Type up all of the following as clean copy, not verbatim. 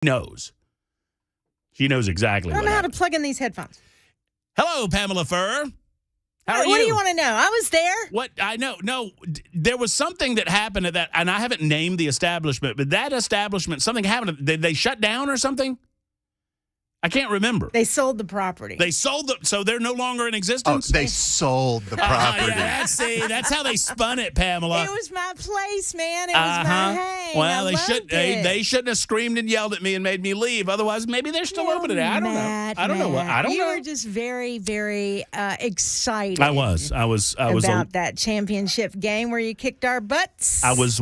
knows. She knows exactly I don't what know how to happened. plug in these headphones. Hello, Pamela Furr. How are you? What do you want to know? I was there. What I know, there was something that happened at that, and I haven't named the establishment, but that establishment, something happened. Did they shut down or something? I can't remember. They sold the property. They sold so they're no longer in Oh, existence. they sold the property. Yeah, that's how they spun it, Pamela. It was my place, man. It was my hang. Well, I they shouldn't have screamed and yelled at me and made me leave. Otherwise, maybe they're still open today. I don't know. I don't know what. I don't you know. You were just very, very excited. I was about that championship game where you kicked our butts. I was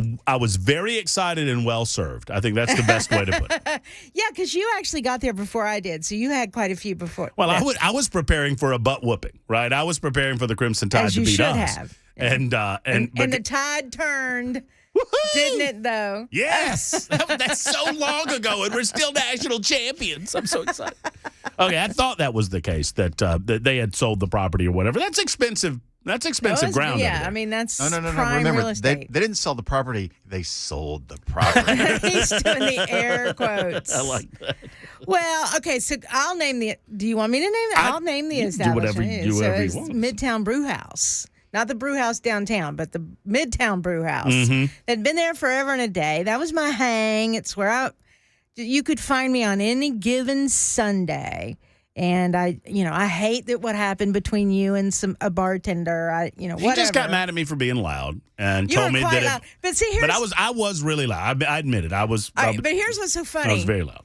very excited and well served. I think that's the best way to put it. Yeah, because you actually got there before I did, so you had quite a few before. Well, I was preparing for a butt whooping, right? I was preparing for the Crimson Tide to beat us. Have. And the tide turned. Woo-hoo! Didn't it, though? Yes. That's so long ago, and we're still national champions. I'm so excited. Okay, I thought that was the case, that they had sold the property or whatever. That's expensive. That's expensive ground. Yeah, I mean, that's no. prime Remember, real estate. they didn't sell the property. They sold the property. He's doing the air quotes. I like that. Well, okay, so I'll name the. Do you want me to name it? I'll name the establishment. Do whatever you it's want. Midtown Brew House. Not the brew house downtown, but the Midtown Brew House. Mm-hmm. They'd been there forever and a day. That was my hang. It's where you could find me on any given Sunday. And I hate that what happened between you and a bartender. He whatever. just got mad at me for being loud and You told were me quite that. loud. But see, I was really loud. I admit it. I was. But here's what's so funny. I was very loud.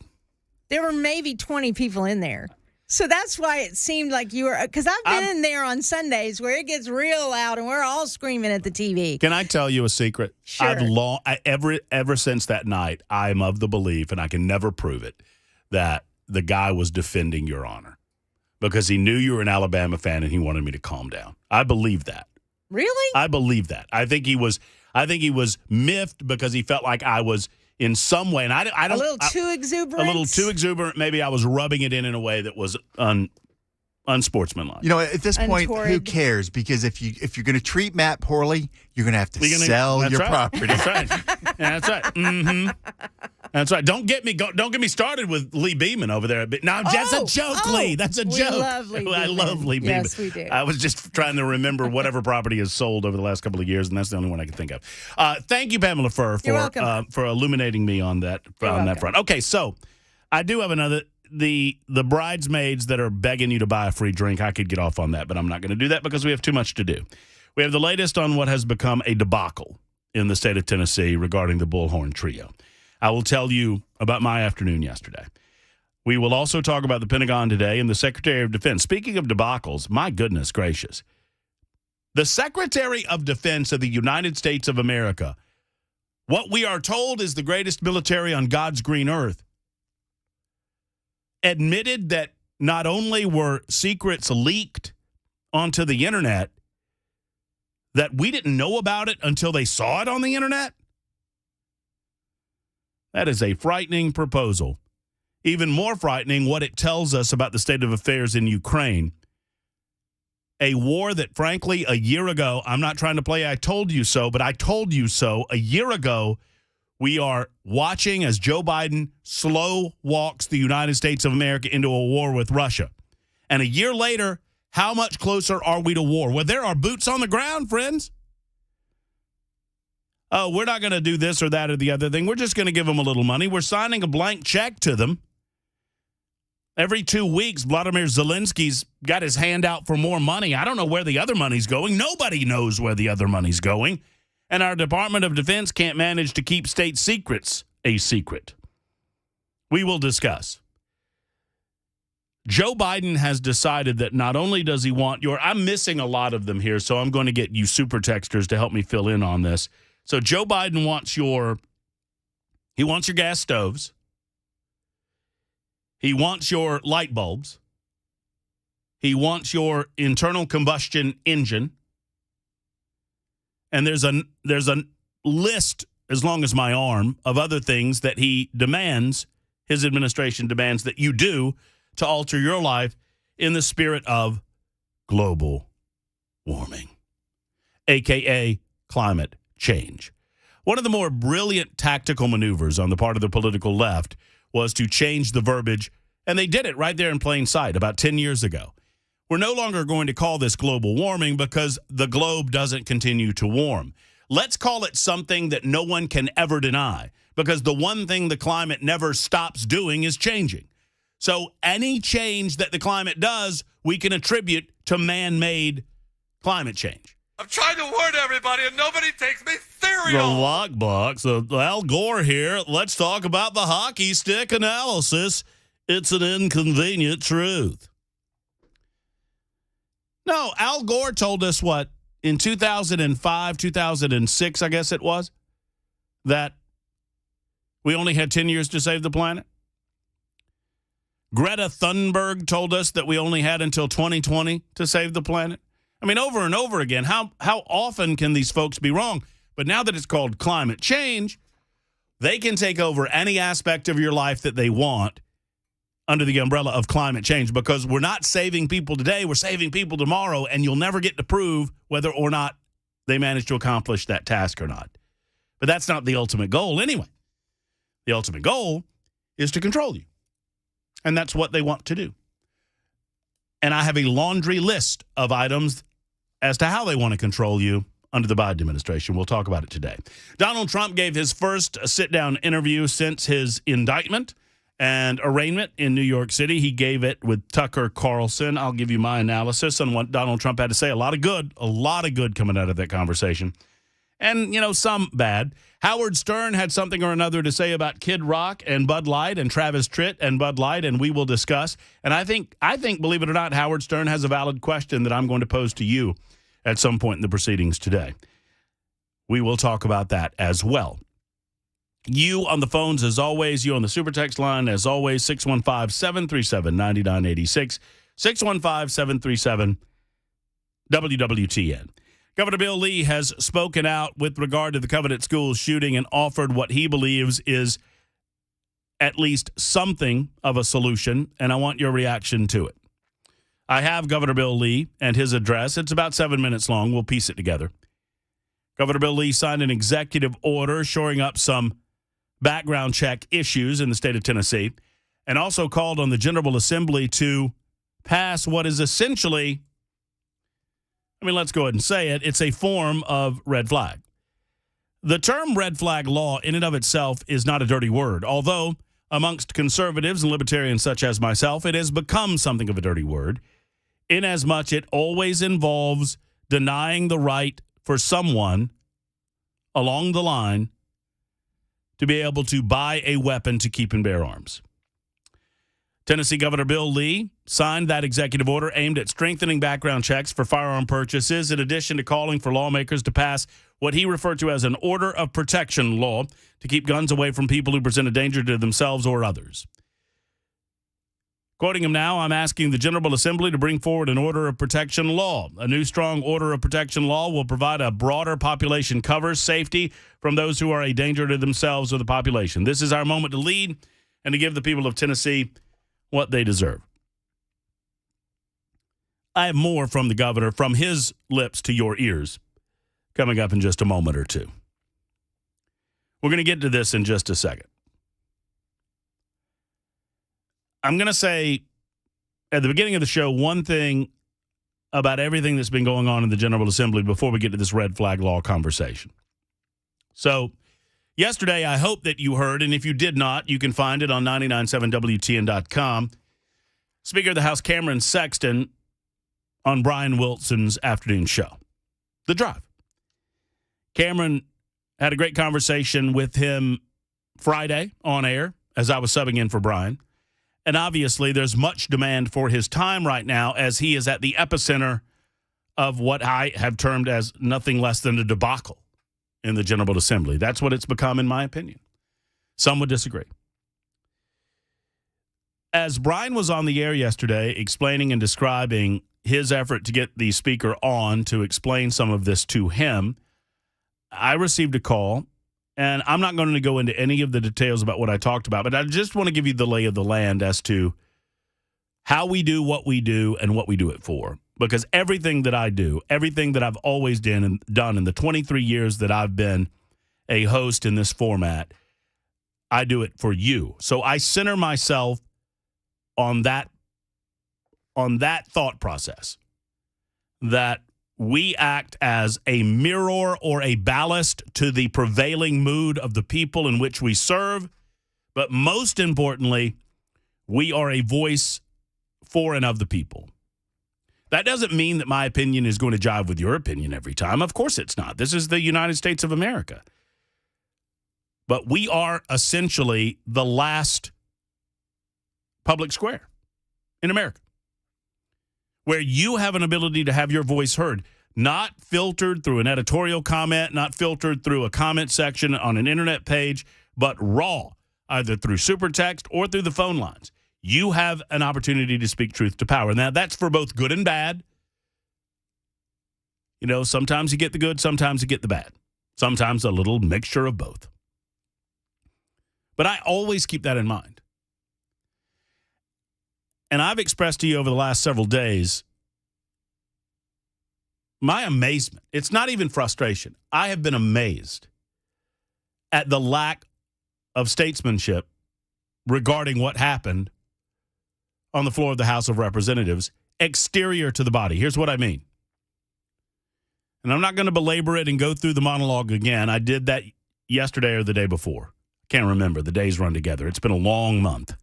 There were maybe 20 people in there. So that's why it seemed like you were, because I've been in there on Sundays where it gets real loud and we're all screaming at the TV. Can I tell you a secret? Sure. Ever since that night, I'm of the belief, and I can never prove it, that the guy was defending your honor because he knew you were an Alabama fan and he wanted me to calm down. I believe that. Really? I believe that. I think he was miffed because he felt like I was in some way, and I don't. A little too exuberant. A little too exuberant. Maybe I was rubbing it in a way that was unsportsmanlike. At this point, Untoward. who cares? Because if you're going to treat Matt poorly, you're going to have to sell your property. That's right. Yeah, that's right. Mm-hmm. That's right. Don't get me started with Lee Beeman over there. No, that's a joke, Lee. That's a joke. I love Lee Beeman. Yes, we do. I was just trying to remember whatever property has sold over the last couple of years, and that's the only one I can think of. Thank you, Pamela Furr, for illuminating me on that front. Okay, so I do have another. The bridesmaids that are begging you to buy a free drink, I could get off on that, but I'm not going to do that because we have too much to do. We have the latest on what has become a debacle in the state of Tennessee regarding the Bullhorn Trio. I will tell you about my afternoon yesterday. We will also talk about the Pentagon today and the Secretary of Defense. Speaking of debacles, my goodness gracious. The Secretary of Defense of the United States of America, what we are told is the greatest military on God's green earth, admitted that not only were secrets leaked onto the internet, that we didn't know about it until they saw it on the internet. That is a frightening proposal. Even more frightening, what it tells us about the state of affairs in Ukraine. A war that, frankly, a year ago, I'm not trying to play I told you so, but I told you so. A year ago, we are watching as Joe Biden slow walks the United States of America into a war with Russia. And a year later, how much closer are we to war? Well, there are boots on the ground, friends. Oh, we're not going to do this or that or the other thing. We're just going to give them a little money. We're signing a blank check to them. Every 2 weeks, Vladimir Zelensky's got his hand out for more money. I don't know where the other money's going. Nobody knows where the other money's going. And our Department of Defense can't manage to keep state secrets a secret. We will discuss. Joe Biden has decided that not only does he want I'm missing a lot of them here, so I'm going to get you super texters to help me fill in on this. So Joe Biden wants your gas stoves. He wants your light bulbs. He wants your internal combustion engine. And there's a list as long as my arm of other things that his administration demands that you do to alter your life in the spirit of global warming, a.k.a. climate change. One of the more brilliant tactical maneuvers on the part of the political left was to change the verbiage, and they did it right there in plain sight about 10 years ago. We're no longer going to call this global warming because the globe doesn't continue to warm. Let's call it something that no one can ever deny, because the one thing the climate never stops doing is changing. So any change that the climate does, we can attribute to man-made climate change. I'm trying to warn everybody, and nobody takes me The serious. Lockbox. So Al Gore here. Let's talk about the hockey stick analysis. It's an inconvenient truth. No, Al Gore told us what, in 2005, 2006, I guess it was, that we only had 10 years to save the planet. Greta Thunberg told us that we only had until 2020 to save the planet. I mean, over and over again, how often can these folks be wrong? But now that it's called climate change, they can take over any aspect of your life that they want under the umbrella of climate change, because we're not saving people today, we're saving people tomorrow, and you'll never get to prove whether or not they managed to accomplish that task or not. But that's not the ultimate goal anyway. The ultimate goal is to control you. And that's what they want to do. And I have a laundry list of items as to how they want to control you under the Biden administration. We'll talk about it today. Donald Trump gave his first sit-down interview since his indictment and arraignment in New York City. He gave it with Tucker Carlson. I'll give you my analysis on what Donald Trump had to say. A lot of good coming out of that conversation. And, some bad. Howard Stern had something or another to say about Kid Rock and Bud Light and Travis Tritt and Bud Light, and we will discuss. And I think, believe it or not, Howard Stern has a valid question that I'm going to pose to you at some point in the proceedings today. We will talk about that as well. You on the phones, as always. You on the super text line, as always, 615-737-9986, 615-737-WWTN. Governor Bill Lee has spoken out with regard to the Covenant School shooting and offered what he believes is at least something of a solution, and I want your reaction to it. I have Governor Bill Lee and his address. It's about 7 minutes long. We'll piece it together. Governor Bill Lee signed an executive order shoring up some background check issues in the state of Tennessee, and also called on the General Assembly to pass what is essentially, let's go ahead and say it, it's a form of red flag. The term red flag law in and of itself is not a dirty word, although amongst conservatives and libertarians such as myself, it has become something of a dirty word, inasmuch it always involves denying the right for someone along the line to be able to buy a weapon to keep and bear arms. Tennessee Governor Bill Lee signed that executive order aimed at strengthening background checks for firearm purchases, in addition to calling for lawmakers to pass what he referred to as an order of protection law to keep guns away from people who present a danger to themselves or others. Quoting him now, I'm asking the General Assembly to bring forward an order of protection law. A new strong order of protection law will provide a broader population cover, safety from those who are a danger to themselves or the population. This is our moment to lead and to give the people of Tennessee what they deserve. I have more from the governor, from his lips to your ears, coming up in just a moment or two. We're going to get to this in just a second. I'm going to say at the beginning of the show one thing about everything that's been going on in the General Assembly before we get to this red flag law conversation. So yesterday, I hope that you heard, and if you did not, you can find it on 997WTN.com. Speaker of the House Cameron Sexton on Brian Wilson's afternoon show, The Drive. Cameron had a great conversation with him Friday on air as I was subbing in for Brian. And obviously, there's much demand for his time right now as he is at the epicenter of what I have termed as nothing less than a debacle in the General Assembly. That's what it's become, in my opinion. Some would disagree. As Brian was on the air yesterday explaining and describing his effort to get the speaker on to explain some of this to him, I received a call. And I'm not going to go into any of the details about what I talked about, but I just want to give you the lay of the land as to how we do what we do and what we do it for. Because everything that I do, everything that I've always done in the 23 years that I've been a host in this format, I do it for you. So I center myself on that thought process, that we act as a mirror or a ballast to the prevailing mood of the people in which we serve. But most importantly, we are a voice for and of the people. That doesn't mean that my opinion is going to jive with your opinion every time. Of course it's not. This is the United States of America. But we are essentially the last public square in America, where you have an ability to have your voice heard, not filtered through an editorial comment, not filtered through a comment section on an internet page, but raw, either through super text or through the phone lines. You have an opportunity to speak truth to power. Now, that's for both good and bad. You know, sometimes you get the good, sometimes you get the bad. Sometimes a little mixture of both. But I always keep that in mind. And I've expressed to you over the last several days my amazement. It's not even frustration. I have been amazed at the lack of statesmanship regarding what happened on the floor of the House of Representatives, exterior to the body. Here's what I mean. And I'm not going to belabor it and go through the monologue again. I did that yesterday or the day before. Can't remember. The days run together. It's been a long month.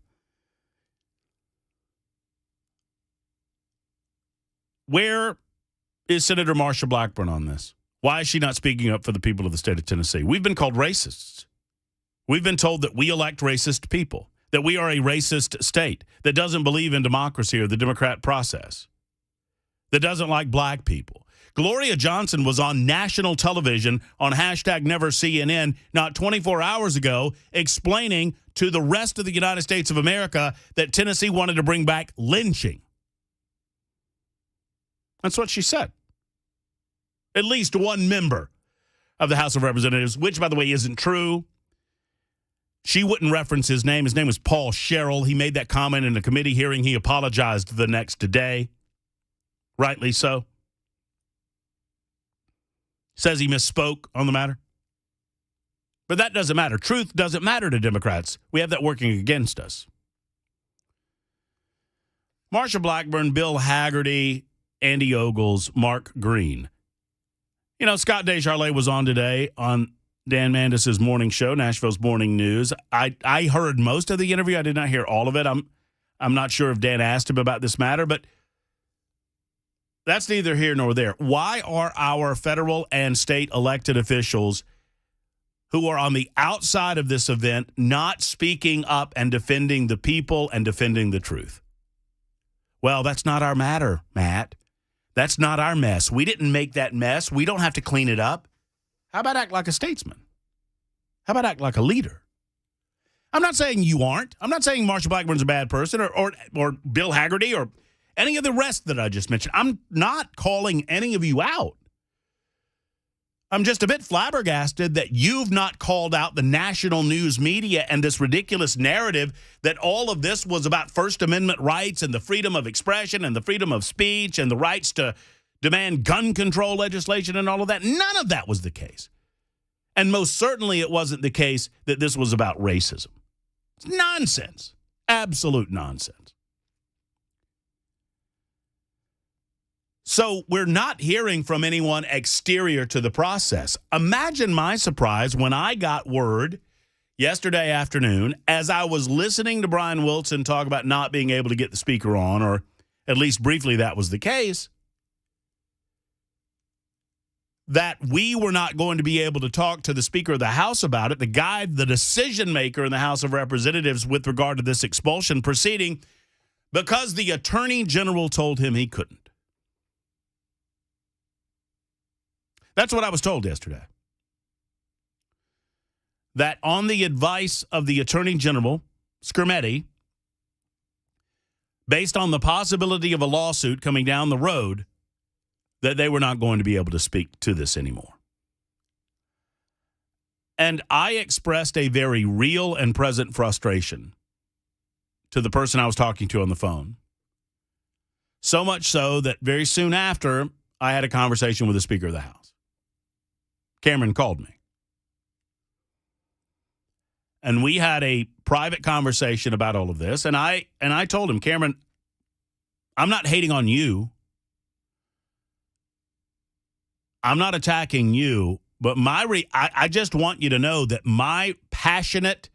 Where is Senator Marsha Blackburn on this? Why is she not speaking up for the people of the state of Tennessee? We've been called racists. We've been told that we elect racist people, that we are a racist state that doesn't believe in democracy or the Democrat process, that doesn't like black people. Gloria Johnson was on national television on #NeverCNN not 24 hours ago explaining to the rest of the United States of America that Tennessee wanted to bring back lynching. That's what she said. At least one member of the House of Representatives, which, by the way, isn't true. She wouldn't reference his name. His name was Paul Sherrill. He made that comment in a committee hearing. He apologized the next day. Rightly so. Says he misspoke on the matter. But that doesn't matter. Truth doesn't matter to Democrats. We have that working against us. Marsha Blackburn, Bill Haggerty, Andy Ogles, Mark Green. You know, Scott Desjardins was on today on Dan Mandis's morning show, Nashville's Morning News. I heard most of the interview. I did not hear all of it. I'm not sure if Dan asked him about this matter, but that's neither here nor there. Why are our federal and state elected officials who are on the outside of this event not speaking up and defending the people and defending the truth? Well, that's not our matter, Matt. That's not our mess. We didn't make that mess. We don't have to clean it up. How about act like a statesman? How about act like a leader? I'm not saying you aren't. I'm not saying Marsha Blackburn's a bad person or Bill Haggerty or any of the rest that I just mentioned. I'm not calling any of you out. I'm just a bit flabbergasted that you've not called out the national news media and this ridiculous narrative that all of this was about First Amendment rights and the freedom of expression and the freedom of speech and the rights to demand gun control legislation and all of that. None of that was the case. And most certainly it wasn't the case that this was about racism. It's nonsense. Absolute nonsense. So we're not hearing from anyone exterior to the process. Imagine my surprise when I got word yesterday afternoon as I was listening to Brian Wilson talk about not being able to get the speaker on, or at least briefly that was the case, that we were not going to be able to talk to the Speaker of the House about it, the guy, the decision maker in the House of Representatives with regard to this expulsion proceeding, because the Attorney General told him he couldn't. That's what I was told yesterday. That on the advice of the Attorney General, Skrmetti, based on the possibility of a lawsuit coming down the road, that they were not going to be able to speak to this anymore. And I expressed a very real and present frustration to the person I was talking to on the phone. So much so that very soon after, I had a conversation with the Speaker of the House. Cameron called me. and we had a private conversation about all of this. And I told him, Cameron, I'm not hating on you. I'm not attacking you, but I just want you to know that my passionate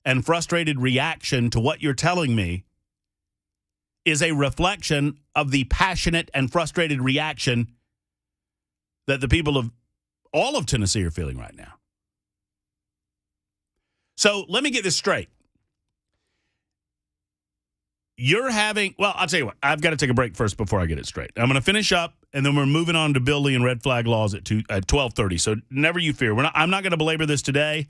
and frustrated reaction to what you're telling me is a reflection of the passionate and frustrated reaction that the people of all of Tennessee are feeling right now. So let me get this straight. I'll tell you what, I've got to take a break first before I get it straight. I'm going to finish up, and then we're moving on to Bill Lee and red flag laws at 12:30. So never you fear. I'm not going to belabor this today.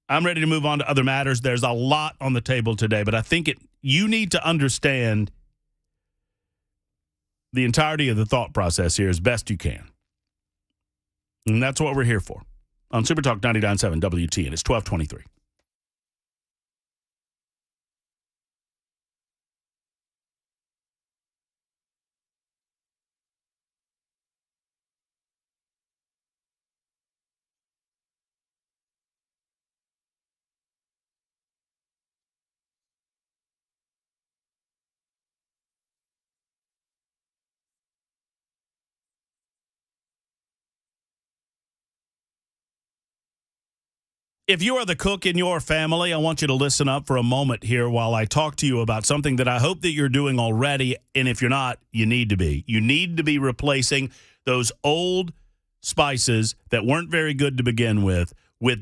I'm ready to move on to other matters. There's a lot on the table today, but I think you need to understand the entirety of the thought process here as best you can. And that's what we're here for. On Super Talk 99.7 WTN, it's 12:23. If you are the cook in your family, I want you to listen up for a moment here while I talk to you about something that I hope that you're doing already. And if you're not, you need to be. You need to be replacing those old spices that weren't very good to begin with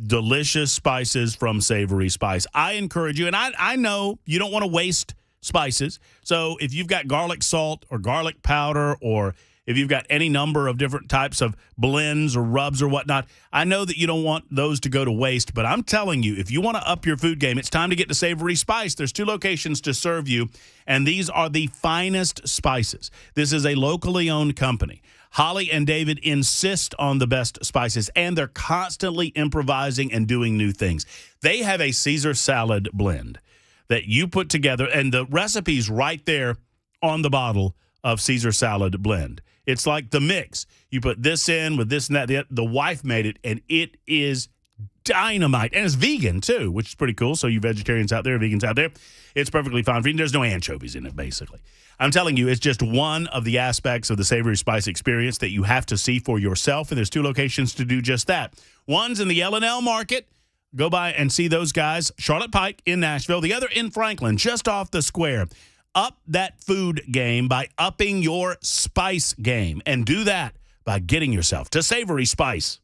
delicious spices from Savory Spice. I encourage you, and I know you don't want to waste spices. So if you've got garlic salt or garlic powder, or if you've got any number of different types of blends or rubs or whatnot, I know that you don't want those to go to waste. But I'm telling you, if you want to up your food game, it's time to get to Savory Spice. There's 2 locations to serve you, and these are the finest spices. This is a locally owned company. Holly and David insist on the best spices, and they're constantly improvising and doing new things. They have a Caesar salad blend that you put together, and the recipe's right there on the bottle of Caesar salad blend. It's like the mix. You put this in with this and that. The wife made it, and it is dynamite. And it's vegan, too, which is pretty cool. So you vegetarians out there, vegans out there, it's perfectly fine for you. There's no anchovies in it, basically. I'm telling you, it's just one of the aspects of the Savory Spice experience that you have to see for yourself, and there's 2 locations to do just that. One's in the L&L Market. Go by and see those guys. Charlotte Pike in Nashville. The other in Franklin, just off the square. Up that food game by upping your spice game, and do that by getting yourself to Savory Spice.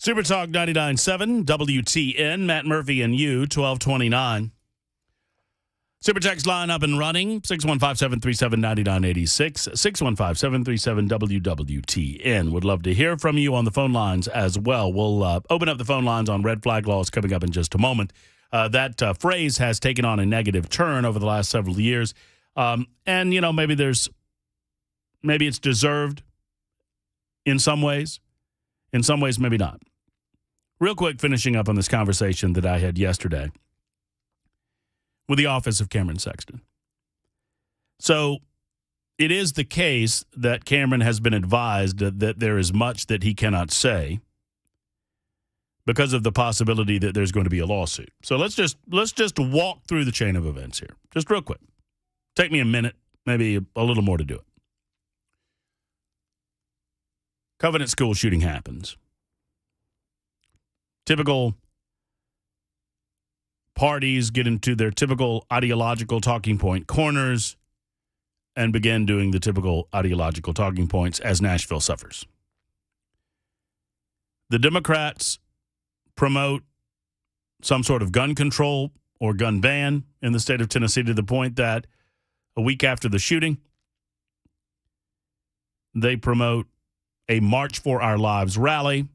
Super Talk 99.7 WTN, Matt Murphy and you, 1229. Super text line up and running, 615-737-9986, 615-737-WWTN. Would love to hear from you on the phone lines as well. We'll open up the phone lines on red flag laws coming up in just a moment. That phrase has taken on a negative turn over the last several years. And, you know, maybe it's deserved in some ways. In some ways, maybe not. Real quick, finishing up on this conversation that I had yesterday with the office of Cameron Sexton. So it is the case that Cameron has been advised that there is much that he cannot say because of the possibility that there's going to be a lawsuit. So let's just walk through the chain of events here, just real quick. Take me a minute, maybe a little more to do it. Covenant School shooting happens. Typical parties get into their typical ideological talking point corners and begin doing the typical ideological talking points as Nashville suffers. The Democrats promote some sort of gun control or gun ban in the state of Tennessee to the point that a week after the shooting, they promote a March for Our Lives rally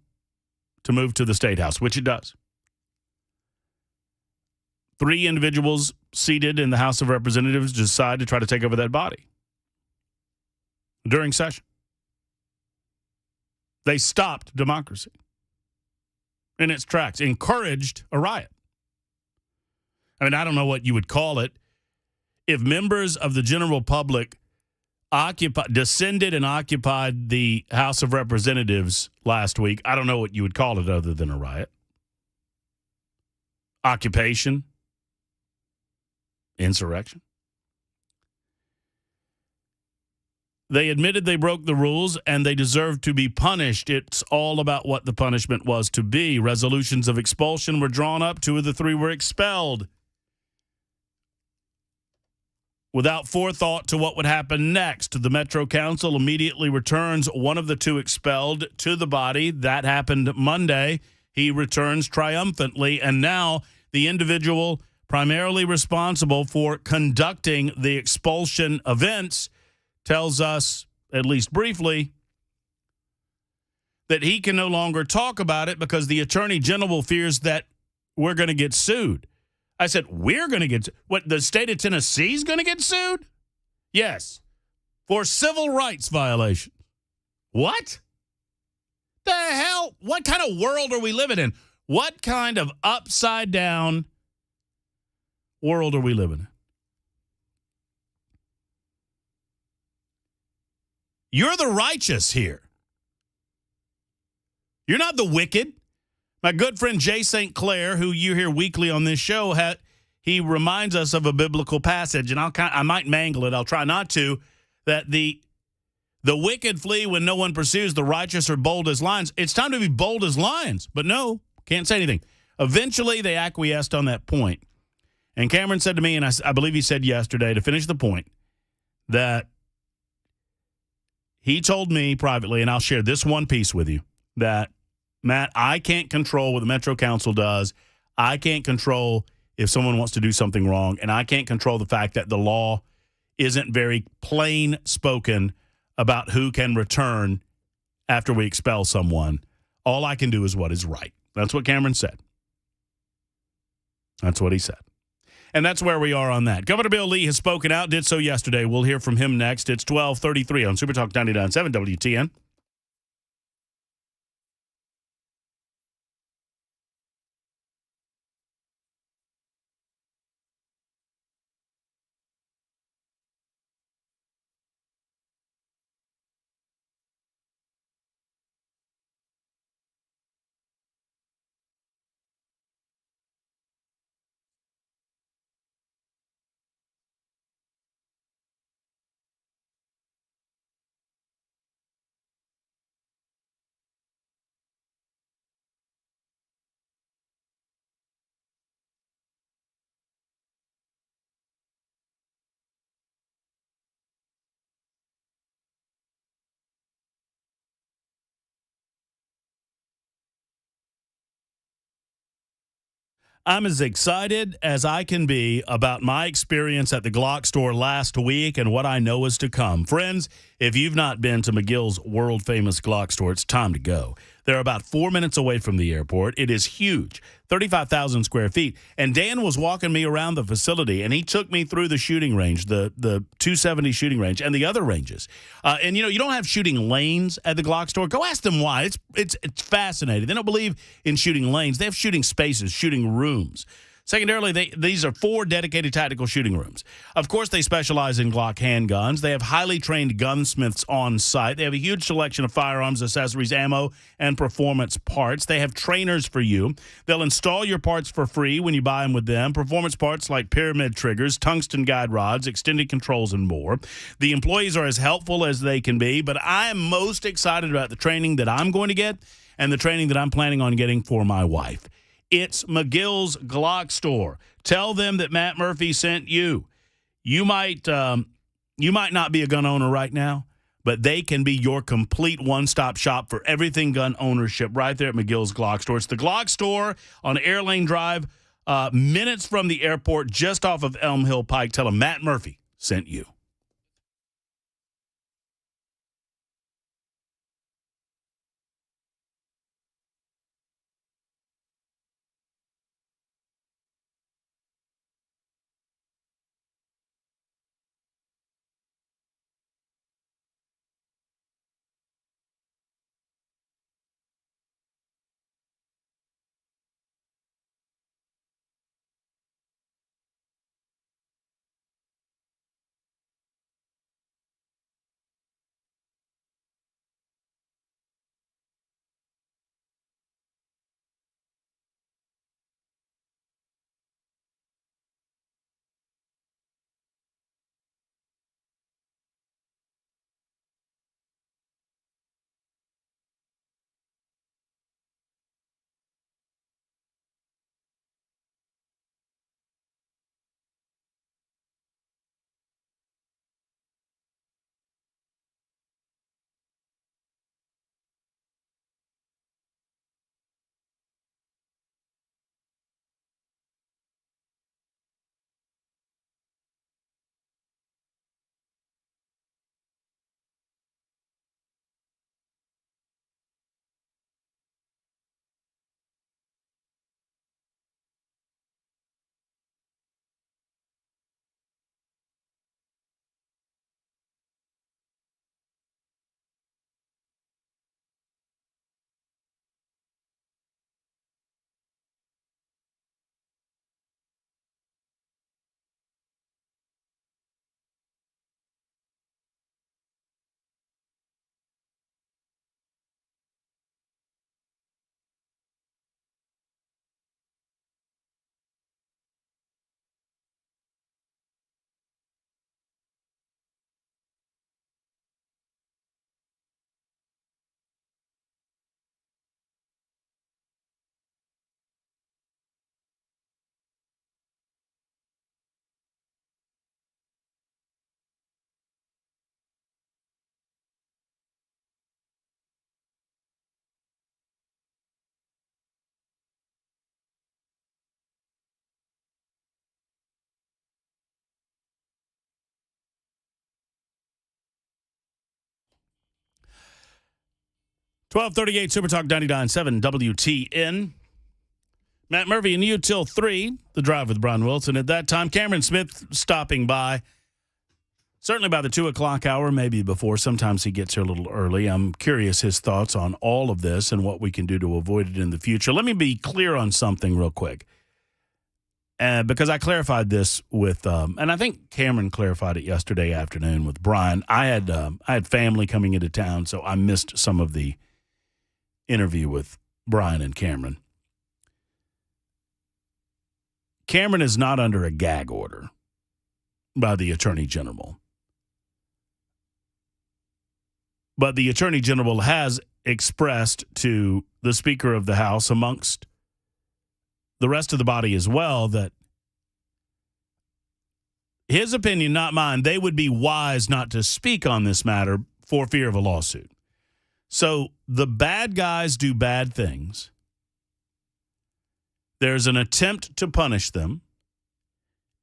to move to the State House, which it does. 3 individuals seated in the House of Representatives decide to try to take over that body during session. They stopped democracy in its tracks, encouraged a riot. I mean, I don't know what you would call it. If members of the general public descended and occupied the House of Representatives last week, I don't know what you would call it other than a riot. Occupation. Insurrection. They admitted they broke the rules and they deserved to be punished. It's all about what the punishment was to be. Resolutions of expulsion were drawn up. 2 of the 3 were expelled. Without forethought to what would happen next, the Metro Council immediately returns one of the 2 expelled to the body. That happened Monday. He returns triumphantly, and now the individual primarily responsible for conducting the expulsion events tells us, at least briefly, that he can no longer talk about it because the Attorney General fears that we're going to get sued. I said, we're going to get – what, the state of Tennessee is going to get sued? Yes, for civil rights violation. What? The hell? What kind of world are we living in? What kind of upside-down world are we living in? You're the righteous here. You're not the wicked. My good friend Jay St. Clair, who you hear weekly on this show, he reminds us of a biblical passage, and I might mangle it. I'll try not to. That the wicked flee when no one pursues. The righteous are bold as lions. It's time to be bold as lions, but no, can't say anything. Eventually, they acquiesced on that point. And Cameron said to me, and I believe he said yesterday, to finish the point, that he told me privately, and I'll share this one piece with you, that, Matt, I can't control what the Metro Council does. I can't control if someone wants to do something wrong, and I can't control the fact that the law isn't very plain spoken about who can return after we expel someone. All I can do is what is right. That's what Cameron said. That's what he said. And that's where we are on that. Governor Bill Lee has spoken out, did so yesterday. We'll hear from him next. It's 12:33 on Super Talk 99.7 WTN. I'm as excited as I can be about my experience at the Glock store last week and what I know is to come. Friends, if you've not been to McGill's world-famous Glock store, it's time to go. They're about 4 minutes away from the airport. It is huge, 35,000 square feet. And Dan was walking me around the facility, and he took me through the shooting range, the 270 shooting range, and the other ranges. And, you don't have shooting lanes at the Glock store. Go ask them why. It's fascinating. They don't believe in shooting lanes. They have shooting spaces, shooting rooms. Secondarily, these are 4 dedicated tactical shooting rooms. Of course, they specialize in Glock handguns. They have highly trained gunsmiths on site. They have a huge selection of firearms, accessories, ammo, and performance parts. They have trainers for you. They'll install your parts for free when you buy them with them. Performance parts like pyramid triggers, tungsten guide rods, extended controls, and more. The employees are as helpful as they can be, but I am most excited about the training that I'm going to get and the training that I'm planning on getting for my wife. It's McGill's Glock store. Tell them that Matt Murphy sent you. You might not be a gun owner right now, but they can be your complete one-stop shop for everything gun ownership right there at McGill's Glock store. It's the Glock store on Airlane Drive, minutes from the airport, just off of Elm Hill Pike. Tell them Matt Murphy sent you. $12:38 Super Talk 99.7 WTN. Matt Murphy and you till 3, the drive with Brian Wilson. At that time, Cameron Smith stopping by. Certainly by the 2 o'clock hour, maybe before. Sometimes he gets here a little early. I'm curious his thoughts on all of this and what we can do to avoid it in the future. Let me be clear on something real quick. Because I clarified this with, and I think Cameron clarified it yesterday afternoon with Brian. I had family coming into town, so I missed some of the interview with Brian and Cameron. Cameron is not under a gag order by the Attorney General. But the Attorney General has expressed to the Speaker of the House, amongst the rest of the body as well, that his opinion, not mine, they would be wise not to speak on this matter for fear of a lawsuit. So the bad guys do bad things. There's an attempt to punish them.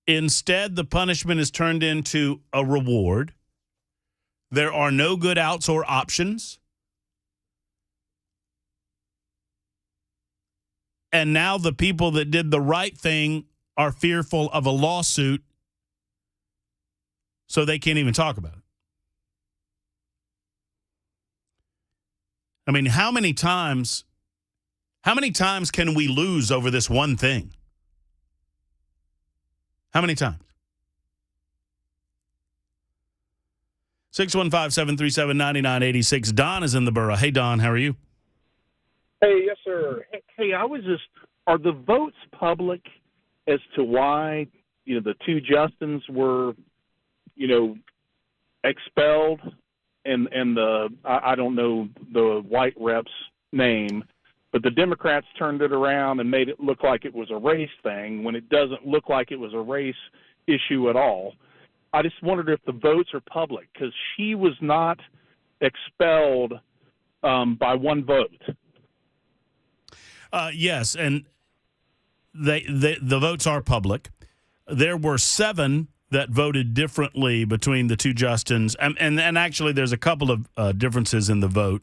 Instead, the punishment is turned into a reward. There are no good outs or options. And now the people that did the right thing are fearful of a lawsuit, so they can't even talk about it. I mean, how many times can we lose over this one thing? How many times? 615-737-9986. Don is in the borough. Hey, Don, how are you? Hey, yes, sir. Hey, are the votes public as to why, the two Justins were, expelled and I don't know the white rep's name, but the Democrats turned it around and made it look like it was a race thing when it doesn't look like it was a race issue at all. I just wondered if the votes are public because she was not expelled by one vote. Yes, and the votes are public. There were 7 that voted differently between the two Justins, and actually there's a couple of differences in the vote,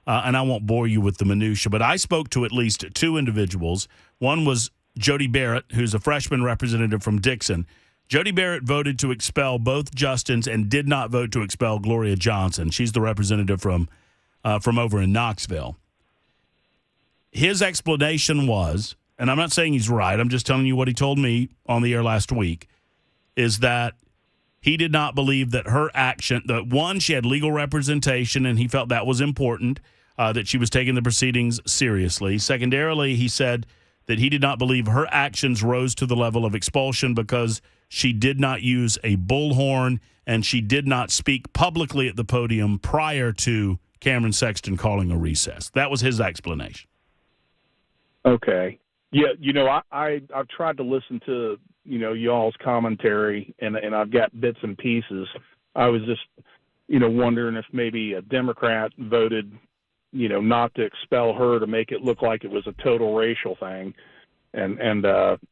and I won't bore you with the minutia, but I spoke to at least 2 individuals. One was Jody Barrett, who's a freshman representative from Dixon. Jody Barrett voted to expel both Justins and did not vote to expel Gloria Johnson. She's the representative from over in Knoxville. His explanation was, and I'm not saying he's right, I'm just telling you what he told me on the air last week, is that he did not believe that her action, that one, she had legal representation, and he felt that was important, that she was taking the proceedings seriously. Secondarily, he said that he did not believe her actions rose to the level of expulsion because she did not use a bullhorn and she did not speak publicly at the podium prior to Cameron Sexton calling a recess. That was his explanation. Okay. Yeah, I've tried to listen to y'all's commentary, and I've got bits and pieces. I was just, wondering if maybe a Democrat voted, not to expel her to make it look like it was a total racial thing, and that's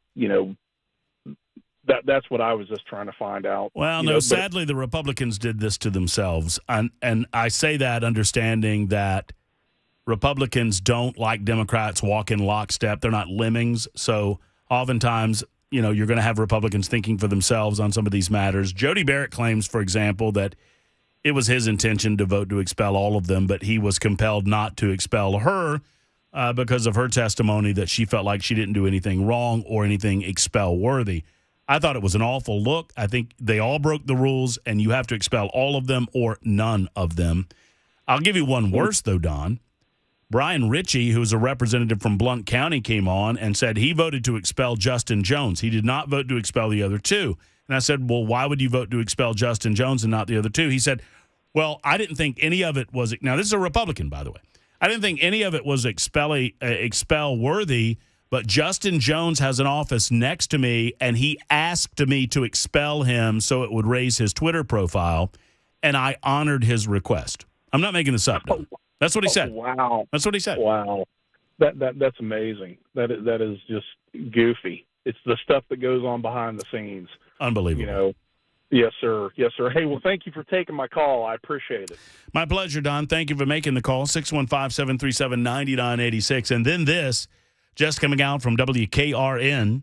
what I was just trying to find out. Well, no, sadly, the Republicans did this to themselves, and I say that understanding that Republicans don't like Democrats walk in lockstep. They're not lemmings, so oftentimes you're going to have Republicans thinking for themselves on some of these matters. Jody Barrett claims, for example, that it was his intention to vote to expel all of them, but he was compelled not to expel her because of her testimony that she felt like she didn't do anything wrong or anything expel-worthy. I thought it was an awful look. I think they all broke the rules, and you have to expel all of them or none of them. I'll give you one worse, though, Don. Brian Ritchie, who's a representative from Blount County, came on and said he voted to expel Justin Jones. He did not vote to expel the other 2. And I said, well, why would you vote to expel Justin Jones and not the other 2? He said, well, I didn't think any of it was – now, this is a Republican, by the way. I didn't think any of it was expel-worthy, but Justin Jones has an office next to me, and he asked me to expel him so it would raise his Twitter profile, and I honored his request. I'm not making this up, Don. That's what he said. Wow. That's what he said. Wow. That's amazing. That is just goofy. It's the stuff that goes on behind the scenes. Unbelievable. Yes, sir. Yes, sir. Hey, well, thank you for taking my call. I appreciate it. My pleasure, Don. Thank you for making the call. 615-737-9986. And then this, just coming out from WKRN,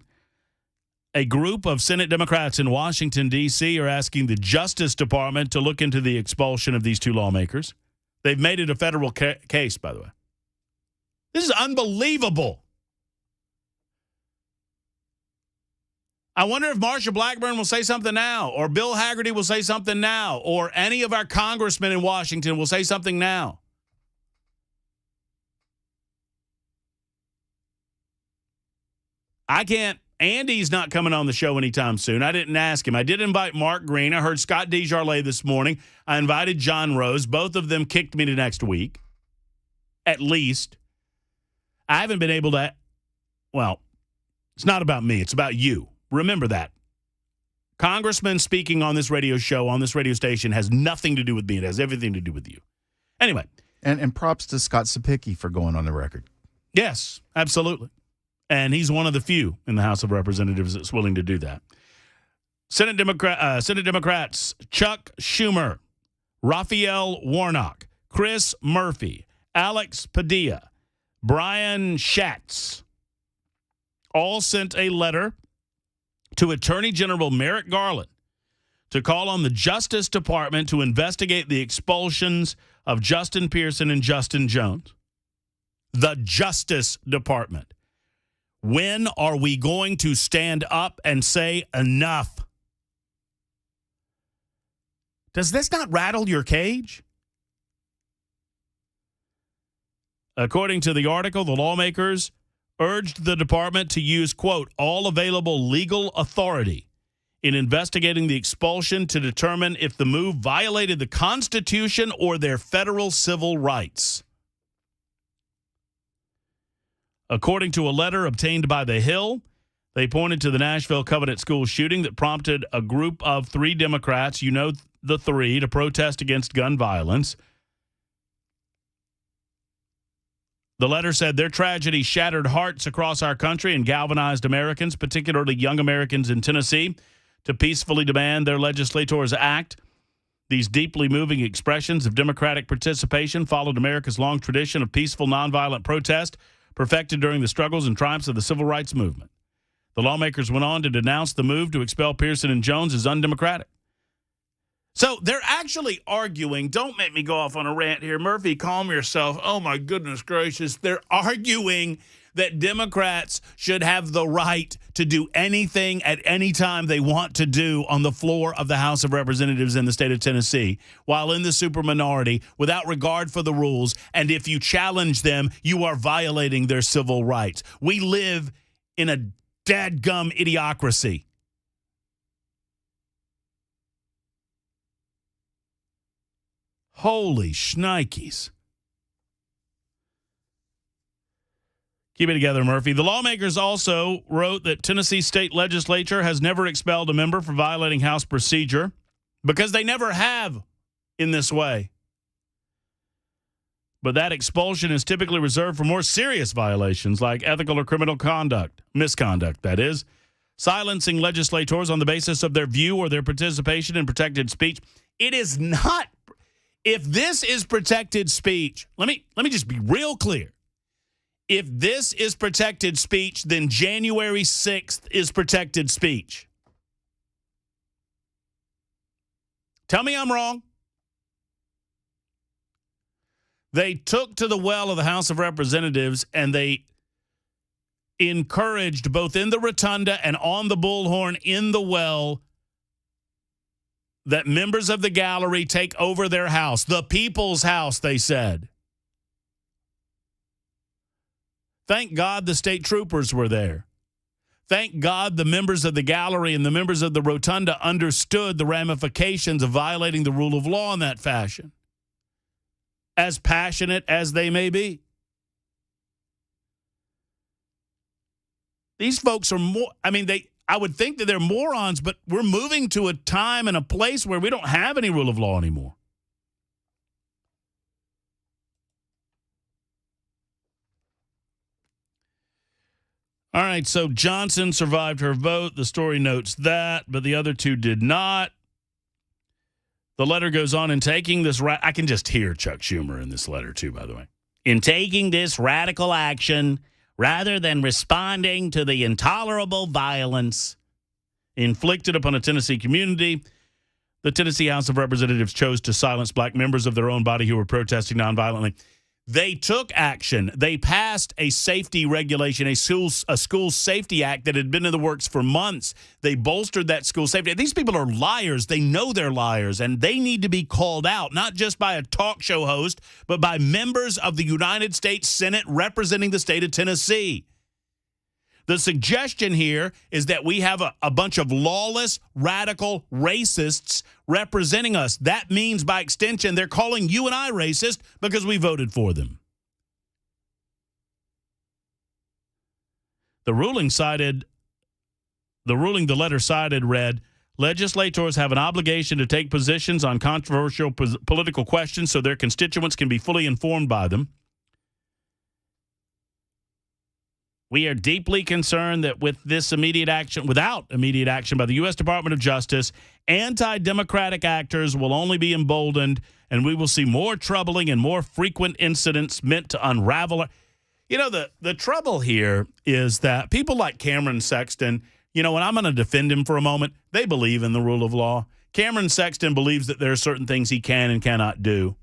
a group of Senate Democrats in Washington, D.C. are asking the Justice Department to look into the expulsion of these 2 lawmakers. They've made it a federal case, by the way. This is unbelievable. I wonder if Marsha Blackburn will say something now, or Bill Hagerty will say something now, or any of our congressmen in Washington will say something now. I can't. Andy's not coming on the show anytime soon. I didn't ask him. I did invite Mark Green. I heard Scott DeJarlais this morning. I invited John Rose. Both of them kicked me to next week, at least. I haven't been able to – well, it's not about me. It's about you. Remember that. Congressman speaking on this radio show, on this radio station, has nothing to do with me. It has everything to do with you. Anyway. And props to Scott Sapicki for going on the record. Yes, absolutely. And he's one of the few in the House of Representatives that's willing to do that. Senate Democrats Chuck Schumer, Raphael Warnock, Chris Murphy, Alex Padilla, Brian Schatz all sent a letter to Attorney General Merrick Garland to call on the Justice Department to investigate the expulsions of Justin Pearson and Justin Jones. The Justice Department. When are we going to stand up and say enough? Does this not rattle your cage? According to the article, the lawmakers urged the department to use, quote, all available legal authority in investigating the expulsion to determine if the move violated the Constitution or their federal civil rights. According to a letter obtained by The Hill, they pointed to the Nashville Covenant School shooting that prompted a group of 3 Democrats, you know the 3, to protest against gun violence. The letter said their tragedy shattered hearts across our country and galvanized Americans, particularly young Americans in Tennessee, to peacefully demand their legislators act. These deeply moving expressions of Democratic participation followed America's long tradition of peaceful, nonviolent protest, perfected during the struggles and triumphs of the civil rights movement. The lawmakers went on to denounce the move to expel Pearson and Jones as undemocratic. So they're actually arguing, don't make me go off on a rant here, Murphy, calm yourself. Oh, my goodness gracious. They're arguing that Democrats should have the right to do anything at any time they want to do on the floor of the House of Representatives in the state of Tennessee, while in the superminority, without regard for the rules. And if you challenge them, you are violating their civil rights. We live in a dadgum idiocracy. Holy shnikes. Keep it together, Murphy. The lawmakers also wrote that Tennessee state legislature has never expelled a member for violating House procedure because they never have in this way. But that expulsion is typically reserved for more serious violations like ethical or criminal misconduct, that is. Silencing legislators on the basis of their view or their participation in protected speech. It is not. If this is protected speech, let me just be real clear. If this is protected speech, then January 6th is protected speech. Tell me I'm wrong. They took to the well of the House of Representatives and they encouraged both in the rotunda and on the bullhorn in the well that members of the gallery take over their house. The people's house, they said. Thank God the state troopers were there. Thank God the members of the gallery and the members of the rotunda understood the ramifications of violating the rule of law in that fashion, as passionate as they may be. These folks are more, I would think that they're morons, but we're moving to a time and a place where we don't have any rule of law anymore. All right, so Johnson survived her vote. The story notes that, but the other 2 did not. The letter goes on in taking this. I can just hear Chuck Schumer in this letter, too, by the way. In taking this radical action, rather than responding to the intolerable violence inflicted upon a Tennessee community, the Tennessee House of Representatives chose to silence black members of their own body who were protesting nonviolently. They took action. They passed a safety regulation, a school safety act that had been in the works for months. They bolstered that school safety. These people are liars. They know they're liars, and they need to be called out, not just by a talk show host, but by members of the United States Senate representing the state of Tennessee. The suggestion here is that we have a bunch of lawless, radical racists representing us. That means, by extension, they're calling you and I racist because we voted for them. The letter cited read, legislators have an obligation to take positions on controversial political questions so their constituents can be fully informed by them. We are deeply concerned that without immediate action by the U.S. Department of Justice, anti-democratic actors will only be emboldened, and we will see more troubling and more frequent incidents meant to unravel. The trouble here is that people like Cameron Sexton, and I'm going to defend him for a moment, they believe in the rule of law. Cameron Sexton believes that there are certain things he can and cannot do.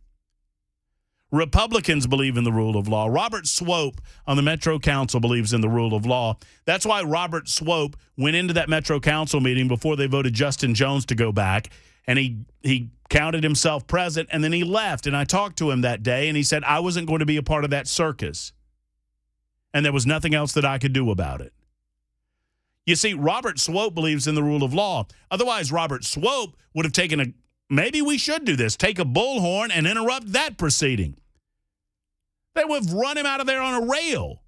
Republicans believe in the rule of law. Robert Swope on the Metro Council believes in the rule of law. That's why Robert Swope went into that Metro Council meeting before they voted Justin Jones to go back, and he counted himself present, and then he left. And I talked to him that day, and he said, I wasn't going to be a part of that circus, and there was nothing else that I could do about it. You see, Robert Swope believes in the rule of law. Otherwise, Robert Swope would have taken maybe we should do this, take a bullhorn and interrupt that proceeding. They would have run him out of there on a rail.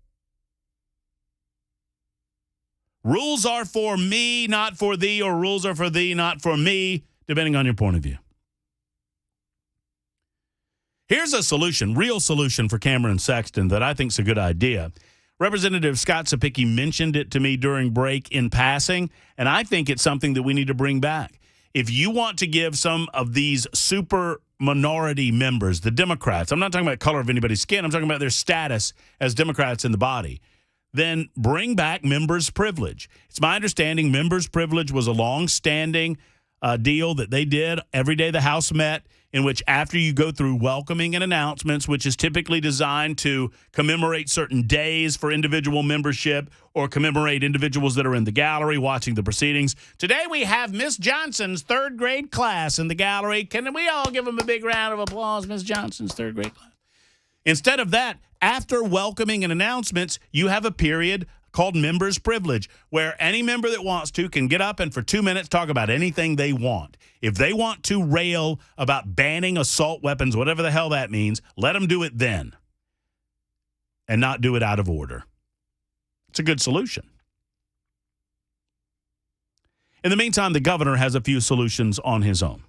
Rules are for me, not for thee, or rules are for thee, not for me, depending on your point of view. Here's a solution, real solution for Cameron Sexton that I think is a good idea. Representative Scott Sapicki mentioned it to me during break in passing, and I think it's something that we need to bring back. If you want to give some of these super minority members, the Democrats, I'm not talking about color of anybody's skin, I'm talking about their status as Democrats in the body, then bring back members' privilege. It's my understanding members' privilege was a long-standing deal that they did every day the House met, in which after you go through welcoming and announcements, which is typically designed to commemorate certain days for individual membership or commemorate individuals that are in the gallery watching the proceedings. Today we have Miss Johnson's third grade class in the gallery. Can we all give them a big round of applause, Miss Johnson's third grade class? Instead of that, after welcoming and announcements, you have a period called members' privilege, where any member that wants to can get up and for 2 minutes talk about anything they want. If they want to rail about banning assault weapons, whatever the hell that means, let them do it then and not do it out of order. It's a good solution. In the meantime, the governor has a few solutions on his own.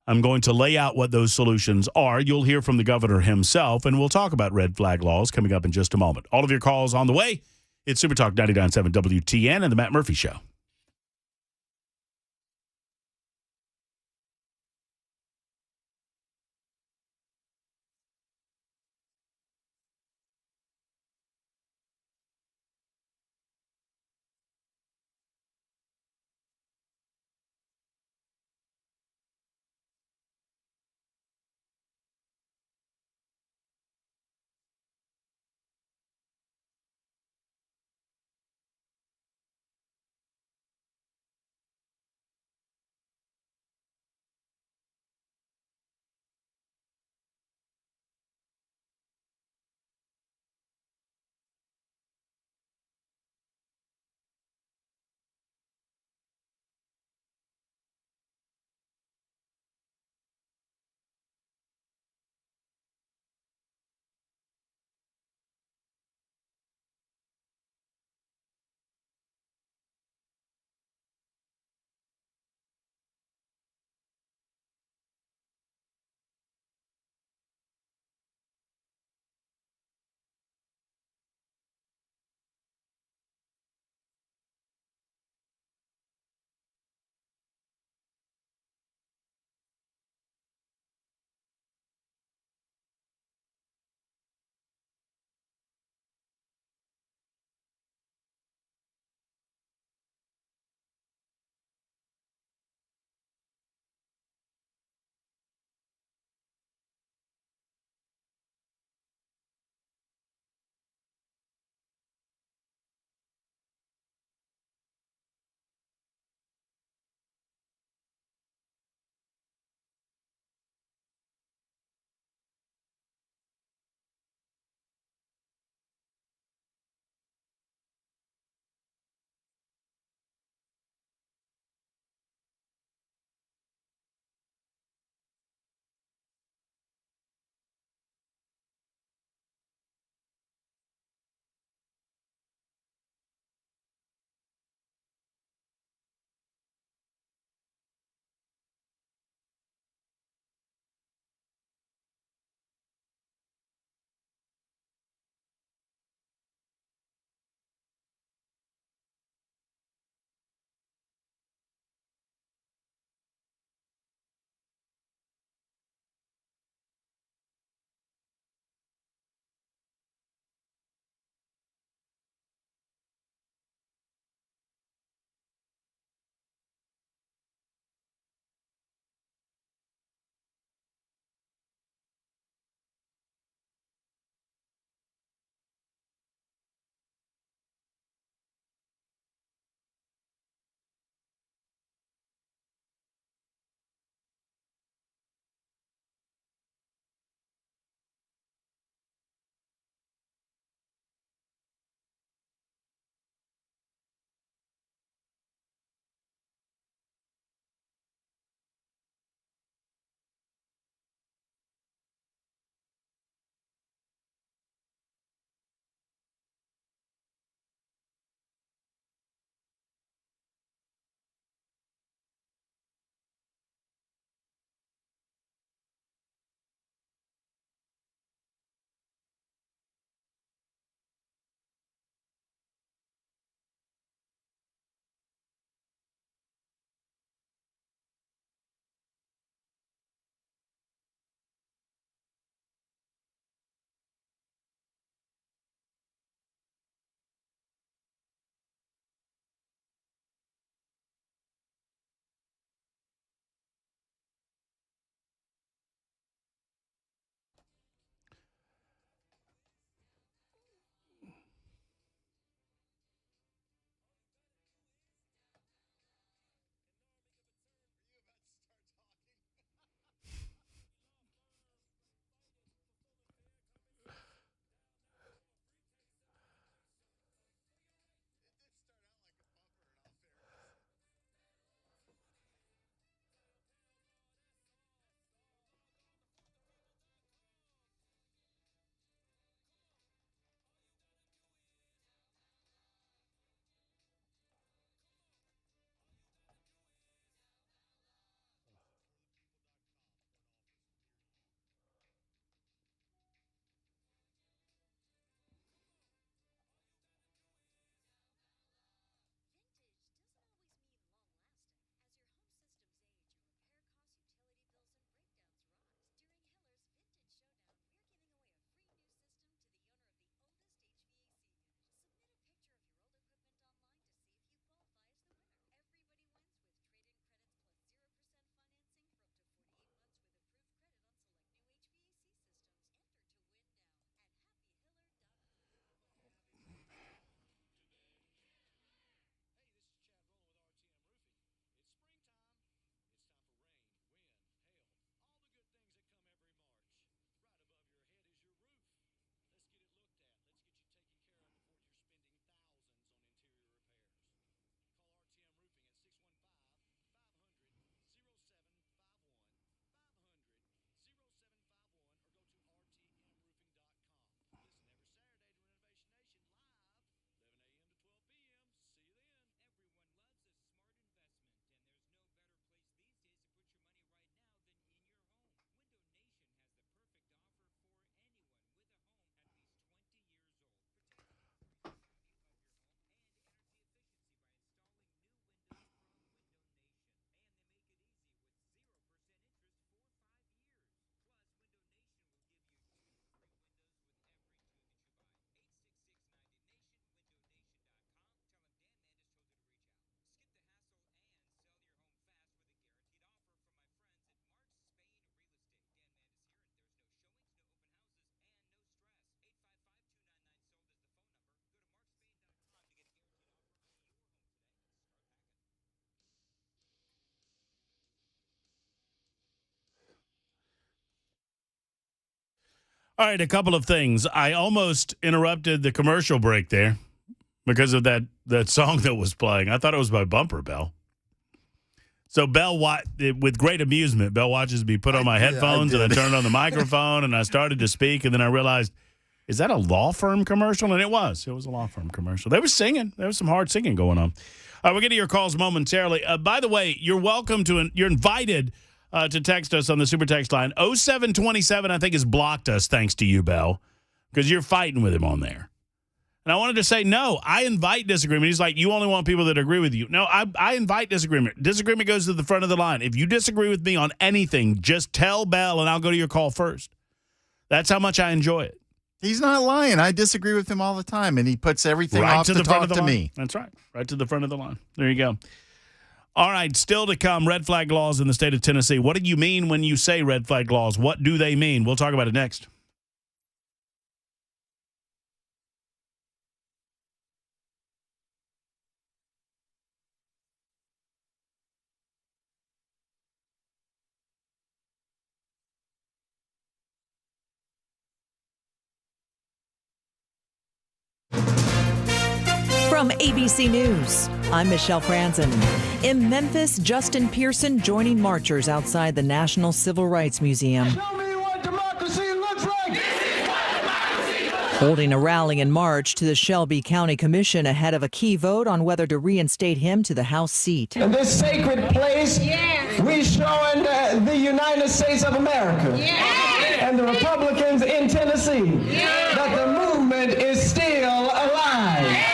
I'm going to lay out what those solutions are. You'll hear from the governor himself, and we'll talk about red flag laws coming up in just a moment. All of your calls on the way. It's Super Talk 99.7 WTN and The Matt Murphy Show. All right, a couple of things. I almost interrupted the commercial break there because of that song that was playing. I thought it was my bumper, Belle. So Belle, with great amusement, Belle watches me put on my headphones and I turned on the microphone and I started to speak, and then I realized, is that a law firm commercial? And it was. It was a law firm commercial. They were singing. There was some hard singing going on. We'll get to your calls momentarily. By the way, you're invited to text us on the super text line. 0727, I think, has blocked us thanks to you, Belle, because you're fighting with him on there. And I wanted to say, no, I invite disagreement. He's like, you only want people that agree with you. No, I invite disagreement. Disagreement goes to the front of the line. If you disagree with me on anything, just tell Belle and I'll go to your call first. That's how much I enjoy it. He's not lying. I disagree with him all the time, and he puts everything right off to to the front talk of the to line. me. That's right. Right to the front of the line. There you go. All right, still to come, red flag laws in the state of Tennessee. What do you mean when you say red flag laws? What do they mean? We'll talk about it next. From ABC News, I'm Michelle Franzen. In Memphis, Justin Pearson joining marchers outside the National Civil Rights Museum. Show me what democracy looks like. Holding a rally in March to the Shelby County Commission ahead of a key vote on whether to reinstate him to the House seat. In this sacred place, we showing the United States of America and the Republicans in Tennessee that the movement is still alive.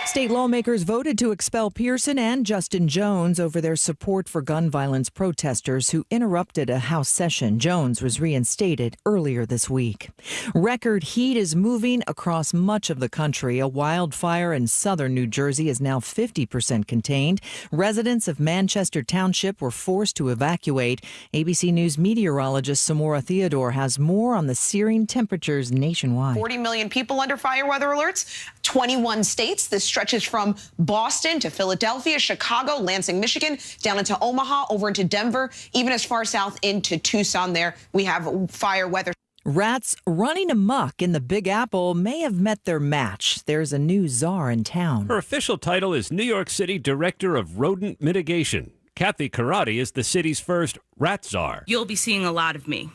State lawmakers voted to expel Pearson and Justin Jones over their support for gun violence protesters who interrupted a House session. Jones was reinstated earlier this week. Record heat is moving across much of the country. A wildfire in southern New Jersey is now 50% contained. Residents of Manchester Township were forced to evacuate. ABC News meteorologist Samora Theodore has more on the searing temperatures nationwide. 40 million people under fire weather alerts, 21 states. This stretches from Boston to Philadelphia, Chicago, Lansing, Michigan, down into Omaha, over into Denver, even as far south into Tucson. There we have fire weather. Rats running amok in the Big Apple may have met their match. There's a new czar in town. Her official title is New York City Director of Rodent Mitigation. Kathy Karate is the city's first rat czar. You'll be seeing a lot of me.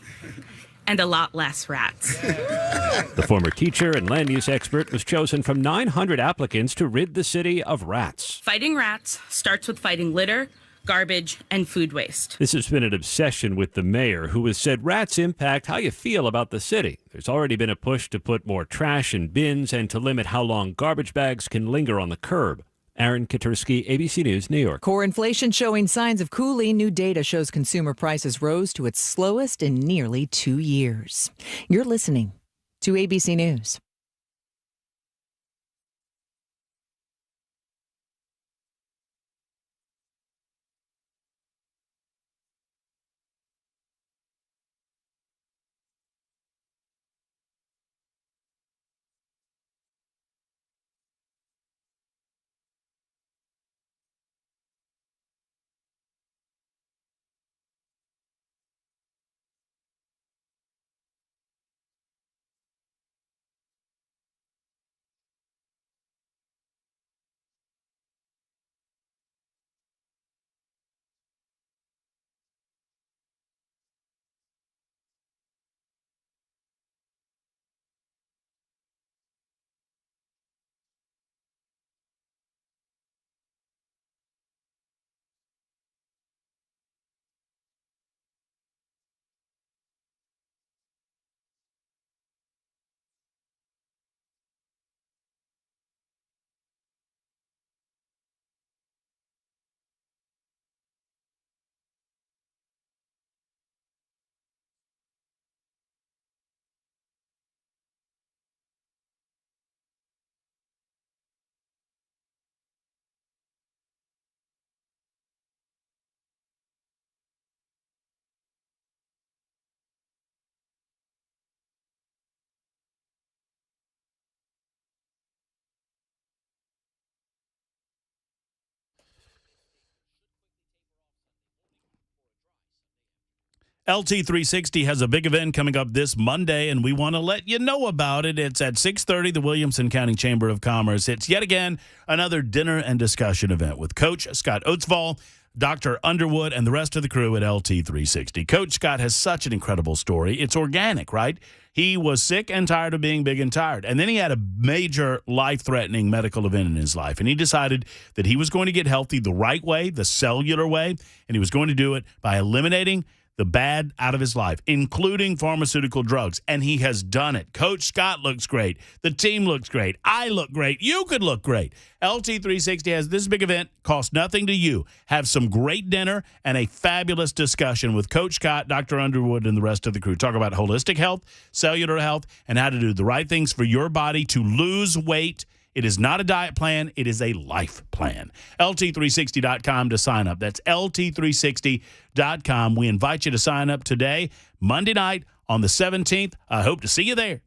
And a lot less rats. The former teacher and land use expert was chosen from 900 applicants to rid the city of rats. Fighting rats starts with fighting litter, garbage, and food waste. This has been an obsession with the mayor, who has said rats impact how you feel about the city. There's already been a push to put more trash in bins and to limit how long garbage bags can linger on the curb. Aaron Katursky, ABC News, New York. Core inflation showing signs of cooling. New data shows consumer prices rose to its slowest in nearly 2 years. You're listening to ABC News. LT360 has a big event coming up this Monday, and we want to let you know about it. It's at 6:30, the Williamson County Chamber of Commerce. It's yet again another dinner and discussion event with Coach Scott Oatsvall, Dr. Underwood, and the rest of the crew at LT360. Coach Scott has such an incredible story. It's organic, right? He was sick and tired of being big and tired. And then he had a major life-threatening medical event in his life. And he decided that he was going to get healthy the right way, the cellular way, and he was going to do it by eliminating the bad out of his life, including pharmaceutical drugs. And he has done it. Coach Scott looks great. The team looks great. I look great. You could look great. LT360 has this big event, costs nothing to you. Have some great dinner and a fabulous discussion with Coach Scott, Dr. Underwood, and the rest of the crew. Talk about holistic health, cellular health, and how to do the right things for your body to lose weight. It is not a diet plan. It is a life plan. LT360.com to sign up. That's LT360.com. We invite you to sign up today, Monday night on the 17th. I hope to see you there.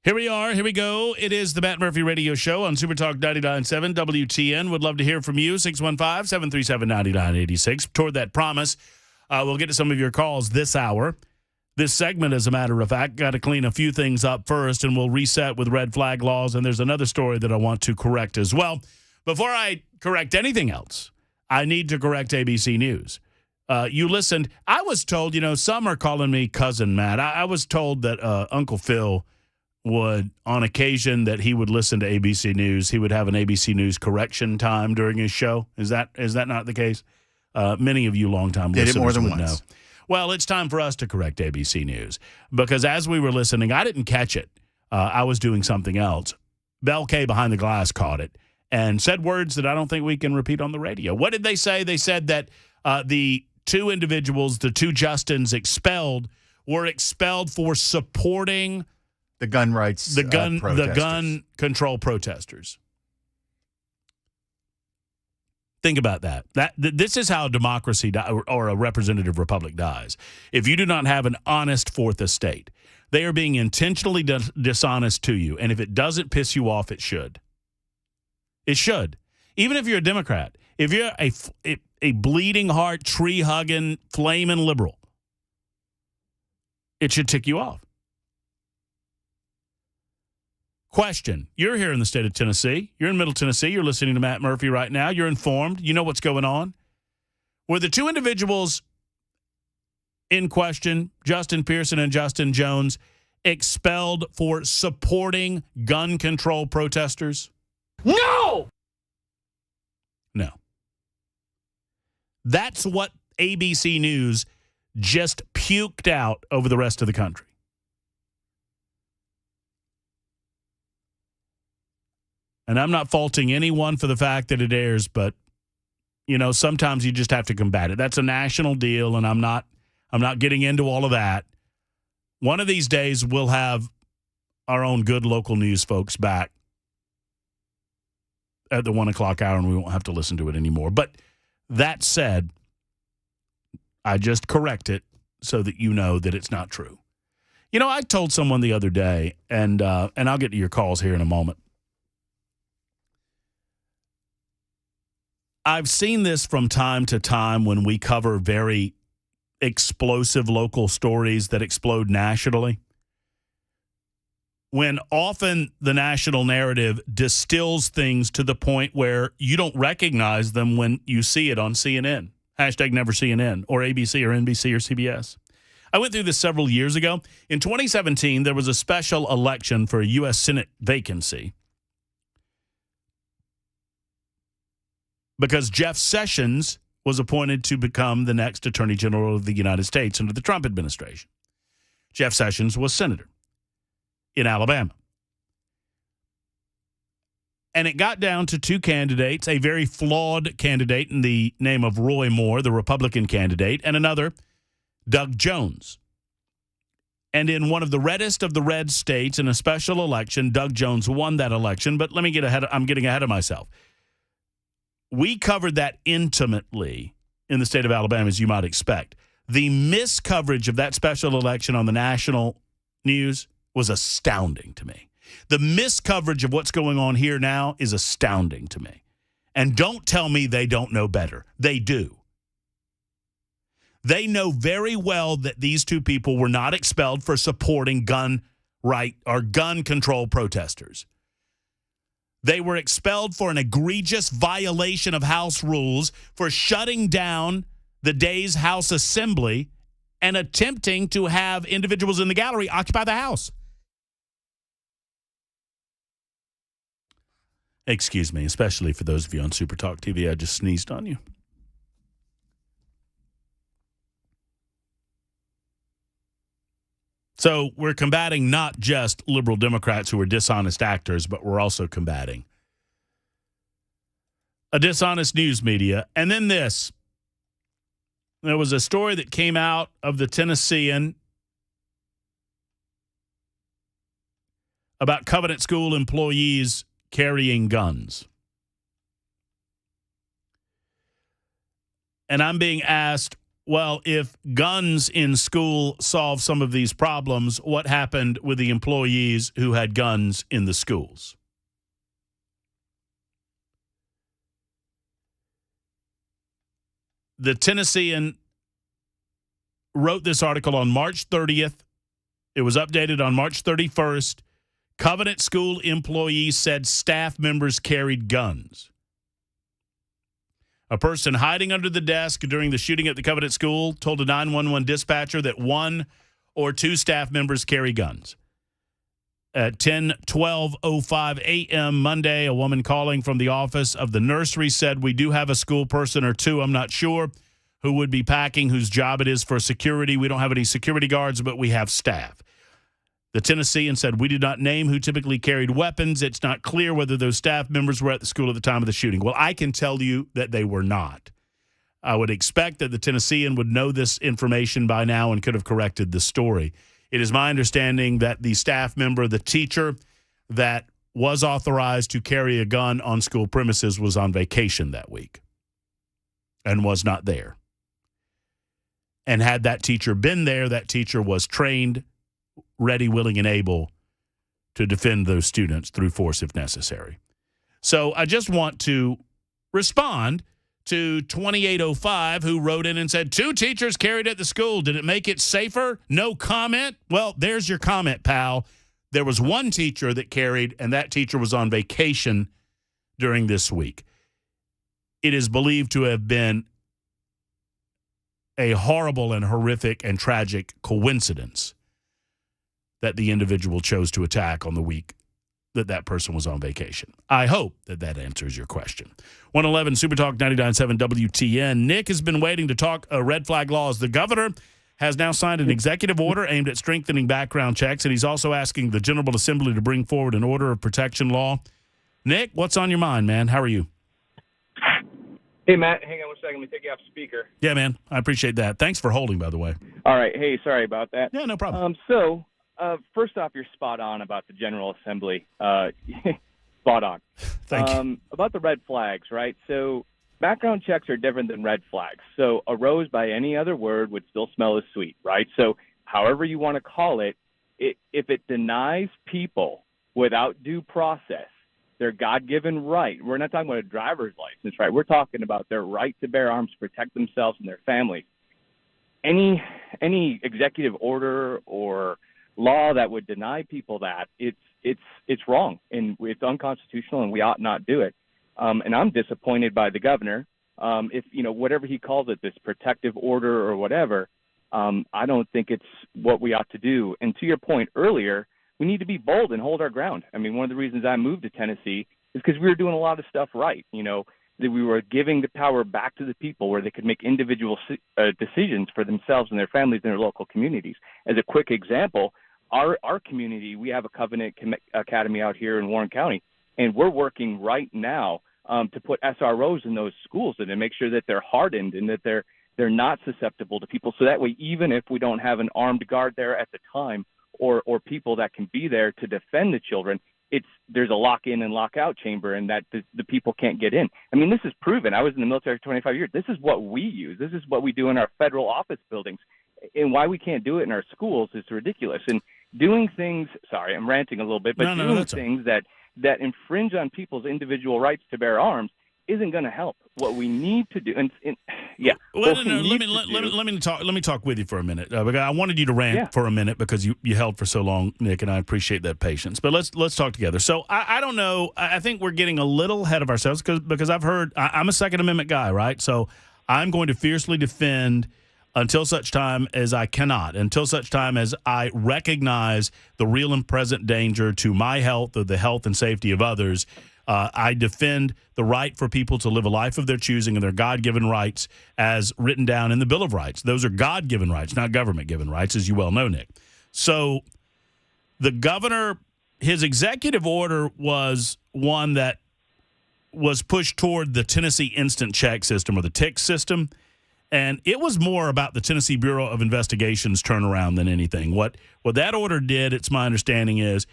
Here we are. Here we go. It is the Matt Murphy Radio Show on Super Talk 99.7 WTN. Would love to hear from you. 615-737-9986. Toward that promise, we'll get to some of your calls this hour. This segment, as a matter of fact, got to clean a few things up first, and we'll reset with red flag laws. And there's another story that I want to correct as well. Before I correct anything else, I need to correct ABC News. You listened. I was told, some are calling me Cousin Matt. I was told that Uncle Phil would, on occasion that he would listen to ABC News, he would have an ABC News correction time during his show. Is that not the case? Many of you longtime listeners more than would once. know. Well, it's time for us to correct ABC News because as we were listening, I didn't catch it. I was doing something else. Bell K behind the glass caught it and said words that I don't think we can repeat on the radio. What did they say? They said that the two individuals, the two Justins were expelled for supporting the gun rights, the gun control protesters. Think about that. This is how democracy or a representative republic dies. If you do not have an honest fourth estate, they are being intentionally dishonest to you. And if it doesn't piss you off, it should. It should. Even if you're a Democrat, if you're a bleeding heart, tree hugging, flaming liberal, it should tick you off. Question. You're here in the state of Tennessee. You're in Middle Tennessee. You're listening to Matt Murphy right now. You're informed. You know what's going on. Were the two individuals in question, Justin Pearson and Justin Jones, expelled for supporting gun control protesters? No! No. That's what ABC News just puked out over the rest of the country. And I'm not faulting anyone for the fact that it airs, but, sometimes you just have to combat it. That's a national deal, and I'm not getting into all of that. One of these days, we'll have our own good local news folks back at the 1 o'clock hour, and we won't have to listen to it anymore. But that said, I just correct it so that you know that it's not true. I told someone the other day, and I'll get to your calls here in a moment. I've seen this from time to time when we cover very explosive local stories that explode nationally. When often the national narrative distills things to the point where you don't recognize them when you see it on CNN. #NeverCNN or ABC or NBC or CBS. I went through this several years ago. In 2017, there was a special election for a U.S. Senate vacancy because Jeff Sessions was appointed to become the next Attorney General of the United States under the Trump administration. Jeff Sessions was senator in Alabama. And it got down to two candidates, a very flawed candidate in the name of Roy Moore, the Republican candidate, and another, Doug Jones. And in one of the reddest of the red states in a special election, Doug Jones won that election. But let me I'm getting ahead of myself. We covered that intimately in the state of Alabama, as you might expect. The miscoverage of that special election on the national news was astounding to me. The miscoverage of what's going on here now is astounding to me. And don't tell me they don't know better. They do. They know very well that these two people were not expelled for supporting gun control protesters. They were expelled for an egregious violation of House rules for shutting down the day's House Assembly and attempting to have individuals in the gallery occupy the House. Excuse me, especially for those of you on Super Talk TV, I just sneezed on you. So we're combating not just liberal Democrats who are dishonest actors, but we're also combating a dishonest news media. And then this. There was a story that came out of the Tennessean about Covenant School employees carrying guns. And I'm being asked, well, if guns in school solve some of these problems, what happened with the employees who had guns in the schools? The Tennessean wrote this article on March 30th. It was updated on March 31st. Covenant School employees said staff members carried guns. A person hiding under the desk during the shooting at the Covenant School told a 911 dispatcher that 1 or 2 staff members carry guns. At 12:05 a.m. Monday, a woman calling from the office of the nursery said, "We do have a school person or 2, I'm not sure, who would be packing, whose job it is for security. We don't have any security guards, but we have staff." The Tennessean said, "We did not name who typically carried weapons. It's not clear whether those staff members were at the school at the time of the shooting." Well, I can tell you that they were not. I would expect that the Tennessean would know this information by now and could have corrected the story. It is my understanding that the staff member, the teacher that was authorized to carry a gun on school premises, was on vacation that week and was not there. And had that teacher been there, that teacher was trained, ready, willing, and able to defend those students through force if necessary. So I just want to respond to 2805, who wrote in and said, 2 teachers carried at the school. Did it make it safer? No comment? Well, there's your comment, pal. There was 1 teacher that carried, and that teacher was on vacation during this week. It is believed to have been a horrible and horrific and tragic coincidence that the individual chose to attack on the week that that person was on vacation. I hope that that answers your question. 111 Super Talk 99.7 WTN. Nick has been waiting to talk red flag laws. The governor has now signed an executive order aimed at strengthening background checks, and he's also asking the General Assembly to bring forward an order of protection law. Nick, what's on your mind, man? How are you? Hey, Matt, hang on one second. Let me take you off speaker. Yeah, man. I appreciate that. Thanks for holding, by the way. All right. Hey, sorry about that. Yeah, no problem. First off, you're spot on about the General Assembly. Spot on. Thank you. About the red flags, right? So background checks are different than red flags. So a rose by any other word would still smell as sweet, right? So however you want to call it, if it denies people without due process their God-given right, we're not talking about a driver's license, right? We're talking about their right to bear arms to protect themselves and their families. Any executive order or law that would deny people that, it's wrong and it's unconstitutional and we ought not do it. And I'm disappointed by the governor. If whatever he calls it, this protective order or whatever, I don't think it's what we ought to do. And to your point earlier, we need to be bold and hold our ground. I mean, one of the reasons I moved to Tennessee is because we were doing a lot of stuff right. That we were giving the power back to the people where they could make individual decisions for themselves and their families and their local communities. As a quick example, our community, we have a Covenant Academy out here in Warren County, and we're working right now to put SROs in those schools and to make sure that they're hardened and that they're not susceptible to people. So that way, even if we don't have an armed guard there at the time or people that can be there to defend the children, there's a lock-in and lock-out chamber, and that the people can't get in. I mean, this is proven. I was in the military for 25 years. This is what we use. This is what we do in our federal office buildings. And why we can't do it in our schools is ridiculous. And doing things – sorry, I'm ranting a little bit – but doing things that infringe on people's individual rights to bear arms isn't going to help. What we need to do, let me talk with you for a minute because I wanted you to rant for a minute because you held for so long, Nick, and I appreciate that patience. But let's talk together. So I don't know. I think we're getting a little ahead of ourselves because I've heard I'm a Second Amendment guy, right? So I'm going to fiercely defend until such time as I cannot, until such time as I recognize the real and present danger to my health or the health and safety of others. I defend the right for people to live a life of their choosing and their God-given rights as written down in the Bill of Rights. Those are God-given rights, not government-given rights, as you well know, Nick. So the governor, his executive order was one that was pushed toward the Tennessee Instant Check System or the TIC system, and it was more about the Tennessee Bureau of Investigation's turnaround than anything. What that order did, it's my understanding, is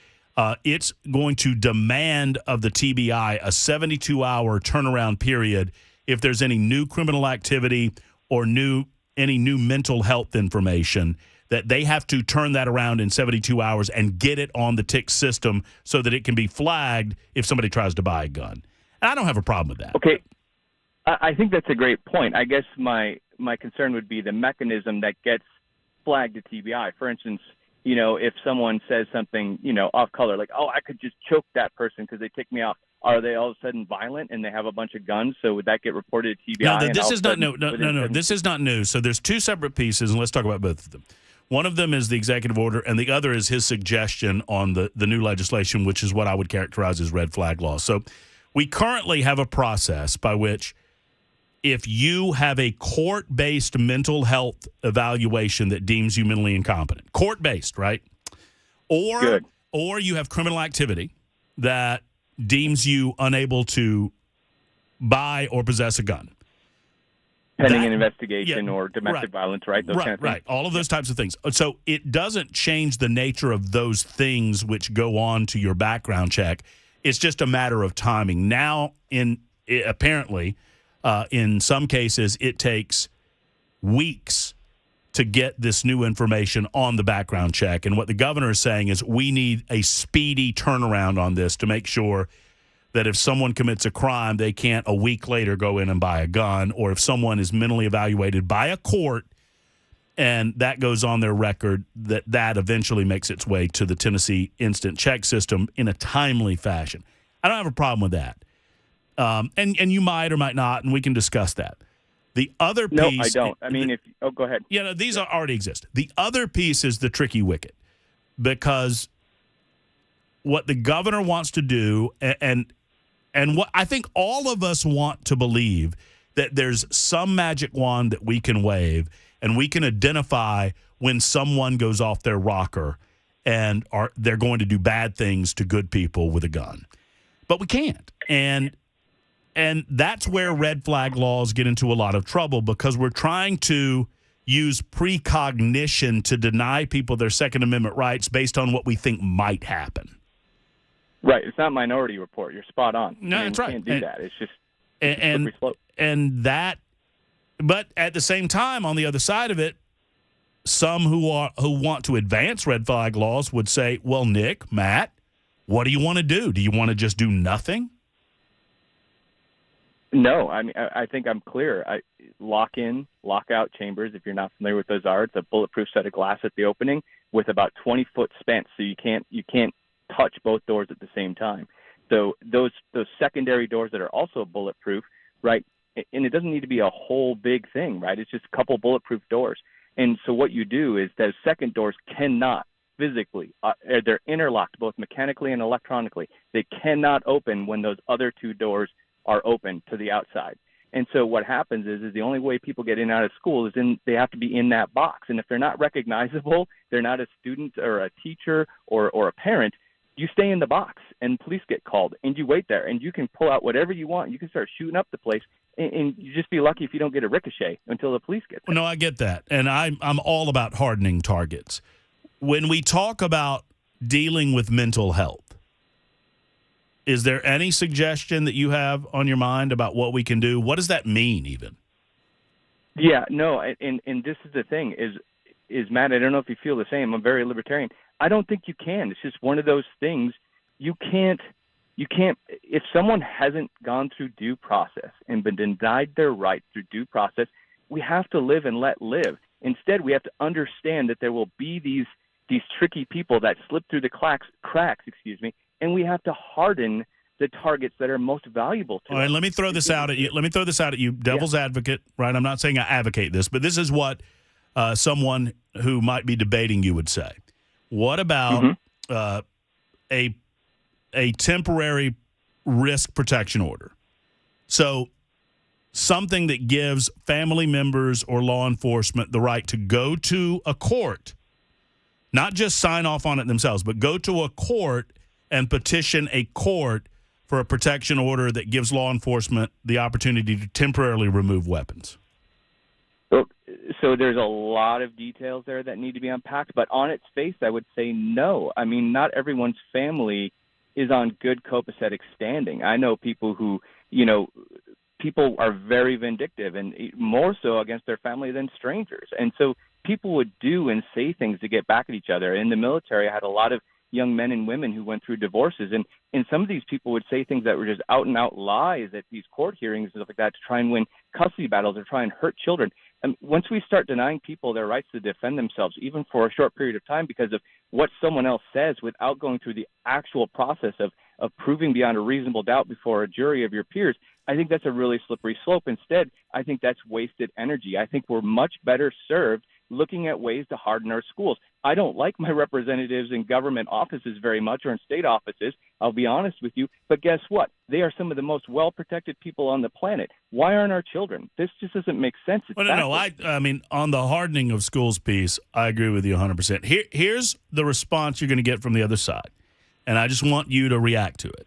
it's going to demand of the TBI a 72-hour turnaround period if there's any new criminal activity or any new mental health information, that they have to turn that around in 72 hours and get it on the TIC system so that it can be flagged if somebody tries to buy a gun. And I don't have a problem with that. Okay. I think that's a great point. I guess my concern would be the mechanism that gets flagged to TBI. For instance, if someone says something, off color, like, oh, I could just choke that person because they ticked me off. Are they all of a sudden violent and they have a bunch of guns? So would that get reported to TBI? No, this is not new. No. This is not new. So there's two separate pieces, and let's talk about both of them. One of them is the executive order, and the other is his suggestion on the new legislation, which is what I would characterize as red flag laws. So we currently have a process by which if you have a court-based mental health evaluation that deems you mentally incompetent, court-based, right? Or you have criminal activity that deems you unable to buy or possess a gun. Pending an investigation or domestic violence, right? Those kind of things. Right, all of those types of things. So it doesn't change the nature of those things which go on to your background check. It's just a matter of timing. Now, apparently, in some cases, it takes weeks to get this new information on the background check. And what the governor is saying is we need a speedy turnaround on this to make sure that if someone commits a crime, they can't a week later go in and buy a gun, or if someone is mentally evaluated by a court and that goes on their record, that eventually makes its way to the Tennessee Instant Check System in a timely fashion. I don't have a problem with that. And you might or might not, and we can discuss that. The other piece... No, I don't. I mean, go ahead. These already exist. The other piece is the tricky wicket, because what the governor wants to do, and what I think all of us want to believe, that there's some magic wand that we can wave, and we can identify when someone goes off their rocker and they're going to do bad things to good people with a gun. But we can't. And that's where red flag laws get into a lot of trouble, because we're trying to use precognition to deny people their Second Amendment rights based on what we think might happen. Right. It's not Minority Report. You're spot on. No, that's right. You can't do that. It's just slippery slope. But at the same time, on the other side of it, some who want to advance red flag laws would say, well, Nick, Matt, what do you want to do? Do you want to just do nothing? No, I mean, I think I'm clear. Lock-in, lock-out chambers, if you're not familiar with those are, it's a bulletproof set of glass at the opening with about 20-foot spans, so you can't touch both doors at the same time. So those secondary doors that are also bulletproof, right, and it doesn't need to be a whole big thing, right? It's just a couple bulletproof doors. And so what you do is those second doors cannot physically, they're interlocked both mechanically and electronically. They cannot open when those other two doors are open to the outside. And so what happens is the only way people get in and out of school is they have to be in that box. And if they're not recognizable, they're not a student or a teacher or a parent, you stay in the box and police get called and you wait there and you can pull out whatever you want. You can start shooting up the place and you just be lucky if you don't get a ricochet until the police get there. No, I get that, and I'm all about hardening targets. When we talk about dealing with mental health, is there any suggestion that you have on your mind about what we can do? What does that mean, even? Yeah, no, and this is the thing is Matt, I don't know if you feel the same. I'm very libertarian. I don't think you can. It's just one of those things. You can't, if someone hasn't gone through due process and been denied their rights through due process, we have to live and let live. Instead, we have to understand that there will be these tricky people that slip through the cracks, and we have to harden the targets that are most valuable to us. All right, let me throw this out at you. Devil's advocate, right? I'm not saying I advocate this, but this is what someone who might be debating you would say. What about a temporary risk protection order? So something that gives family members or law enforcement the right to go to a court, not just sign off on it themselves, but go to a court and petition a court for a protection order that gives law enforcement the opportunity to temporarily remove weapons. So there's a lot of details there that need to be unpacked, but on its face, I would say no. I mean, not everyone's family is on good copacetic standing. I know people who, people are very vindictive and more so against their family than strangers. And so people would do and say things to get back at each other. In the military, I had a lot of young men and women who went through divorces, and some of these people would say things that were just out and out lies at these court hearings and stuff like that to try and win custody battles or try and hurt children. And once we start denying people their rights to defend themselves, even for a short period of time, because of what someone else says without going through the actual process of proving beyond a reasonable doubt before a jury of your peers, I think that's a really slippery slope. Instead, I think that's wasted energy. I think we're much better served looking at ways to harden our schools. I don't like my representatives in government offices very much, or in state offices, I'll be honest with you, but guess what? They are some of the most well-protected people on the planet. Why aren't our children? This just doesn't make sense. No, I mean, on the hardening of schools piece, I agree with you 100%. Here's the response you're going to get from the other side, and I just want you to react to it.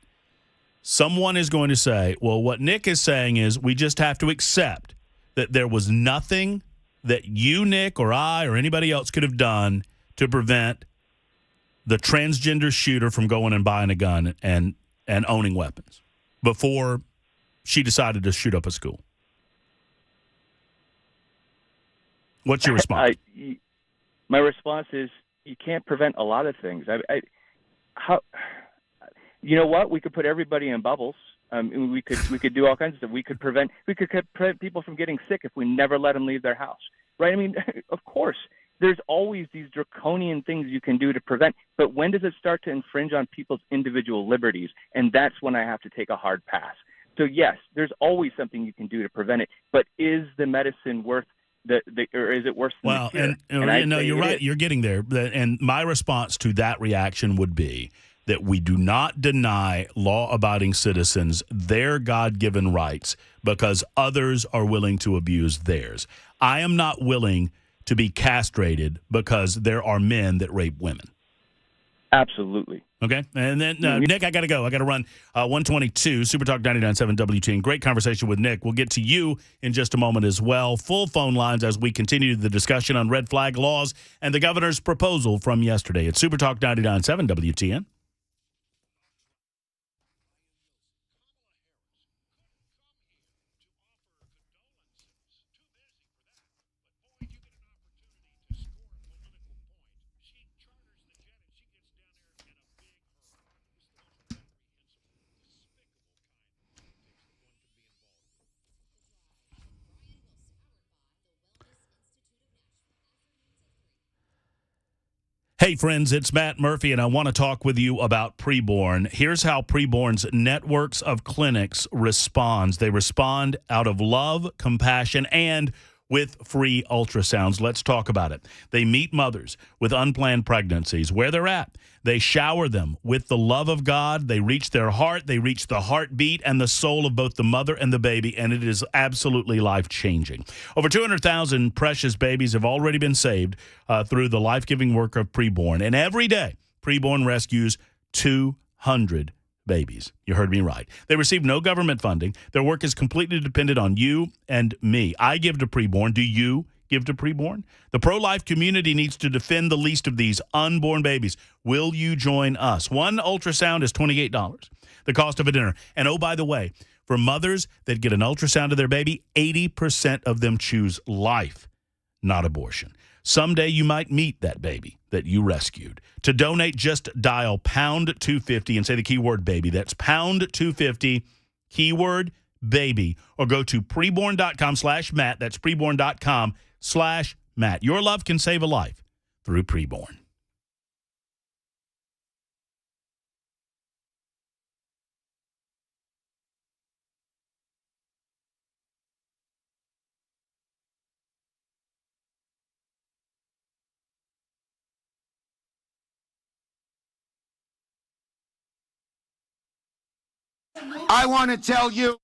Someone is going to say, well, what Nick is saying is we just have to accept that there was nothing that you, Nick, or I, or anybody else could have done to prevent the transgender shooter from going and buying a gun and owning weapons before she decided to shoot up a school. What's your response? My response is you can't prevent a lot of things. You know what? We could put everybody in bubbles. We could do all kinds of stuff. We could prevent people from getting sick if we never let them leave their house, right? I mean, of course, there's always these draconian things you can do to prevent. But when does it start to infringe on people's individual liberties? And that's when I have to take a hard pass. So yes, there's always something you can do to prevent it. But is the medicine worth or is it worse than the cure? And you're right. You're getting there. And my response to that reaction would be that we do not deny law-abiding citizens their God-given rights because others are willing to abuse theirs. I am not willing to be castrated because there are men that rape women. Absolutely. Okay. And then, Nick, I got to go. I got to run 122, Super Talk 99.7 WTN. Great conversation with Nick. We'll get to you in just a moment as well. Full phone lines as we continue the discussion on red flag laws and the governor's proposal from yesterday. It's Super Talk 99.7 WTN. Hey, friends, it's Matt Murphy, and I want to talk with you about preborn. Here's how preborn's networks of clinics responds. They respond out of love, compassion, and with free ultrasounds. Let's talk about it. They meet mothers with unplanned pregnancies where they're at. They shower them with the love of God. They reach their heart. They reach the heartbeat and the soul of both the mother and the baby, and it is absolutely life-changing. Over 200,000 precious babies have already been saved through the life-giving work of preborn, and every day, preborn rescues 200 babies. You heard me right. They receive no government funding. Their work is completely dependent on you and me. I give to preborn. Do you give to preborn? The pro-life community needs to defend the least of these unborn babies. Will you join us? One ultrasound is $28, the cost of a dinner. And oh, by the way, for mothers that get an ultrasound of their baby, 80% of them choose life, not abortion. Someday you might meet that baby that you rescued. To donate, just dial pound 250 and say the keyword baby. That's pound 250, keyword baby, or go to preborn.com/Matt. That's preborn.com/Matt. Your love can save a life through preborn. I want to tell you.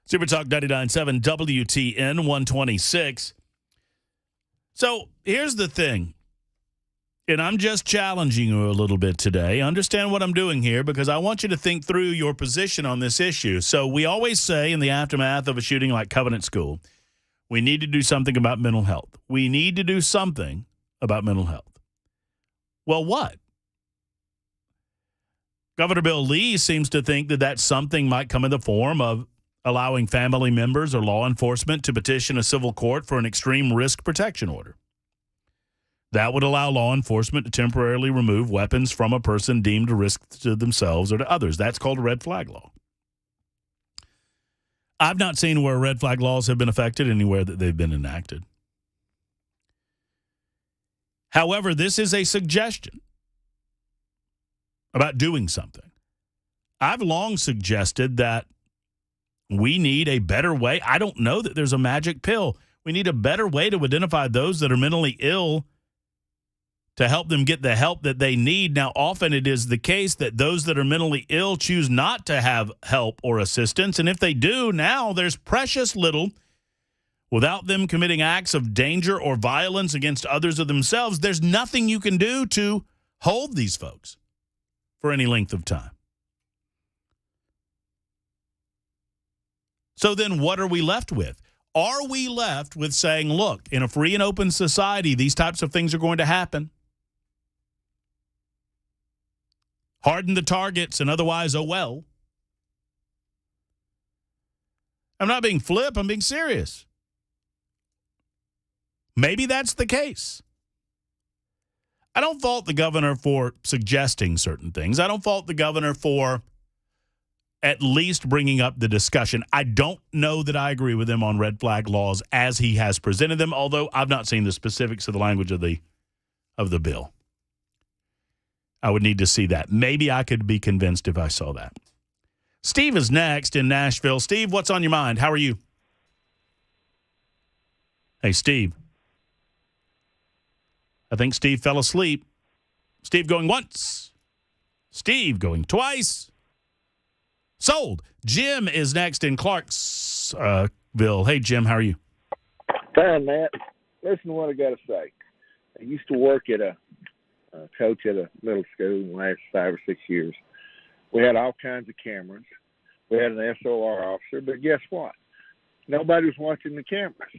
Super Talk 99.7 WTN 126. So here's the thing, and I'm just challenging you a little bit today. Understand what I'm doing here because I want you to think through your position on this issue. So we always say in the aftermath of a shooting like Covenant School, we need to do something about mental health. We need to do something about mental health. Well, what? Governor Bill Lee seems to think that that something might come in the form of allowing family members or law enforcement to petition a civil court for an extreme risk protection order. That would allow law enforcement to temporarily remove weapons from a person deemed a risk to themselves or to others. That's called a red flag law. I've not seen where red flag laws have been affected anywhere that they've been enacted. However, this is a suggestion about doing something. I've long suggested that we need a better way. I don't know that there's a magic pill. We need a better way to identify those that are mentally ill to help them get the help that they need. Now, often it is the case that those that are mentally ill choose not to have help or assistance. And if they do, now there's precious little. Without them committing acts of danger or violence against others or themselves, there's nothing you can do to hold these folks for any length of time. So then what are we left with? Are we left with saying, look, in a free and open society, these types of things are going to happen? Harden the targets and otherwise, oh well. I'm not being flip, I'm being serious. Maybe that's the case. I don't fault the governor for suggesting certain things. I don't fault the governor for at least bringing up the discussion. I don't know that I agree with him on red flag laws as he has presented them, although I've not seen the specifics of the language of the bill. I would need to see that. Maybe I could be convinced if I saw that. Steve is next in Nashville. Steve, what's on your mind? How are you? Hey, Steve. I think Steve fell asleep. Steve going once. Steve going twice. Sold. Jim is next in Clarksville. Hey, Jim, how are you? Fine, Matt. Listen to what I got to say. I used to work at a coach at a middle school in the last 5 or 6 years. We had all kinds of cameras. We had an SOR officer, but guess what? Nobody was watching the cameras.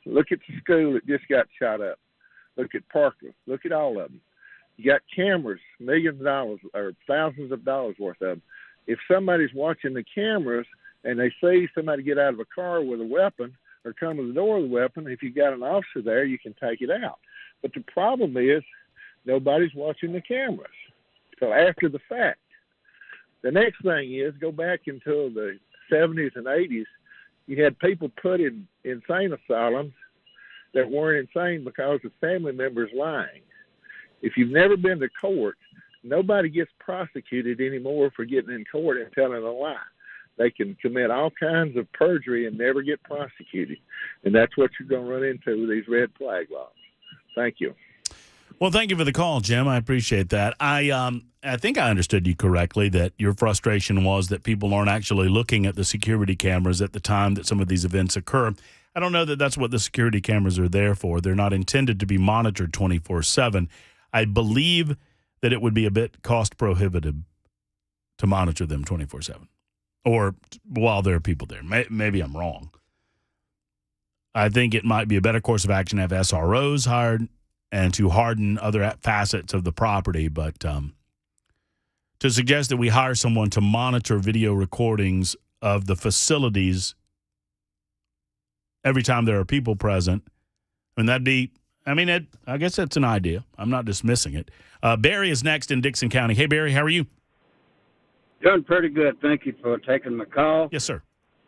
Look at the school that just got shot up. Look at Parker. Look at all of them. You got cameras, millions of dollars or thousands of dollars worth of them. If somebody's watching the cameras and they see somebody get out of a car with a weapon or come to the door with a weapon, if you got an officer there, you can take it out. But the problem is nobody's watching the cameras until after the fact. The next thing is go back until the 70s and 80s. You had people put in insane asylums that weren't insane because of family members lying. If you've never been to court, nobody gets prosecuted anymore for getting in court and telling a lie. They can commit all kinds of perjury and never get prosecuted. And that's what you're going to run into with these red flag laws. Thank you. Well, thank you for the call, Jim. I appreciate that. I think I understood you correctly that your frustration was that people aren't actually looking at the security cameras at the time that some of these events occur. I don't know that that's what the security cameras are there for. They're not intended to be monitored 24/7. I believe that it would be a bit cost prohibitive to monitor them 24/7 or while there are people there. Maybe I'm wrong. I think it might be a better course of action to have SROs hired and to harden other facets of the property. But to suggest that we hire someone to monitor video recordings of the facilities every time there are people present, and that'd be, I guess that's an idea. I'm not dismissing it. Barry is next in Dixon County. Hey, Barry, how are you? Doing pretty good. Thank you for taking my call. Yes, sir.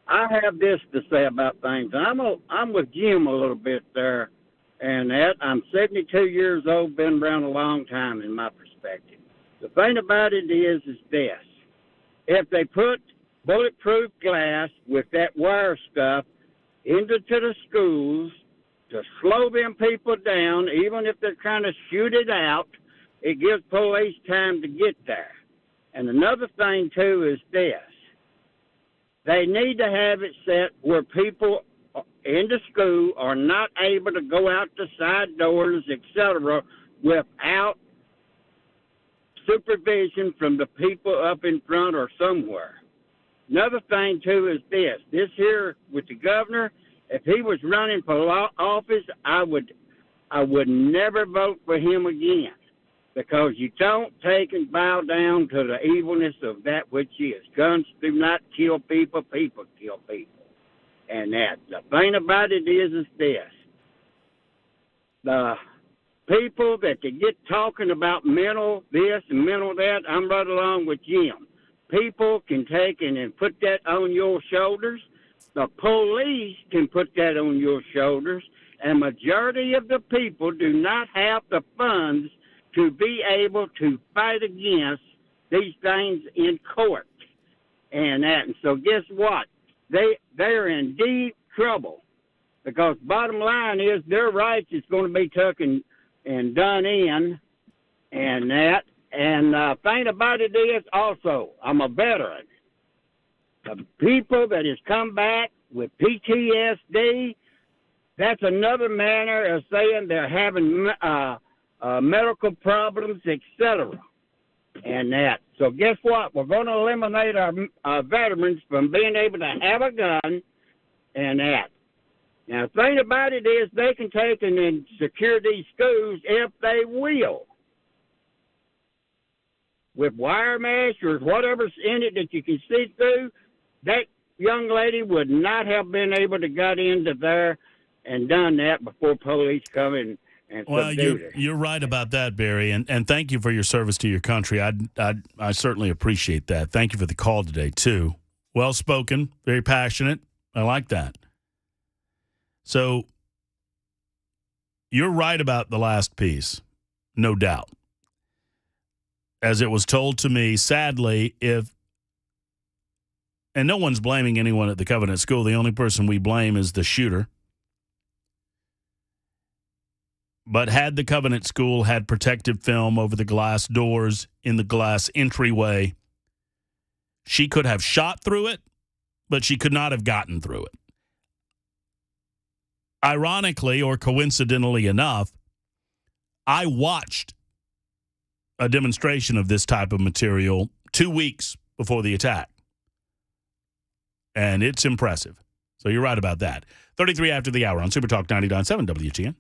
I have this to say about things. I'm with Jim a little bit there, and that I'm 72 years old, been around a long time in my perspective. The thing about it is this. If they put bulletproof glass with that wire stuff into the schools to slow them people down, even if they're trying to shoot it out, it gives police time to get there. And another thing, too, is this. They need to have it set where people in the school are not able to go out the side doors, etc., without supervision from the people up in front or somewhere. Another thing, too, is this. This here with the governor, if he was running for office, I would never vote for him again, because you don't take and bow down to the evilness of that which is. Guns do not kill people, people kill people. And that the thing about it is this. The people that they get talking about mental this and mental that, I'm right along with Jim. People can take and put that on your shoulders. The police can put that on your shoulders. And majority of the people do not have the funds to be able to fight against these things in court. And so guess what? They're in deep trouble, because bottom line is their rights is going to be taken and done in, and that. And thing about it is also, I'm a veteran. The people that has come back with PTSD, that's another manner of saying they're having medical problems, etc. And that. So guess what? We're going to eliminate our veterans from being able to have a gun and that. Now, the thing about it is they can take and secure these schools if they will. With wire mesh or whatever's in it that you can see through, that young lady would not have been able to get into there and done that before police come in. Well, you're right about that, Barry, and thank you for your service to your country. I certainly appreciate that. Thank you for the call today, too. Well spoken, very passionate. I like that. So you're right about the last piece, no doubt. as it was told to me, sadly, and no one's blaming anyone at the Covenant School. The only person we blame is the shooter. But had the Covenant School had protective film over the glass doors in the glass entryway, she could have shot through it, but she could not have gotten through it. Ironically, or coincidentally enough, I watched a demonstration of this type of material 2 weeks before the attack. And it's impressive. So you're right about that. 33 after the hour on Super Talk 99.7 WTN.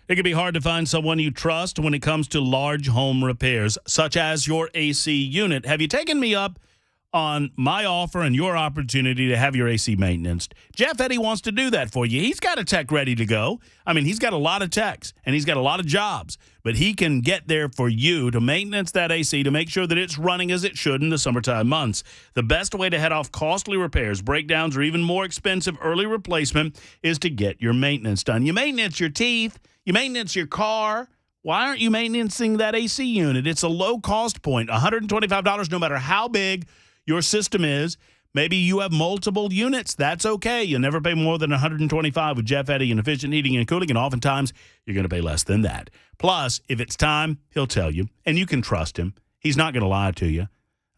It can be hard to find someone you trust when it comes to large home repairs, such as your AC unit. Have you taken me up on my offer and your opportunity to have your AC maintenance? Jeff Eddy wants to do that for you. He's got a tech ready to go. I mean, he's got a lot of techs, and he's got a lot of jobs, but he can get there for you to maintenance that AC to make sure that it's running as it should in the summertime months. The best way to head off costly repairs, breakdowns, or even more expensive early replacement is to get your maintenance done. You maintenance your teeth. You maintenance your car. Why aren't you maintaining that AC unit? It's a low-cost point, $125 no matter how big your system is. Maybe you have multiple units. That's okay. You'll never pay more than $125 with Jeff Eddy and Efficient Heating and Cooling, and oftentimes you're going to pay less than that. Plus, if it's time, he'll tell you, and you can trust him. He's not going to lie to you.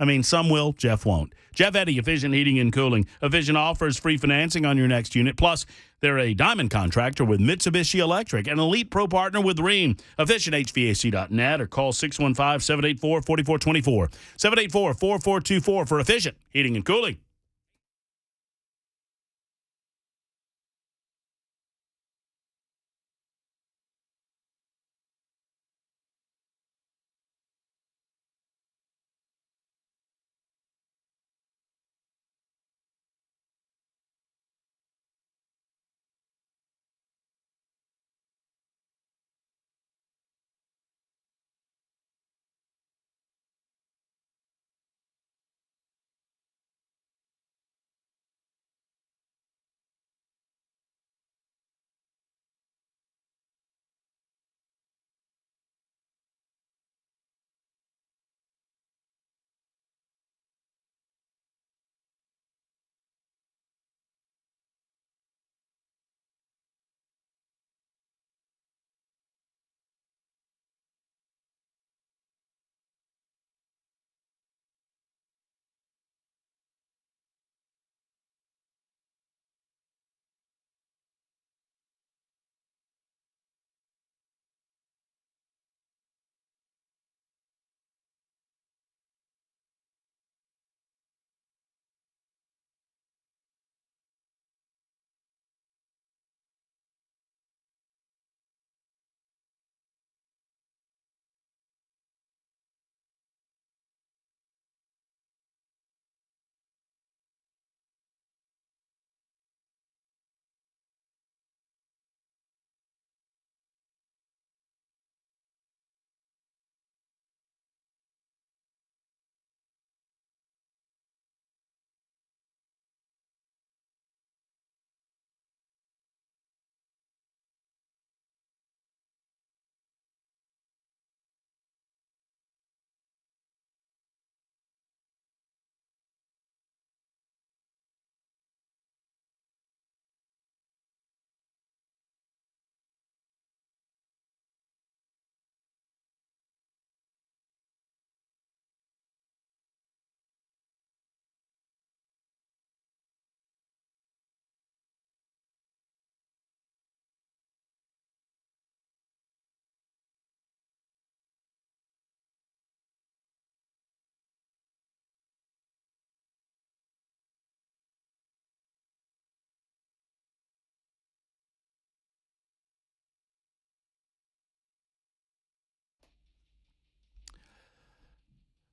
I mean, some will, Jeff won't. Jeff Eddy, Efficient Heating and Cooling. Efficient offers free financing on your next unit. Plus, they're a diamond contractor with Mitsubishi Electric, an elite pro partner with Rheem. EfficientHVAC.net or call 615-784-4424. 784-4424 for Efficient Heating and Cooling.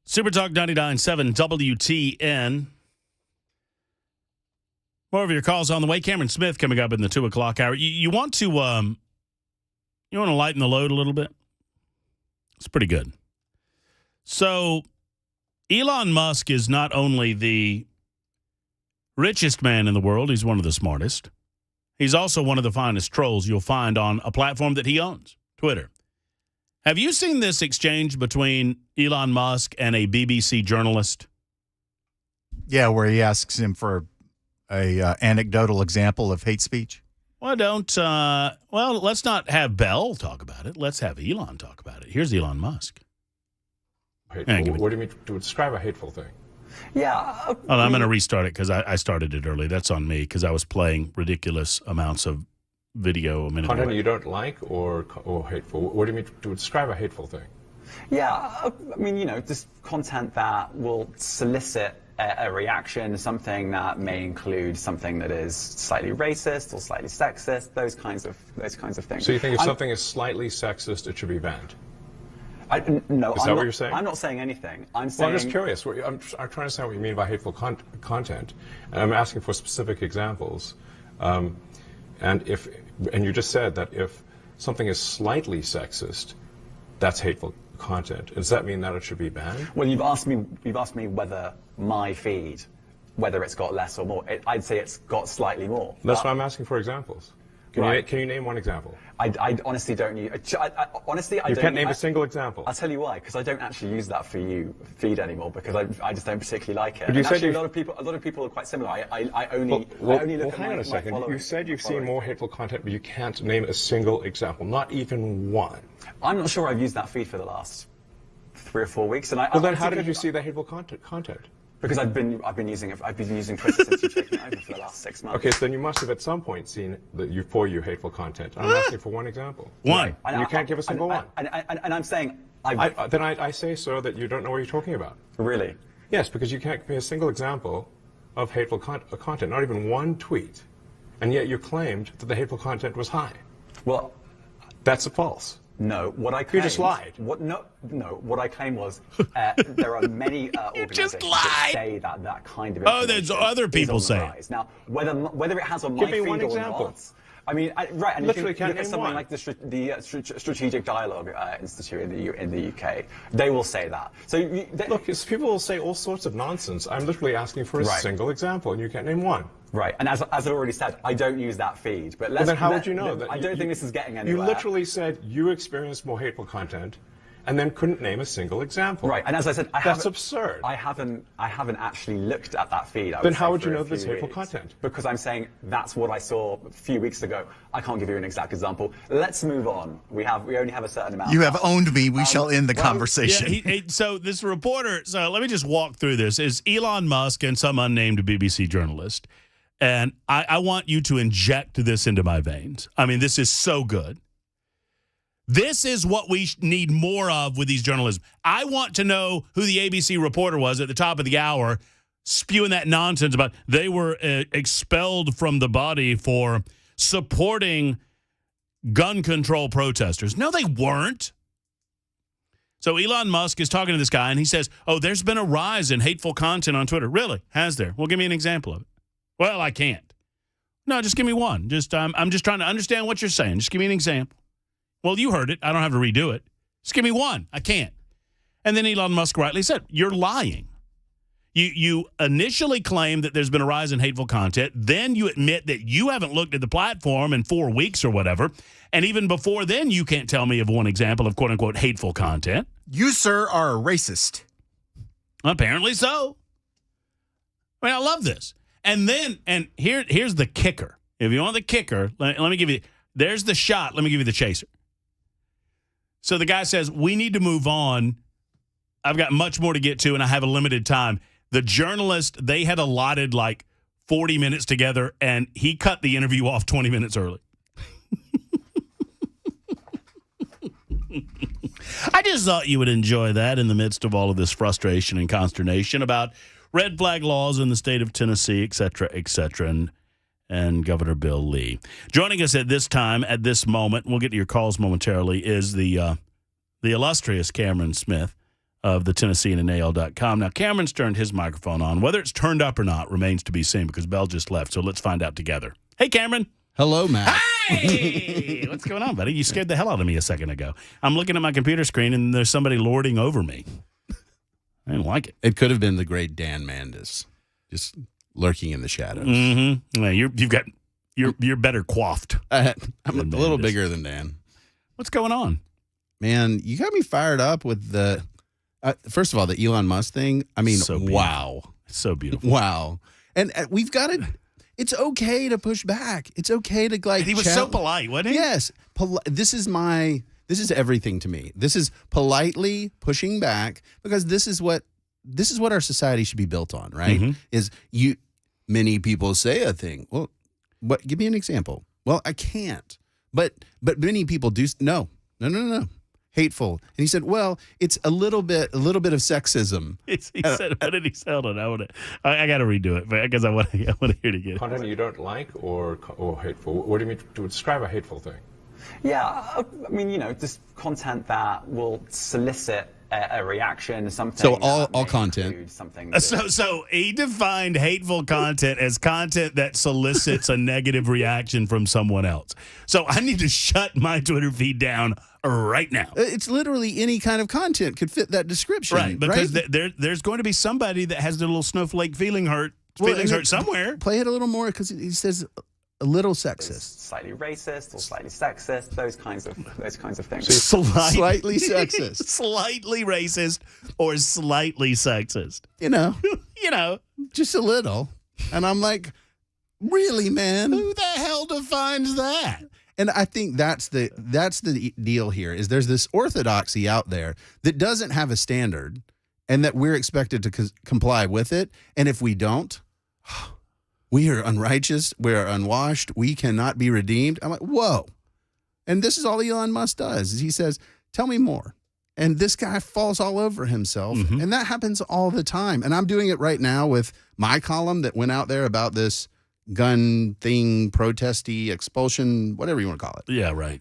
Super Talk 99.7 WTN. More of your calls on the way. Cameron Smith coming up in the 2 o'clock hour. You want to lighten the load a little bit? It's pretty good. So Elon Musk is not only the richest man in the world, he's one of the smartest. He's also one of the finest trolls you'll find on a platform that he owns, Twitter. Have you seen this exchange between Elon Musk and a BBC journalist? Yeah, where he asks him for a anecdotal example of hate speech. Well, let's not have Bell talk about it. Let's have Elon talk about it. Here's Elon Musk. What do you mean to describe a hateful thing? Yeah. I'm going to restart it because I started it early. That's on me because I was playing ridiculous amounts of video a minute ago. Content you don't like or hateful? What do you mean to describe a hateful thing? Yeah, I mean, just content that will solicit a reaction, something that may include something that is slightly racist or slightly sexist, those kinds of things. So you think if something is slightly sexist, it should be banned? No, is that what you're saying? I'm not saying anything. I'm saying. Well, I'm just curious. I'm trying to understand what you mean by hateful content, and I'm asking for specific examples. And you just said that if something is slightly sexist, that's hateful content. Does that mean that it should be banned? Well, you've asked me whether my feed, whether it's got less or more. I'd say it's got slightly more. That's why I'm asking for examples. Can you name one example? I honestly don't use. Honestly, I you don't. can't name a single example. I'll tell you why. Because I don't actually use that for you feed anymore. Because I just don't particularly like it. But you said actually, a lot of people are quite similar. I only look at hang on a second. You said you've seen more hateful content, but you can't name a single example, not even one. I'm not sure I've used that feed for the last 3 or 4 weeks. And then how did you see the hateful content? Because I've been using Twitter since you've taken it over for the last 6 months. Okay, so then you must have at some point seen for you hateful content. I'm asking for one example. One. And you can't give a single one. And I'm saying I say, sir, that you don't know what you're talking about. Really? Yes, because you can't give me a single example of hateful content, not even one tweet, and yet you claimed that the hateful content was high. Well, that's false. No, what I claimed... You just lied. What I claimed was there are many organizations that say that kind of information. Oh, there's other people saying. Now, whether it has on my feed or not... I mean, right, and literally if you look at something like the Strategic Dialogue Institute in the UK, they will say that. So look, people will say all sorts of nonsense. I'm literally asking for a single example, and you can't name one. Right, and as I already said, I don't use that feed. But then how would you know? I don't think this is getting anywhere. You literally said you experienced more hateful content, and then couldn't name a single example. Right, and as I said, that's absurd. I haven't actually looked at that feed. Then how would you know there's hateful content? Because I'm saying that's what I saw a few weeks ago. I can't give you an exact example. Let's move on. We only have a certain amount. You have owned me. We shall end the conversation. Yeah, so this reporter. So let me just walk through this. Is Elon Musk and some unnamed BBC journalist, and I want you to inject this into my veins. I mean, this is so good. This is what we need more of with these journalists. I want to know who the ABC reporter was at the top of the hour spewing that nonsense about they were expelled from the body for supporting gun control protesters. No, they weren't. So Elon Musk is talking to this guy, and he says, oh, there's been a rise in hateful content on Twitter. Really? Has there? Well, give me an example of it. Well, I can't. No, just give me one. I'm just trying to understand what you're saying. Just give me an example. Well, you heard it. I don't have to redo it. Just give me one. I can't. And then Elon Musk rightly said, you're lying. You initially claim that there's been a rise in hateful content. Then you admit that you haven't looked at the platform in 4 weeks or whatever. And even before then, you can't tell me of one example of quote-unquote hateful content. You, sir, are a racist. Apparently so. I mean, I love this. And here's the kicker. If you want the kicker, let me give you, there's the shot. Let me give you the chaser. So the guy says, we need to move on. I've got much more to get to, and I have a limited time. The journalist, they had allotted like 40 minutes together, and he cut the interview off 20 minutes early. I just thought you would enjoy that in the midst of all of this frustration and consternation about red flag laws in the state of Tennessee, et cetera, and Governor Bill Lee. Joining us at this time, at this moment, we'll get to your calls momentarily, is the illustrious Cameron Smith of the Tennesseandanal.com. Now, Cameron's turned his microphone on. Whether it's turned up or not remains to be seen because Bell just left. So let's find out together. Hey, Cameron. Hello, Matt. Hey! What's going on, buddy? You scared the hell out of me a second ago. I'm looking at my computer screen, and there's somebody lording over me. I didn't like it. It could have been the great Dan Mandis, just lurking in the shadows. Mm-hmm. Yeah, you're better coiffed. I'm a little bigger than Dan. What's going on? Man, you got me fired up with the first of all, the Elon Musk thing. I mean, so wow. It's so beautiful. Wow. And we've got to, it's okay to push back. It's okay to like. He was so polite, wasn't he? Yes. This is everything to me. This is politely pushing back because this is what our society should be built on, right? Mm-hmm. Many people say a thing. Well, give me an example. Well, I can't. But many people do. No. Hateful. And he said, well, it's a little bit of sexism. He said, what did he say? Hold on. I got to redo it because I want to hear it again. Content you don't like or hateful? What do you mean to describe a hateful thing? Yeah, I mean, just content that will solicit a reaction, something. So all content. Something. So he defined hateful content as content that solicits a negative reaction from someone else. So I need to shut my Twitter feed down right now. It's literally any kind of content could fit that description, right? Because there's going to be somebody that has their little snowflake feelings hurt somewhere. Play it a little more because he says a little sexist, slightly racist, or slightly sexist, those kinds of things. Slightly sexist, slightly racist, or slightly sexist. You know, just a little. And I'm like, really, man? Who the hell defines that? And I think that's the deal here. Is there's this orthodoxy out there that doesn't have a standard, and that we're expected to comply with it. And if we don't, we are unrighteous. We are unwashed. We cannot be redeemed. I'm like, whoa. And this is all Elon Musk does. Is he says, tell me more. And this guy falls all over himself. Mm-hmm. And that happens all the time. And I'm doing it right now with my column that went out there about this gun thing, protesty, expulsion, whatever you want to call it. Yeah, right.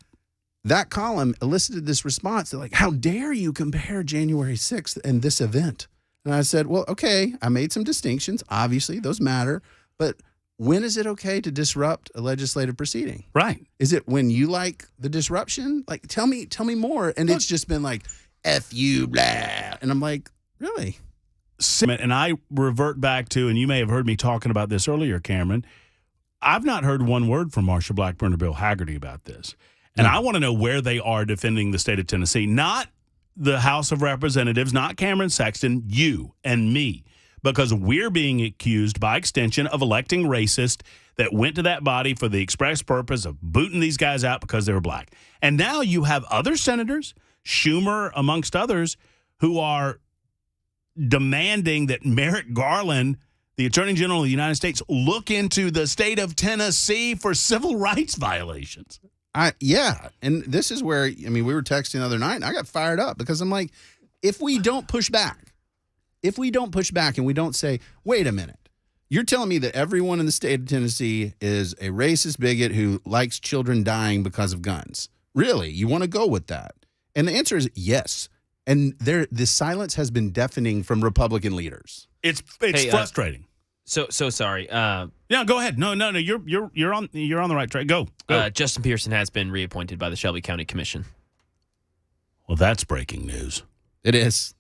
That column elicited this response. They're like, how dare you compare January 6th and this event? And I said, well, okay, I made some distinctions. Obviously, those matter. But when is it okay to disrupt a legislative proceeding? Right. Is it when you like the disruption? Like, tell me more. And it's just been like, F you, blah. And I'm like, really? And I revert back to, and you may have heard me talking about this earlier, Cameron, I've not heard one word from Marsha Blackburn or Bill Haggerty about this. And I want to know where they are defending the state of Tennessee, not the House of Representatives, not Cameron Sexton, you and me. Because we're being accused, by extension, of electing racists that went to that body for the express purpose of booting these guys out because they were black. And now you have other senators, Schumer amongst others, who are demanding that Merrick Garland, the Attorney General of the United States, look into the state of Tennessee for civil rights violations. Yeah. And this is where, we were texting the other night, and I got fired up because I'm like, if we don't push back and we don't say, wait a minute, you're telling me that everyone in the state of Tennessee is a racist bigot who likes children dying because of guns. Really? You want to go with that? And the answer is yes. And the silence has been deafening from Republican leaders. It's frustrating. So sorry. Yeah, go ahead. No. You're on the right track. Go. Justin Pearson has been reappointed by the Shelby County Commission. Well, that's breaking news. It is.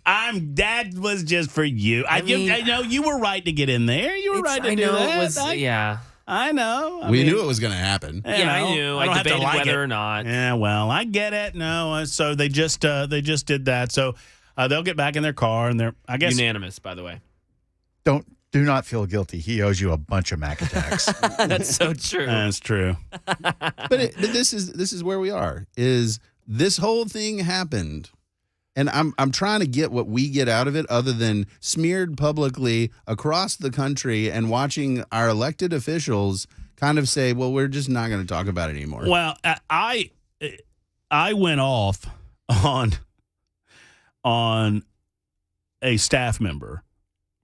That was just for you. I know you were right to get in there. You were right to do that. Yeah. I know. We knew it was going to happen. I knew. I debated whether or not. Yeah, well, I get it. No, so they just did that. So they'll get back in their car, and they're, I guess, unanimous. By the way, do not feel guilty. He owes you a bunch of Mac attacks. That's so true. That's true. But this is where we are. Is this whole thing happened? And I'm trying to get what we get out of it other than smeared publicly across the country and watching our elected officials kind of say, well, we're just not going to talk about it anymore. Well, I went off on a staff member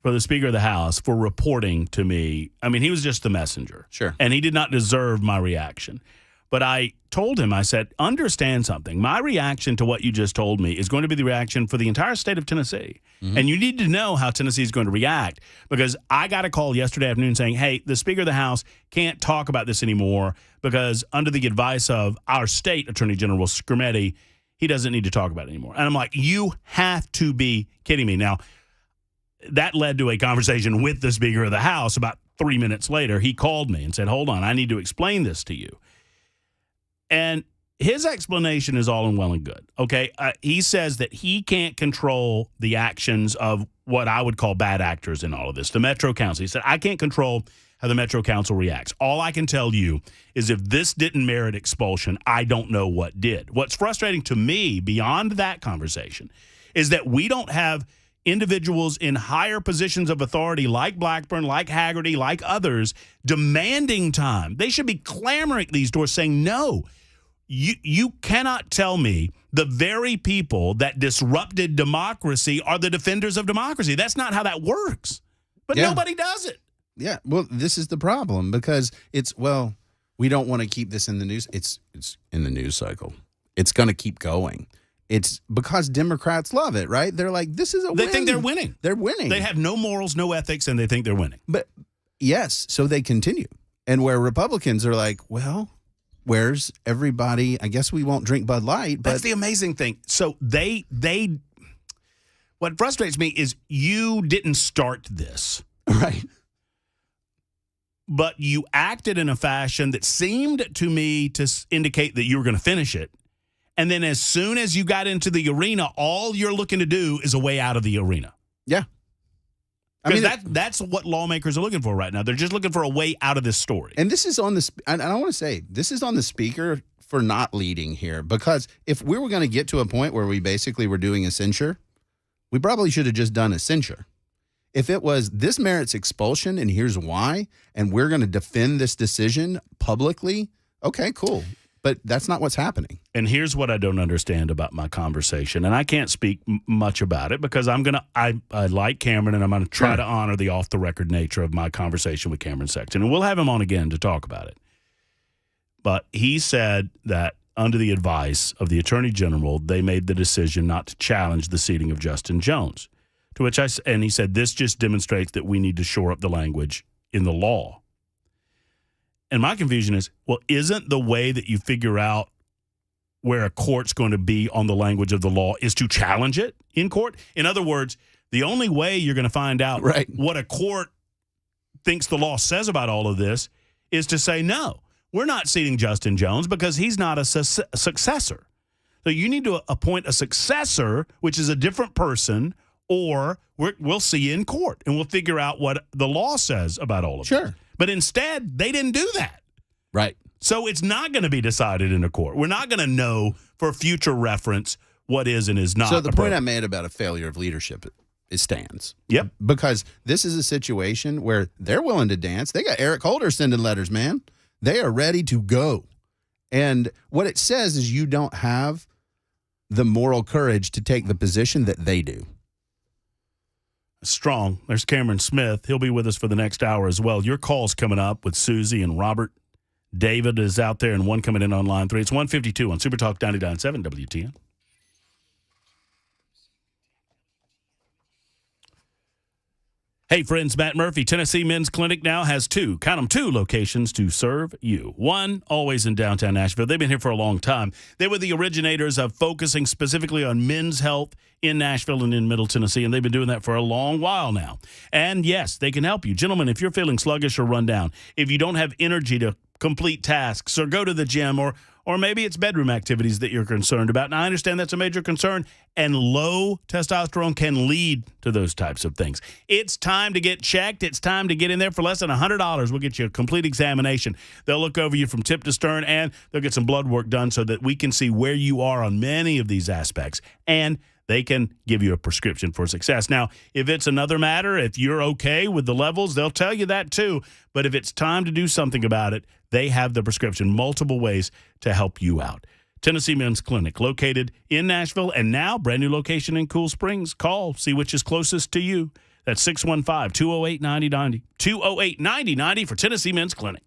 for the Speaker of the House for reporting to me. I mean, he was just the messenger. Sure. And he did not deserve my reaction. But I told him, I said, understand something. My reaction to what you just told me is going to be the reaction for the entire state of Tennessee. Mm-hmm. And you need to know how Tennessee is going to react, because I got a call yesterday afternoon saying, hey, the Speaker of the House can't talk about this anymore because under the advice of our state Attorney General Scarametti, he doesn't need to talk about it anymore. And I'm like, you have to be kidding me. Now, that led to a conversation with the Speaker of the House. About 3 minutes later, he called me and said, hold on, I need to explain this to you. And his explanation is all and well and good. Okay, he says that he can't control the actions of what I would call bad actors in all of this. The Metro Council. He said, I can't control how the Metro Council reacts. All I can tell you is if this didn't merit expulsion, I don't know what did. What's frustrating to me beyond that conversation is that we don't have individuals in higher positions of authority like Blackburn, like Haggerty, like others demanding time. They should be clamoring at these doors saying, no, you cannot tell me the very people that disrupted democracy are the defenders of democracy. That's not how that works. But nobody does it. Yeah, well, this is the problem, because we don't want to keep this in the news. It's in the news cycle. It's going to keep going. It's because Democrats love it, right? They're like, this is a win. They think they're winning. They're winning. They have no morals, no ethics, and they think they're winning. But yes, so they continue. And where Republicans are like, well, where's everybody? I guess we won't drink Bud Light. But that's the amazing thing. So they what frustrates me is you didn't start this. Right. But you acted in a fashion that seemed to me to indicate that you were going to finish it. And then as soon as you got into the arena, all you're looking to do is a way out of the arena. Yeah. Because that's what lawmakers are looking for right now. They're just looking for a way out of this story. And this is on the – and I want to say, this is on the Speaker for not leading here. Because if we were going to get to a point where we basically were doing a censure, we probably should have just done a censure. If it was this merits expulsion and here's why, and we're going to defend this decision publicly, okay, cool. But that's not what's happening. And here's what I don't understand about my conversation, and I can't speak much about it because I like Cameron, and I'm going to try to honor the off-the-record nature of my conversation with Cameron Sexton, and we'll have him on again to talk about it. But he said that under the advice of the Attorney General, they made the decision not to challenge the seating of Justin Jones. To which and he said, this just demonstrates that we need to shore up the language in the law. And my confusion is, well, isn't the way that you figure out where a court's going to be on the language of the law is to challenge it in court? In other words, the only way you're going to find out what a court thinks the law says about all of this is to say, no, we're not seating Justin Jones because he's not a successor. So you need to appoint a successor, which is a different person, or we'll see you in court and we'll figure out what the law says about all of it. But instead, they didn't do that. Right. So it's not going to be decided in a court. We're not going to know for future reference what is and is not. So the point I made about a failure of leadership, it stands. Yep. Because this is a situation where they're willing to dance. They got Eric Holder sending letters, man. They are ready to go. And what it says is you don't have the moral courage to take the position that they do. Strong. There's Cameron Smith. He'll be with us for the next hour as well. Your call's coming up with Susie and Robert. David is out there and one coming in on line 3. It's 152 on Super Talk 99.7 WTN. Hey, friends, Matt Murphy, Tennessee Men's Clinic now has 2 locations to serve you. One, always in downtown Nashville. They've been here for a long time. They were the originators of focusing specifically on men's health in Nashville and in Middle Tennessee, and they've been doing that for a long while now. And, yes, they can help you. Gentlemen, if you're feeling sluggish or run down, if you don't have energy to complete tasks or go to the gym or maybe it's bedroom activities that you're concerned about. Now, I understand that's a major concern, and low testosterone can lead to those types of things. It's time to get checked. It's time to get in there. For less than $100, we'll get you a complete examination. They'll look over you from tip to stern, and they'll get some blood work done so that we can see where you are on many of these aspects. And they can give you a prescription for success. Now, if it's another matter, if you're okay with the levels, they'll tell you that too. But if it's time to do something about it, they have the prescription, multiple ways to help you out. Tennessee Men's Clinic, located in Nashville, and now brand new location in Cool Springs. Call, see which is closest to you. That's 615-208-9090. 208-9090 for Tennessee Men's Clinic.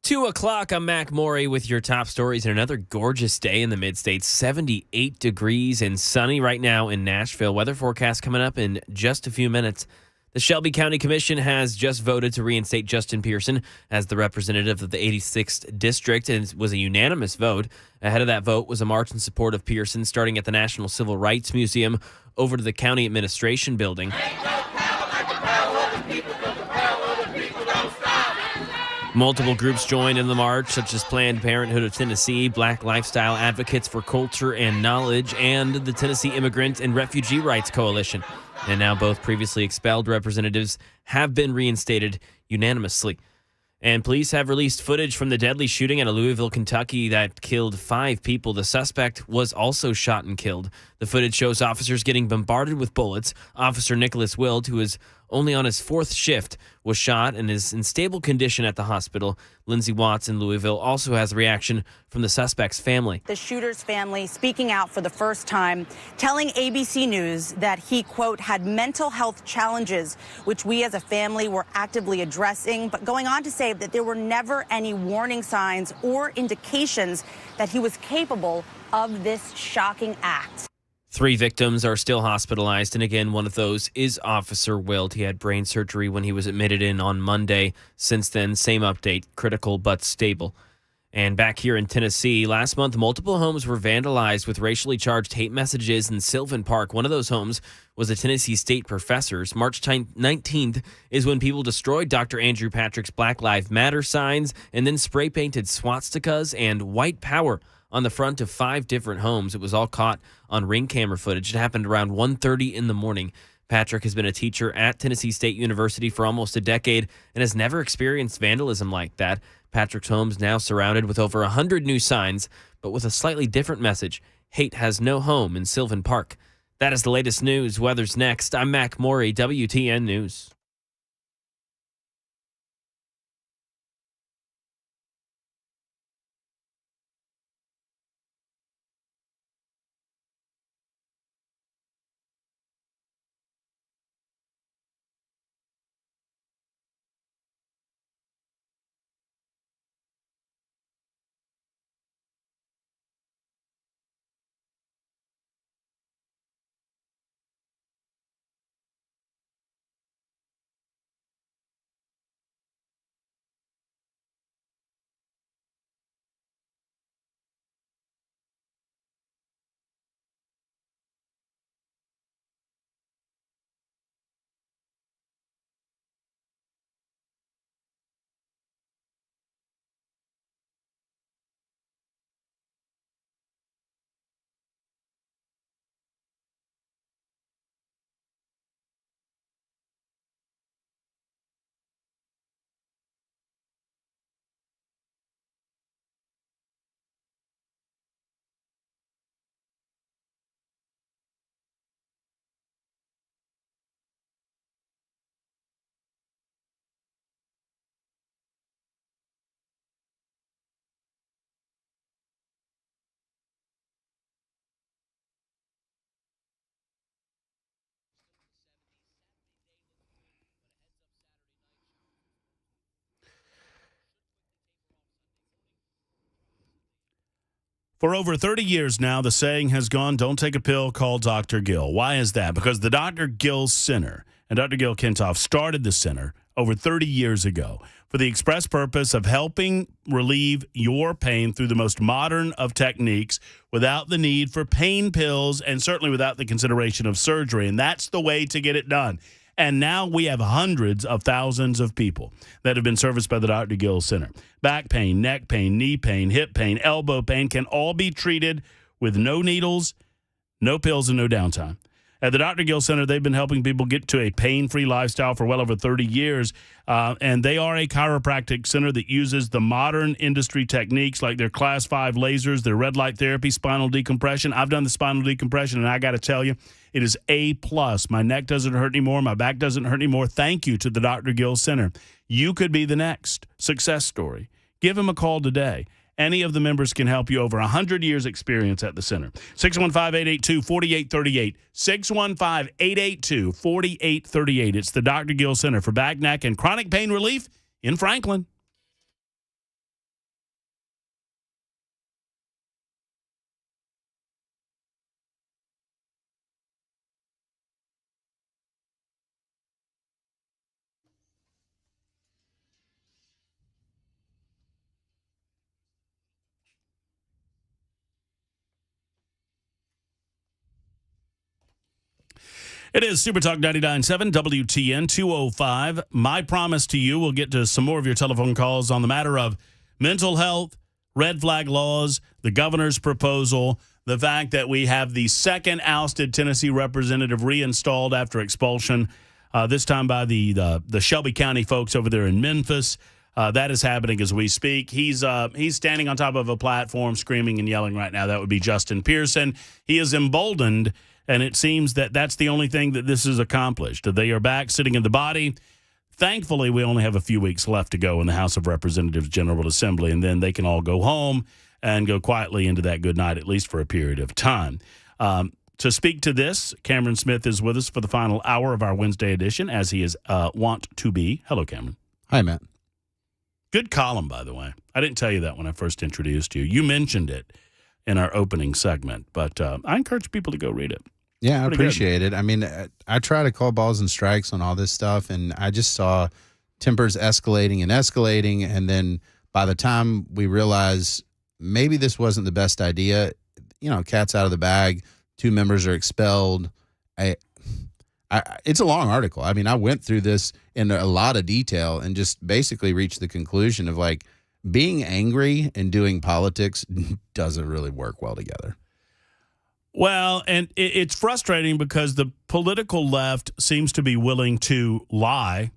2 o'clock, I'm Mac Morey with your top stories and another gorgeous day in the mid-states. 78 degrees and sunny right now in Nashville. Weather forecast coming up in just a few minutes. The Shelby County Commission has just voted to reinstate Justin Pearson as the representative of the 86th District, and it was a unanimous vote. Ahead of that vote was a march in support of Pearson, starting at the National Civil Rights Museum over to the County Administration Building. Multiple groups joined in the march, such as Planned Parenthood of Tennessee, Black Lifestyle Advocates for Culture and Knowledge, and the Tennessee Immigrant and Refugee Rights Coalition. And now both previously expelled representatives have been reinstated unanimously. And police have released footage from the deadly shooting at a Louisville, Kentucky that killed 5 people. The suspect was also shot and killed. The footage shows officers getting bombarded with bullets. Officer Nicholas Wild, who is only on his 4th shift, was shot and is in stable condition at the hospital. Lindsay Watts in Louisville also has a reaction from the suspect's family. The shooter's family speaking out for the first time, telling ABC News that he, quote, had mental health challenges, which we as a family were actively addressing, but going on to say that there were never any warning signs or indications that he was capable of this shocking act. 3 victims are still hospitalized, and again, one of those is Officer Wild. He had brain surgery when he was admitted in on Monday. Since then, same update, critical but stable. And back here in Tennessee, last month, multiple homes were vandalized with racially charged hate messages in Sylvan Park. One of those homes was a Tennessee State professor's. March 19th is when people destroyed Dr. Andrew Patrick's Black Lives Matter signs and then spray-painted swastikas and white power on the front of 5 different homes. It was all caught on Ring camera footage. It happened around 1:30 in the morning. Patrick has been a teacher at Tennessee State University for almost a decade and has never experienced vandalism like that. Patrick's home is now surrounded with over 100 new signs, but with a slightly different message. Hate has no home in Sylvan Park. That is the latest news. Weather's next. I'm Mac Morey, WTN News. For over 30 years now, the saying has gone, don't take a pill, call Dr. Gill. Why is that? Because the Dr. Gill Center and Dr. Gil Kentoff started the center over 30 years ago for the express purpose of helping relieve your pain through the most modern of techniques without the need for pain pills and certainly without the consideration of surgery. And that's the way to get it done. And now we have hundreds of thousands of people that have been serviced by the Dr. Gill Center. Back pain, neck pain, knee pain, hip pain, elbow pain can all be treated with no needles, no pills, and no downtime. At the Dr. Gill Center, they've been helping people get to a pain-free lifestyle for well over 30 years, and they are a chiropractic center that uses the modern industry techniques like their Class 5 lasers, their red light therapy, spinal decompression. I've done the spinal decompression, and I got to tell you, it is A+. My neck doesn't hurt anymore. My back doesn't hurt anymore. Thank you to the Dr. Gill Center. You could be the next success story. Give them a call today. Any of the members can help you. Over 100 years experience at the center. 615-882-4838. 615-882-4838. It's the Dr. Gill Center for back, neck, and chronic pain relief in Franklin. It is Super Talk 99.7 WTN 205. My promise to you, we'll get to some more of your telephone calls on the matter of mental health, red flag laws, the governor's proposal, the fact that we have the second ousted Tennessee representative reinstalled after expulsion, this time by the Shelby County folks over there in Memphis. That is happening as we speak. He's standing on top of a platform screaming and yelling right now. That would be Justin Pearson. He is emboldened, and it seems that that's the only thing that this has accomplished. They are back sitting in the body. Thankfully, we only have a few weeks left to go in the House of Representatives General Assembly, and then they can all go home and go quietly into that good night, at least for a period of time. To speak to this, Cameron Smith is with us for the final hour of our Wednesday edition, as he is wont to be. Hello, Cameron. Hi, Matt. Good column, by the way. I didn't tell you that when I first introduced you. You mentioned it in our opening segment, but I encourage people to go read it. Yeah, I appreciate it. I mean, I try to call balls and strikes on all this stuff, and I just saw tempers escalating, and then by the time we realize maybe this wasn't the best idea, cat's out of the bag, 2 members are expelled. It's a long article. I mean, I went through this in a lot of detail and just basically reached the conclusion of, like, being angry and doing politics doesn't really work well together. Well, and it's frustrating because the political left seems to be willing to lie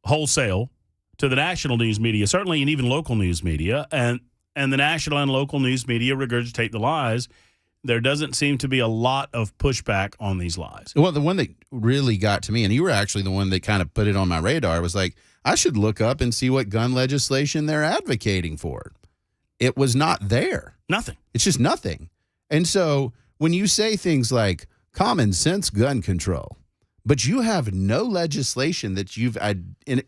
wholesale to the national news media, certainly, and even local news media, and the national and local news media regurgitate the lies. There doesn't seem to be a lot of pushback on these lies. Well, the one that really got to me, and you were actually the one that kind of put it on my radar, was like, I should look up and see what gun legislation they're advocating for. It was not there. Nothing. It's just nothing. And so when you say things like common sense gun control, but you have no legislation that you've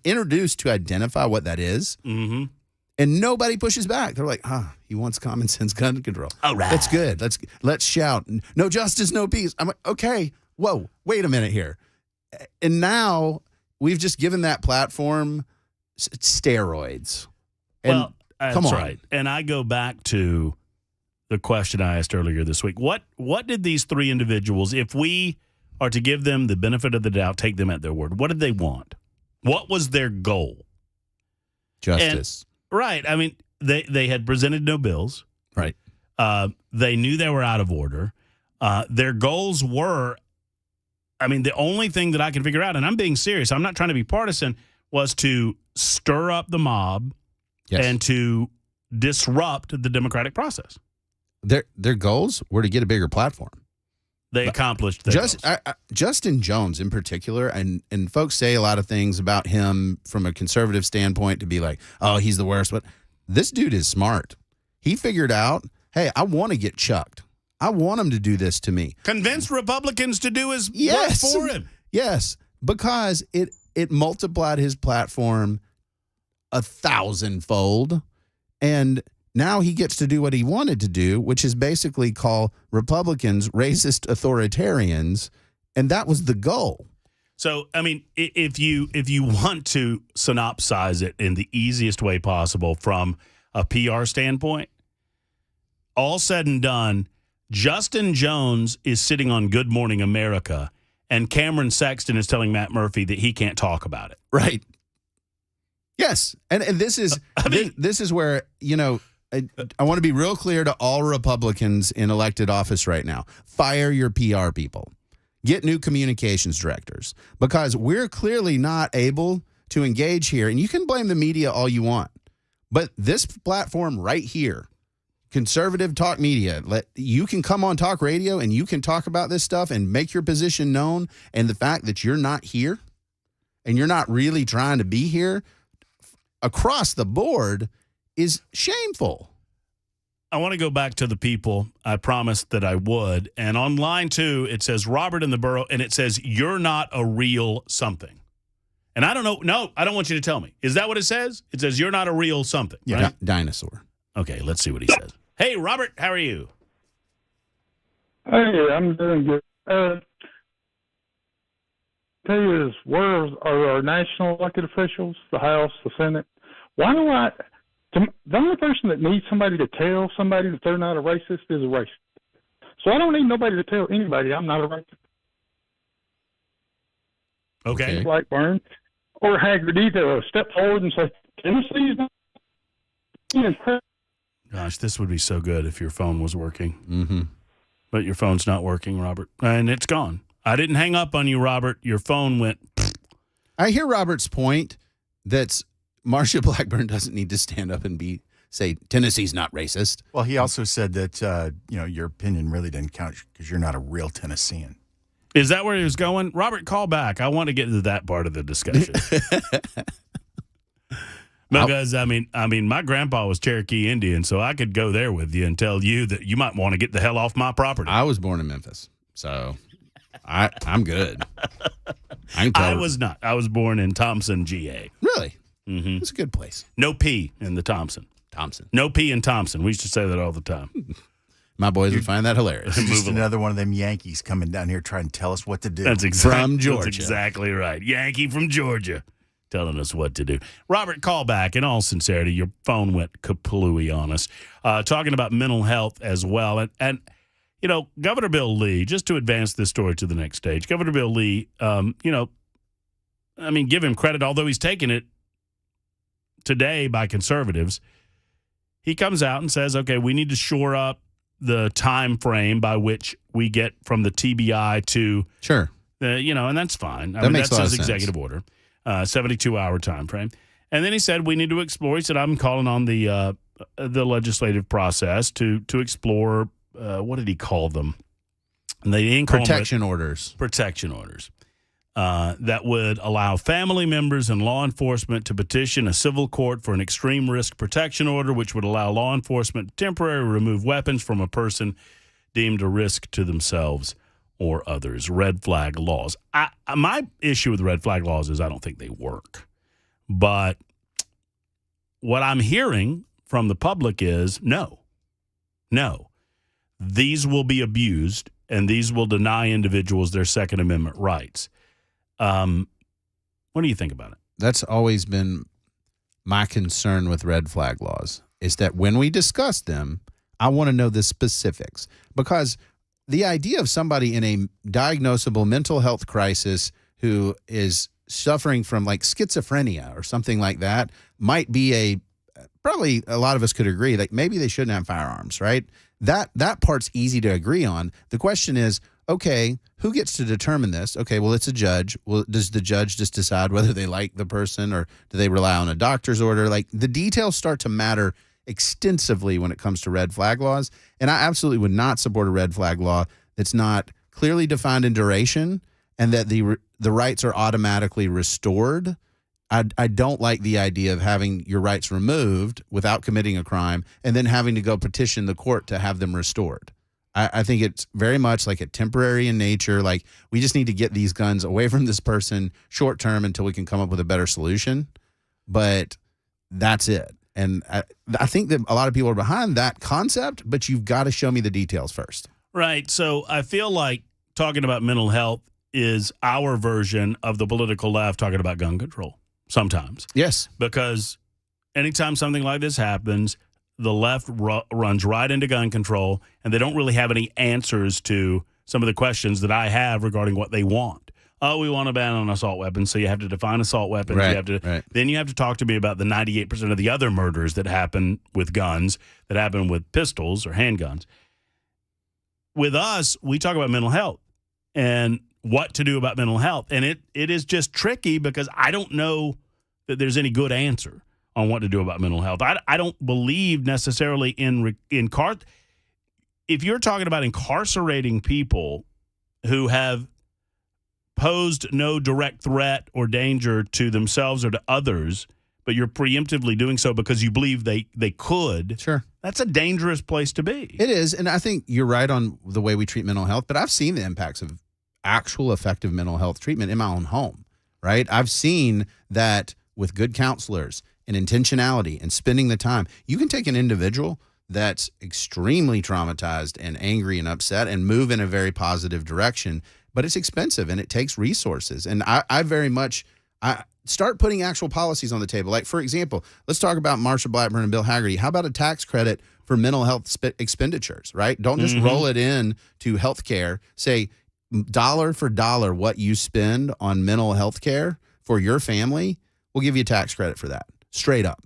introduced to identify what that is, mm-hmm. and nobody pushes back. They're like, he wants common sense gun control. All right. That's good. Let's shout. No justice, no peace. I'm like, okay, whoa, wait a minute here. And now we've just given that platform steroids. And well, that's right. And I go back to the question I asked earlier this week. What did these 3 individuals, if we are to give them the benefit of the doubt, take them at their word, what did they want? What was their goal? Justice. Right. I mean, they had presented no bills. Right. They knew they were out of order. Their goals were, I mean, the only thing that I can figure out, and I'm being serious, I'm not trying to be partisan, was to stir up the mob and to disrupt the democratic process. Their goals were to get a bigger platform. They accomplished that. Justin Jones in particular, and folks say a lot of things about him from a conservative standpoint to be like, oh, he's the worst. But this dude is smart. He figured out, hey, I want to get chucked. I want him to do this to me. Convince Republicans to do his work for him. Yes, because it multiplied his platform 1,000-fold, and now he gets to do what he wanted to do, which is basically call Republicans racist authoritarians, and that was the goal. So, I mean, if you want to synopsize it in the easiest way possible from a PR standpoint, all said and done, Justin Jones is sitting on Good Morning America, and Cameron Sexton is telling Matt Murphy that he can't talk about it. Right. Yes, and this is this is where, I want to be real clear to all Republicans in elected office right now. Fire your PR people. Get new communications directors, because we're clearly not able to engage here. And you can blame the media all you want, but this platform right here, conservative talk media, you can come on talk radio and you can talk about this stuff and make your position known. And the fact that you're not here and you're not really trying to be here across the board is shameful. I want to go back to the people. I promised that I would. And on line 2, it says Robert in the borough, and it says, you're not a real something. And I don't know. No, I don't want you to tell me. Is that what it says? It says you're not a real something. Yeah, right? Dinosaur. Okay, let's see what he says. Hey, Robert, how are you? Hey, I'm doing good. Tell you is, where are our national elected officials, the House, the Senate? Why do the only person that needs somebody to tell somebody that they're not a racist is a racist. So I don't need nobody to tell anybody I'm not a racist. Okay. Blackburn or Haggerty to step forward and say, Tennessee's not. Gosh, this would be so good if your phone was working. Mm-hmm. But your phone's not working, Robert. And it's gone. I didn't hang up on you, Robert. Your phone went. I hear Robert's point that Marsha Blackburn doesn't need to stand up and say Tennessee's not racist. Well, he also said that your opinion really didn't count because you're not a real Tennessean. Is that where he was going? Robert, call back. I want to get into that part of the discussion. Because I mean, my grandpa was Cherokee Indian, so I could go there with you and tell you that you might want to get the hell off my property. I was born in Memphis, so I'm good. I was not. I was born in Thompson, GA. Really? Mm-hmm. It's a good place. No P in the Thompson. No P in Thompson. We used to say that all the time. My boys would find that hilarious. Just another one of them Yankees coming down here trying to tell us what to do. That's from Georgia. That's exactly right. Yankee from Georgia telling us what to do. Robert, call back. In all sincerity, your phone went kaplooey on us. Talking about mental health as well. And Governor Bill Lee, just to advance this story to the next stage, Governor Bill Lee, give him credit, although he's taken it today by conservatives. He comes out and says, okay, we need to shore up the time frame by which we get from the TBI to sure, and that's fine. Makes that's a lot his of sense. Executive order, 72-hour time frame. And then he said we need to explore. He said I'm calling on the legislative process to explore. What did he call them? And they didn't call protection orders. Protection orders. That would allow family members and law enforcement to petition a civil court for an extreme risk protection order, which would allow law enforcement to temporarily remove weapons from a person deemed a risk to themselves or others. Red flag laws. My issue with red flag laws is I don't think they work. But what I'm hearing from the public is no. These will be abused, and these will deny individuals their Second Amendment rights. What do you think about it? That's always been my concern with red flag laws, is that when we discuss them, I want to know the specifics. Because the idea of somebody in a diagnosable mental health crisis who is suffering from like schizophrenia or something like that might be probably a lot of us could agree that maybe they shouldn't have firearms, right? That part's easy to agree on. The question is, okay, who gets to determine this? Okay, well, it's a judge. Well, does the judge just decide whether they like the person or do they rely on a doctor's order? Like the details start to matter extensively when it comes to red flag laws. And I absolutely would not support a red flag law that's not clearly defined in duration and that the rights are automatically restored. I don't like the idea of having your rights removed without committing a crime and then having to go petition the court to have them restored. I think it's very much like a temporary in nature. Like we just need to get these guns away from this person short term until we can come up with a better solution. But that's it. And I think that a lot of people are behind that concept, but you've got to show me the details first. Right. So I feel like talking about mental health is our version of the political left talking about gun control sometimes. Yes. Because anytime something like this happens, the left runs right into gun control, and they don't really have any answers to some of the questions that I have regarding what they want. Oh, we want to ban on assault weapons, so you have to define assault weapons. Right, Then you have to talk to me about the 98% of the other murders that happen with guns, that happen with pistols or handguns. With us, we talk about mental health and what to do about mental health, and it is just tricky because I don't know that there's any good answer on what to do about mental health. I don't believe necessarily in if you're talking about incarcerating people who have posed no direct threat or danger to themselves or to others, but you're preemptively doing so because you believe they could. Sure. That's a dangerous place to be. It is, and I think you're right on the way we treat mental health, but I've seen the impacts of actual effective mental health treatment in my own home, right? I've seen that with good counselors and intentionality and spending the time, you can take an individual that's extremely traumatized and angry and upset and move in a very positive direction, but it's expensive and it takes resources. And I very much start putting actual policies on the table. Like, for example, let's talk about Marsha Blackburn and Bill Haggerty. How about a tax credit for mental health expenditures, right? Don't just roll it in to health care. Say, dollar for dollar what you spend on mental health care for your family, we'll give you a tax credit for that. Straight up.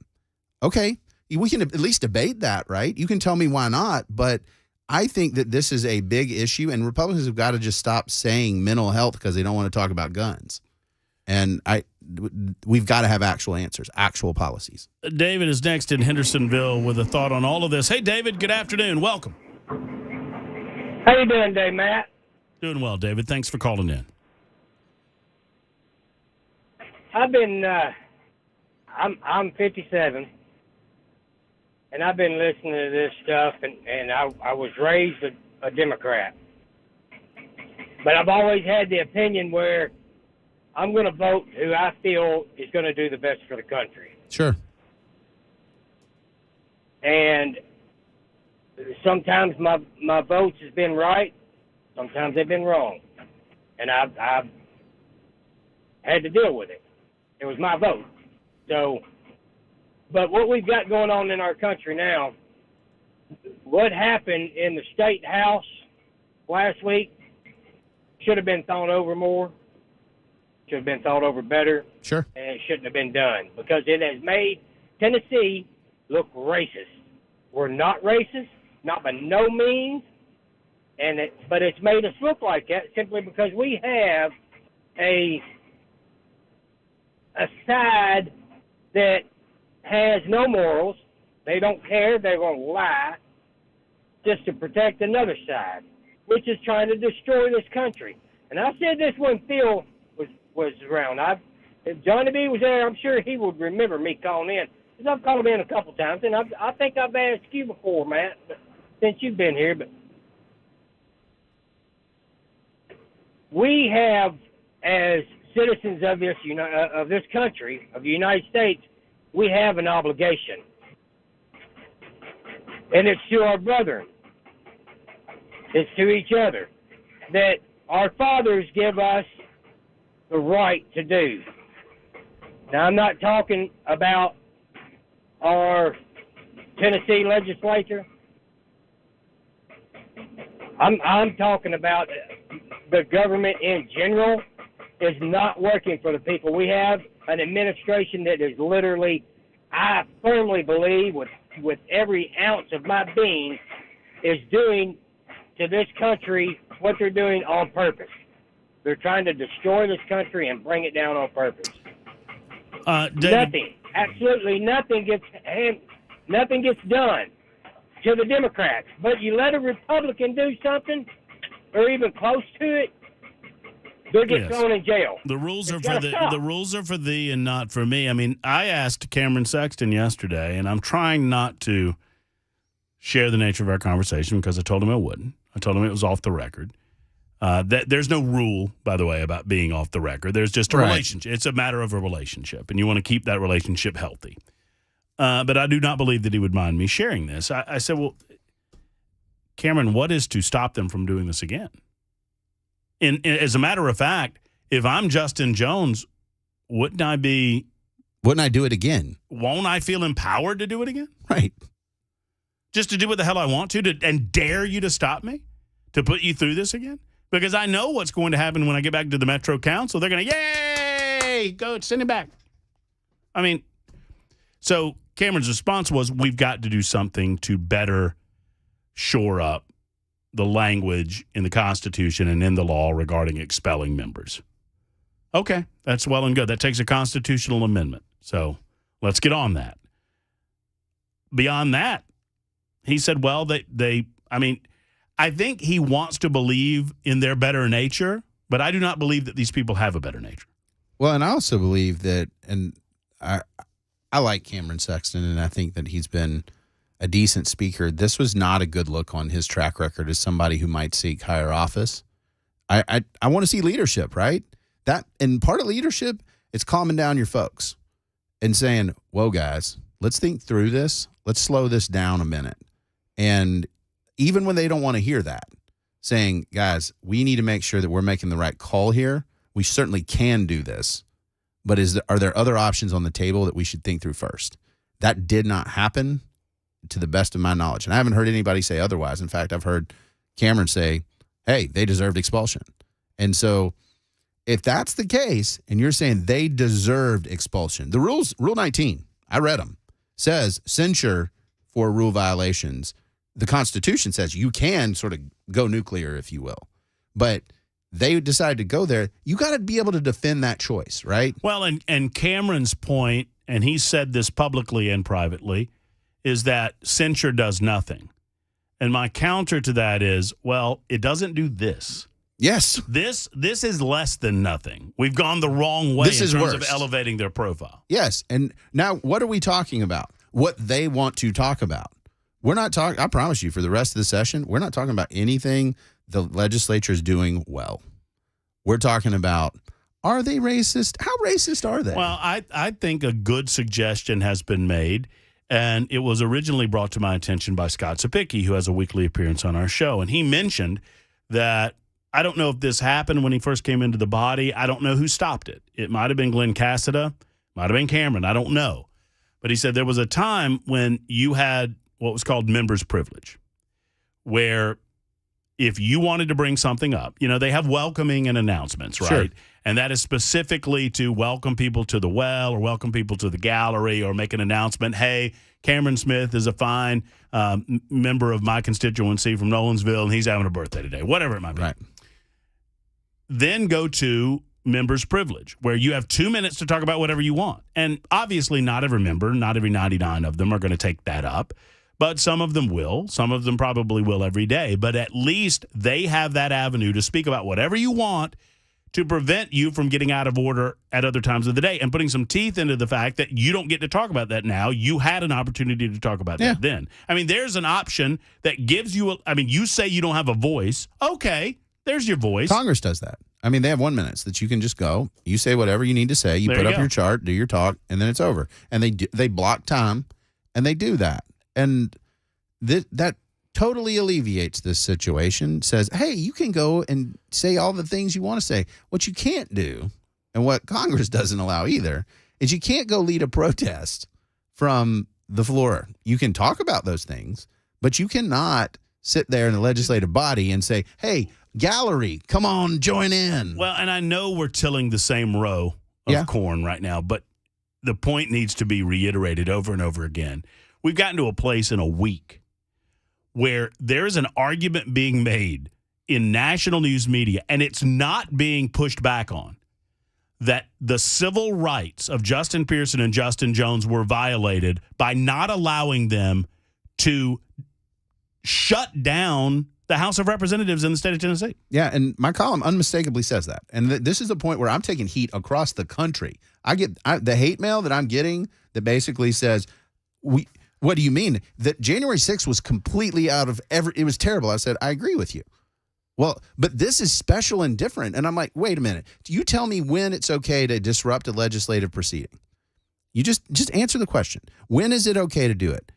Okay, we can at least debate that, right? You can tell me why not, but I think that this is a big issue, and Republicans have got to just stop saying mental health because they don't want to talk about guns. And we've got to have actual answers, actual policies. David is next in Hendersonville with a thought on all of this. Hey, David, good afternoon. Welcome. How you doing today, Matt? Doing well, David. Thanks for calling in. I've been, I'm 57, and I've been listening to this stuff, and I was raised a Democrat. But I've always had the opinion where I'm going to vote who I feel is going to do the best for the country. Sure. And sometimes my votes has been right, sometimes they've been wrong. And I've had to deal with it. It was my vote. So, but what we've got going on in our country now, what happened in the state house last week should have been thought over more, should have been thought over better. Sure. And it shouldn't have been done because it has made Tennessee look racist. We're not racist, not by no means, but it's made us look like that simply because we have a side that has no morals. They don't care. They're going to lie just to protect another side, which is trying to destroy this country. And I said this when Phil was around. If Johnny B was there, I'm sure he would remember me calling in. Because I've called him in a couple times, and I think I've asked you before, Matt, since you've been here. But we have, as citizens of this country, of the United States, we have an obligation. And it's to our brethren. It's to each other. That our fathers give us the right to do. Now, I'm not talking about our Tennessee legislature. I'm talking about the government in general is not working for the people. We have an administration that is literally, I firmly believe, with every ounce of my being, is doing to this country what they're doing on purpose. They're trying to destroy this country and bring it down on purpose. Nothing, absolutely nothing gets done to the Democrats. But you let a Republican do something, or even close to it, they'll get thrown in jail. The rules are for thee and not for me. I mean, I asked Cameron Sexton yesterday, and I'm trying not to share the nature of our conversation because I told him I wouldn't. I told him it was off the record. There's no rule, by the way, about being off the record. There's just a relationship. It's a matter of a relationship, and you want to keep that relationship healthy. But I do not believe that he would mind me sharing this. I said, well, Cameron, what is to stop them from doing this again? As a matter of fact, if I'm Justin Jones, wouldn't I do it again? Won't I feel empowered to do it again? Right. Just to do what the hell I want to and dare you to stop me, to put you through this again? Because I know what's going to happen when I get back to the Metro Council. They're going to, yay, go, send him back. I mean, so Cameron's response was, we've got to do something to better shore up the language in the Constitution and in the law regarding expelling members. Okay, that's well and good. That takes a constitutional amendment. So let's get on that. Beyond that, he said, well, I think he wants to believe in their better nature, but I do not believe that these people have a better nature. Well, and I also believe that, and I like Cameron Sexton, and I think that he's been a decent speaker. This was not a good look on his track record as somebody who might seek higher office. I want to see leadership, right? And part of leadership, it's calming down your folks and saying, whoa, guys, let's think through this. Let's slow this down a minute. And even when they don't want to hear that, saying, guys, we need to make sure that we're making the right call here. We certainly can do this, but are there other options on the table that we should think through first? That did not happen to the best of my knowledge. And I haven't heard anybody say otherwise. In fact, I've heard Cameron say, hey, they deserved expulsion. And so if that's the case, and you're saying they deserved expulsion, the rules, Rule 19, I read them, says censure for rule violations. The Constitution says you can sort of go nuclear, if you will. But they decided to go there. You got to be able to defend that choice, right? Well, and Cameron's point, and he said this publicly and privately, is that censure does nothing. And my counter to that is, well, it doesn't do this. Yes. This is less than nothing. We've gone the wrong way in terms of elevating their profile. Yes. And now what are we talking about? What they want to talk about. We're not talking, I promise you, for the rest of the session, we're not talking about anything the legislature is doing well. We're talking about, are they racist? How racist are they? Well, I think a good suggestion has been made, and it was originally brought to my attention by Scott Sapicki, who has a weekly appearance on our show. And he mentioned that, I don't know if this happened when he first came into the body. I don't know who stopped it. It might have been Glenn Cassida, might have been Cameron. I don't know. But he said there was a time when you had what was called members' privilege, where if you wanted to bring something up, they have welcoming and announcements, right? Sure. And that is specifically to welcome people to the well or welcome people to the gallery or make an announcement. Hey, Cameron Smith is a fine member of my constituency from Nolensville, and he's having a birthday today, whatever it might be. Right. Then go to members' privilege, where you have 2 minutes to talk about whatever you want. And obviously not every member, not every 99 of them are going to take that up. But some of them will. Some of them probably will every day. But at least they have that avenue to speak about whatever you want to prevent you from getting out of order at other times of the day and putting some teeth into the fact that you don't get to talk about that now. You had an opportunity to talk about that then. I mean, there's an option that gives you you say you don't have a voice. Okay, there's your voice. Congress does that. I mean, they have 1 minute that you can just go. You say whatever you need to say. You put up your chart, do your talk, and then it's over. And they block time, and they do that. And that totally alleviates this situation, says, hey, you can go and say all the things you want to say. What you can't do, and what Congress doesn't allow either, is you can't go lead a protest from the floor. You can talk about those things, but you cannot sit there in the legislative body and say, hey, gallery, come on, join in. Well, and I know we're tilling the same row of corn right now, but the point needs to be reiterated over and over again. We've gotten to a place in a week where there is an argument being made in national news media, and it's not being pushed back on, that the civil rights of Justin Pearson and Justin Jones were violated by not allowing them to shut down the House of Representatives in the state of Tennessee. Yeah, and my column unmistakably says that. And this is the point where I'm taking heat across the country. I get the hate mail that I'm getting that basically says, what do you mean? That January 6th was completely out of it was terrible. I said, I agree with you. Well, but this is special and different. And I'm like, wait a minute. You tell me when it's okay to disrupt a legislative proceeding. You just answer the question. When is it okay to do it?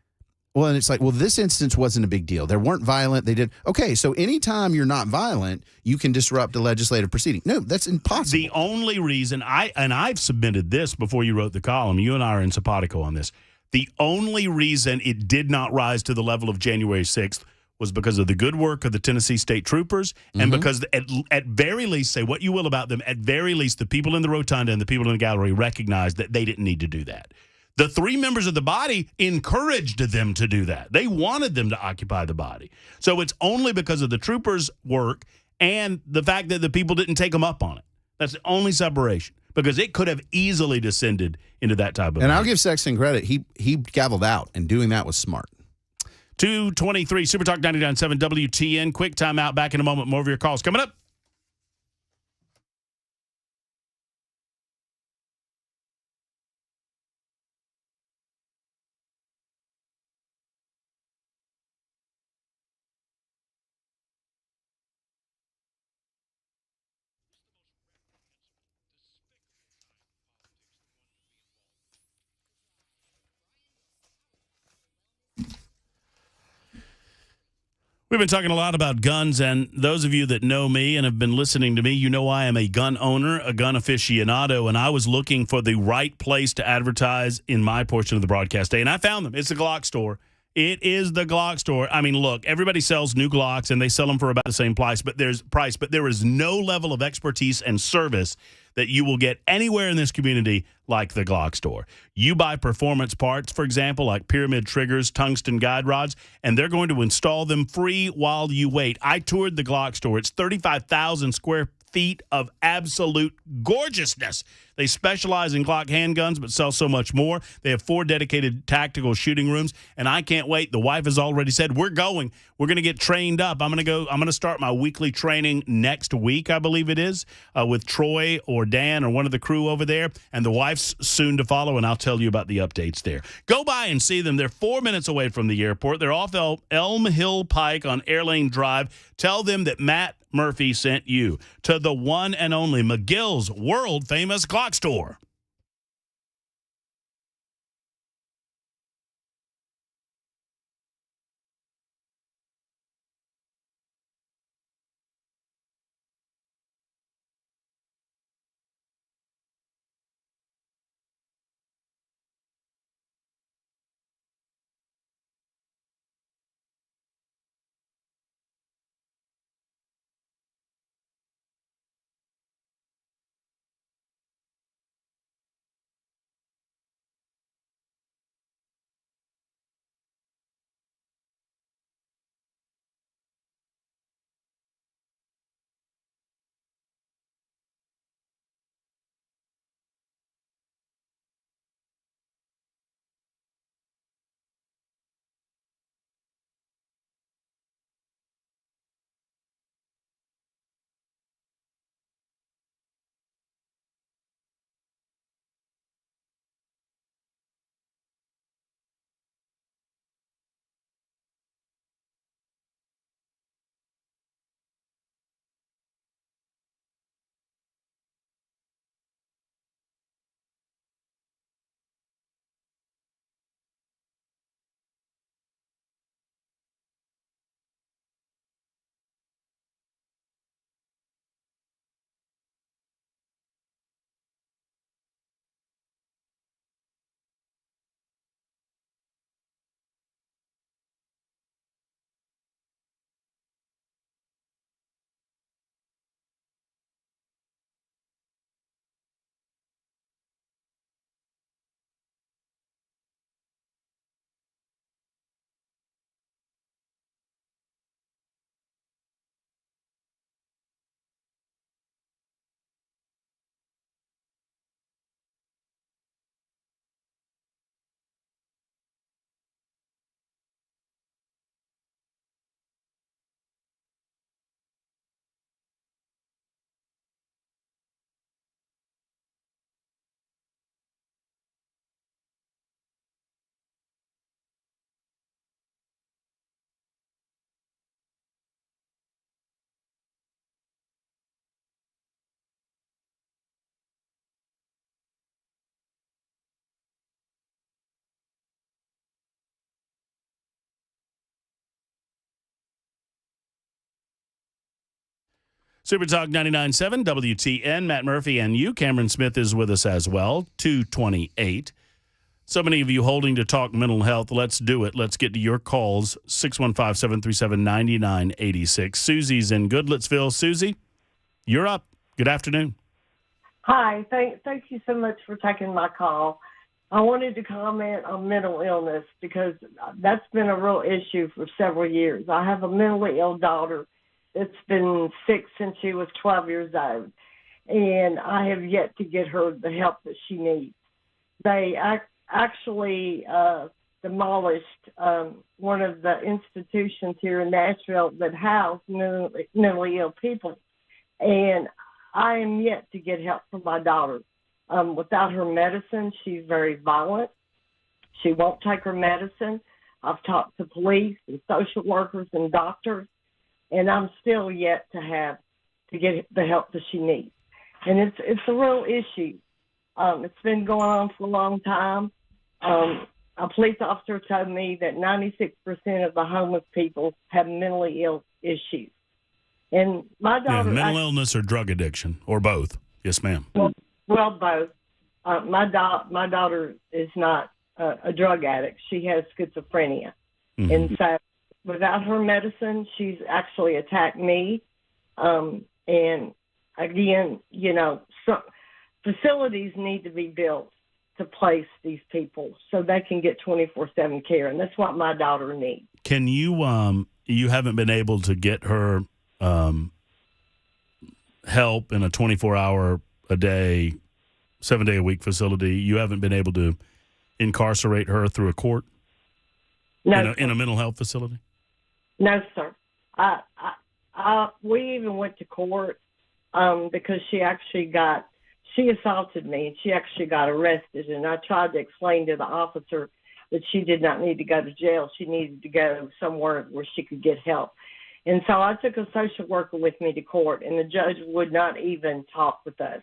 Well, and it's like, well, this instance wasn't a big deal. They weren't violent. They did. Okay, so anytime you're not violent, you can disrupt a legislative proceeding. No, that's impossible. The only reason I've submitted this before you wrote the column, you and I are in simpatico on this. The only reason it did not rise to the level of January 6th was because of the good work of the Tennessee State Troopers and because at very least, say what you will about them, at very least the people in the rotunda and the people in the gallery recognized that they didn't need to do that. The three members of the body encouraged them to do that. They wanted them to occupy the body. So it's only because of the troopers' work and the fact that the people didn't take them up on it. That's the only separation, because it could have easily descended into that type of And I'll give Sexton credit. He gavelled out, and doing that was smart. 223 Super Talk 99.7 WTN. Quick timeout. Back in a moment. More of your calls coming up. We've been talking a lot about guns, and those of you that know me and have been listening to me, you know I am a gun owner, a gun aficionado, and I was looking for the right place to advertise in my portion of the broadcast day, and I found them. It's the Glock store, It is the Glock store. I mean, look, everybody sells new Glocks, and they sell them for about the same price, but there is no level of expertise and service that you will get anywhere in this community like the Glock store. You buy performance parts, for example, like pyramid triggers, tungsten guide rods, and they're going to install them free while you wait. I toured the Glock store. It's 35,000 square feet of absolute gorgeousness. They specialize in Glock handguns, but sell so much more. They have 4 dedicated tactical shooting rooms, and I can't wait. The wife has already said, we're going to get trained up. I'm going to start my weekly training next week, I believe it is, with Troy or Dan or one of the crew over there, and the wife's soon to follow, and I'll tell you about the updates there. Go by and see them. They're 4 minutes away from the airport. They're off Elm Hill Pike on Airlane Drive. Tell them that Matt Murphy sent you to the one and only McGill's world-famous Glock store. Super Talk 99.7 WTN, Matt Murphy and you. Cameron Smith is with us as well, 228. So many of you holding to talk mental health. Let's do it. Let's get to your calls, 615-737-9986. Susie's in Goodlettsville. Susie, you're up. Good afternoon. Hi. Thank you so much for taking my call. I wanted to comment on mental illness because that's been a real issue for several years. I have a mentally ill daughter that's been sick since she was 12 years old, and I have yet to get her the help that she needs. They actually demolished one of the institutions here in Nashville that housed mentally ill people, and I am yet to get help for my daughter. Without her medicine, she's very violent. She won't take her medicine. I've talked to police and social workers and doctors, and I'm still yet to get the help that she needs. And it's a real issue. It's been going on for a long time. A police officer told me that 96% of the homeless people have mentally ill issues. And my daughter... Yeah, mental illness or drug addiction, or both. Yes, ma'am. Well, both. My daughter is not a drug addict. She has schizophrenia. Mm-hmm. And so without her medicine, she's actually attacked me. And again, some facilities need to be built to place these people so they can get 24/7 care. And that's what my daughter needs. Can you, you haven't been able to get her help in a 24-hour-a-day, 7-day-a-week facility? You haven't been able to incarcerate her through a court? No, in a mental health facility? No, sir. We even went to court because she assaulted me, and she actually got arrested. And I tried to explain to the officer that she did not need to go to jail. She needed to go somewhere where she could get help. And so I took a social worker with me to court, and the judge would not even talk with us.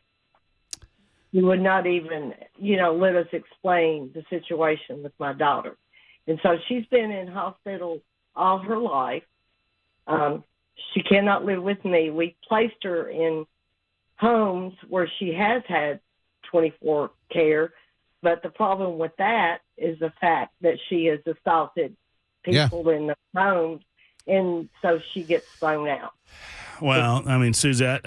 He would not even, let us explain the situation with my daughter. And so she's been in hospital all her life. She cannot live with me. We placed her in homes where she has had 24 care, but the problem with that is the fact that she has assaulted people in the homes, and so she gets thrown out. Well, I mean, Suzette,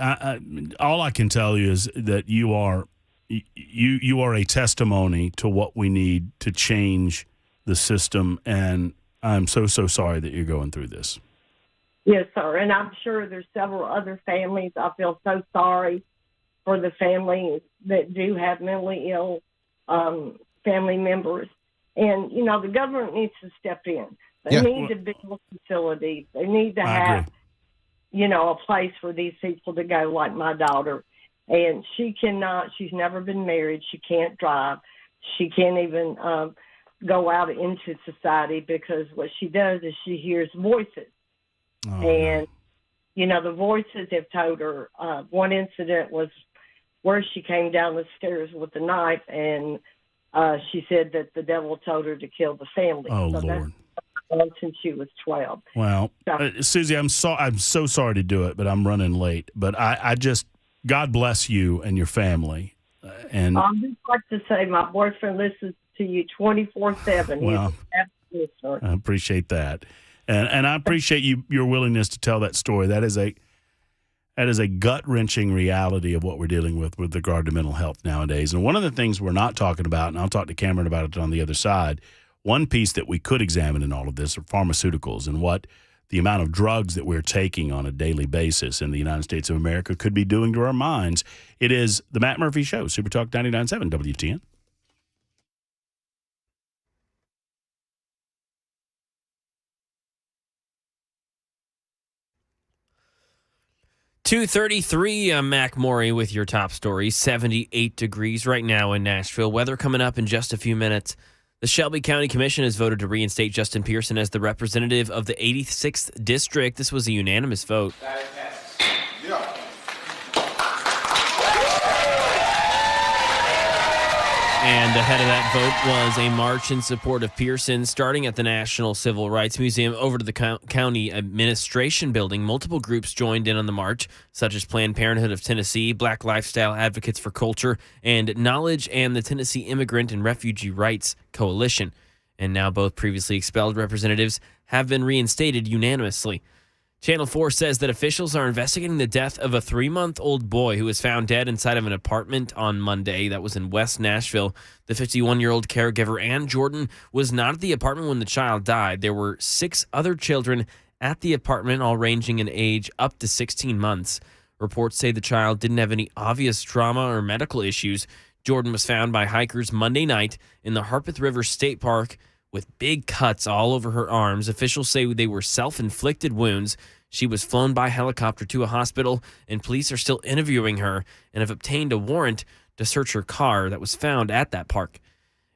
all I can tell you is that you are a testimony to what we need to change the system, and I'm so sorry that you're going through this. Yes, sir, and I'm sure there's several other families. I feel so sorry for the families that do have mentally ill family members. And, the government needs to step in. They need to build facilities. They need to have, a place for these people to go, like my daughter. And she's never been married. She can't drive. She can't even go out into society because what she does is she hears voices. The voices have told her. One incident was where she came down the stairs with a knife, and she said that the devil told her to kill the family. Oh, Lord. That's since she was 12. Well, Susie, I'm so sorry to do it, but I'm running late. But I just, God bless you and your family. And I'd just like to say my boyfriend listens to you 24/7. Well, I appreciate that. And I appreciate your willingness to tell that story. That is a gut-wrenching reality of what we're dealing with regard to mental health nowadays. And one of the things we're not talking about, and I'll talk to Cameron about it on the other side, one piece that we could examine in all of this are pharmaceuticals and what the amount of drugs that we're taking on a daily basis in the United States of America could be doing to our minds. It is the Matt Murphy Show, Super Talk 99.7 WTN. .233, I'm Mac Morey with your top story. 78 degrees right now in Nashville. Weather coming up in just a few minutes. The Shelby County Commission has voted to reinstate Justin Pearson as the representative of the 86th District. This was a unanimous vote. And ahead of that vote was a march in support of Pearson, starting at the National Civil Rights Museum over to the county administration building. Multiple groups joined in on the march, such as Planned Parenthood of Tennessee, Black Lifestyle Advocates for Culture, and Knowledge and the Tennessee Immigrant and Refugee Rights Coalition. And now both previously expelled representatives have been reinstated unanimously. Channel 4 says that officials are investigating the death of a 3-month-old boy who was found dead inside of an apartment on Monday. That was in West Nashville. The 51-year-old caregiver, Ann Jordan, was not at the apartment when the child died. There were 6 other children at the apartment, all ranging in age up to 16 months. Reports say the child didn't have any obvious trauma or medical issues. Jordan was found by hikers Monday night in the Harpeth River State Park with big cuts all over her arms. Officials say they were self-inflicted wounds. She was flown by helicopter to a hospital, and police are still interviewing her and have obtained a warrant to search her car that was found at that park.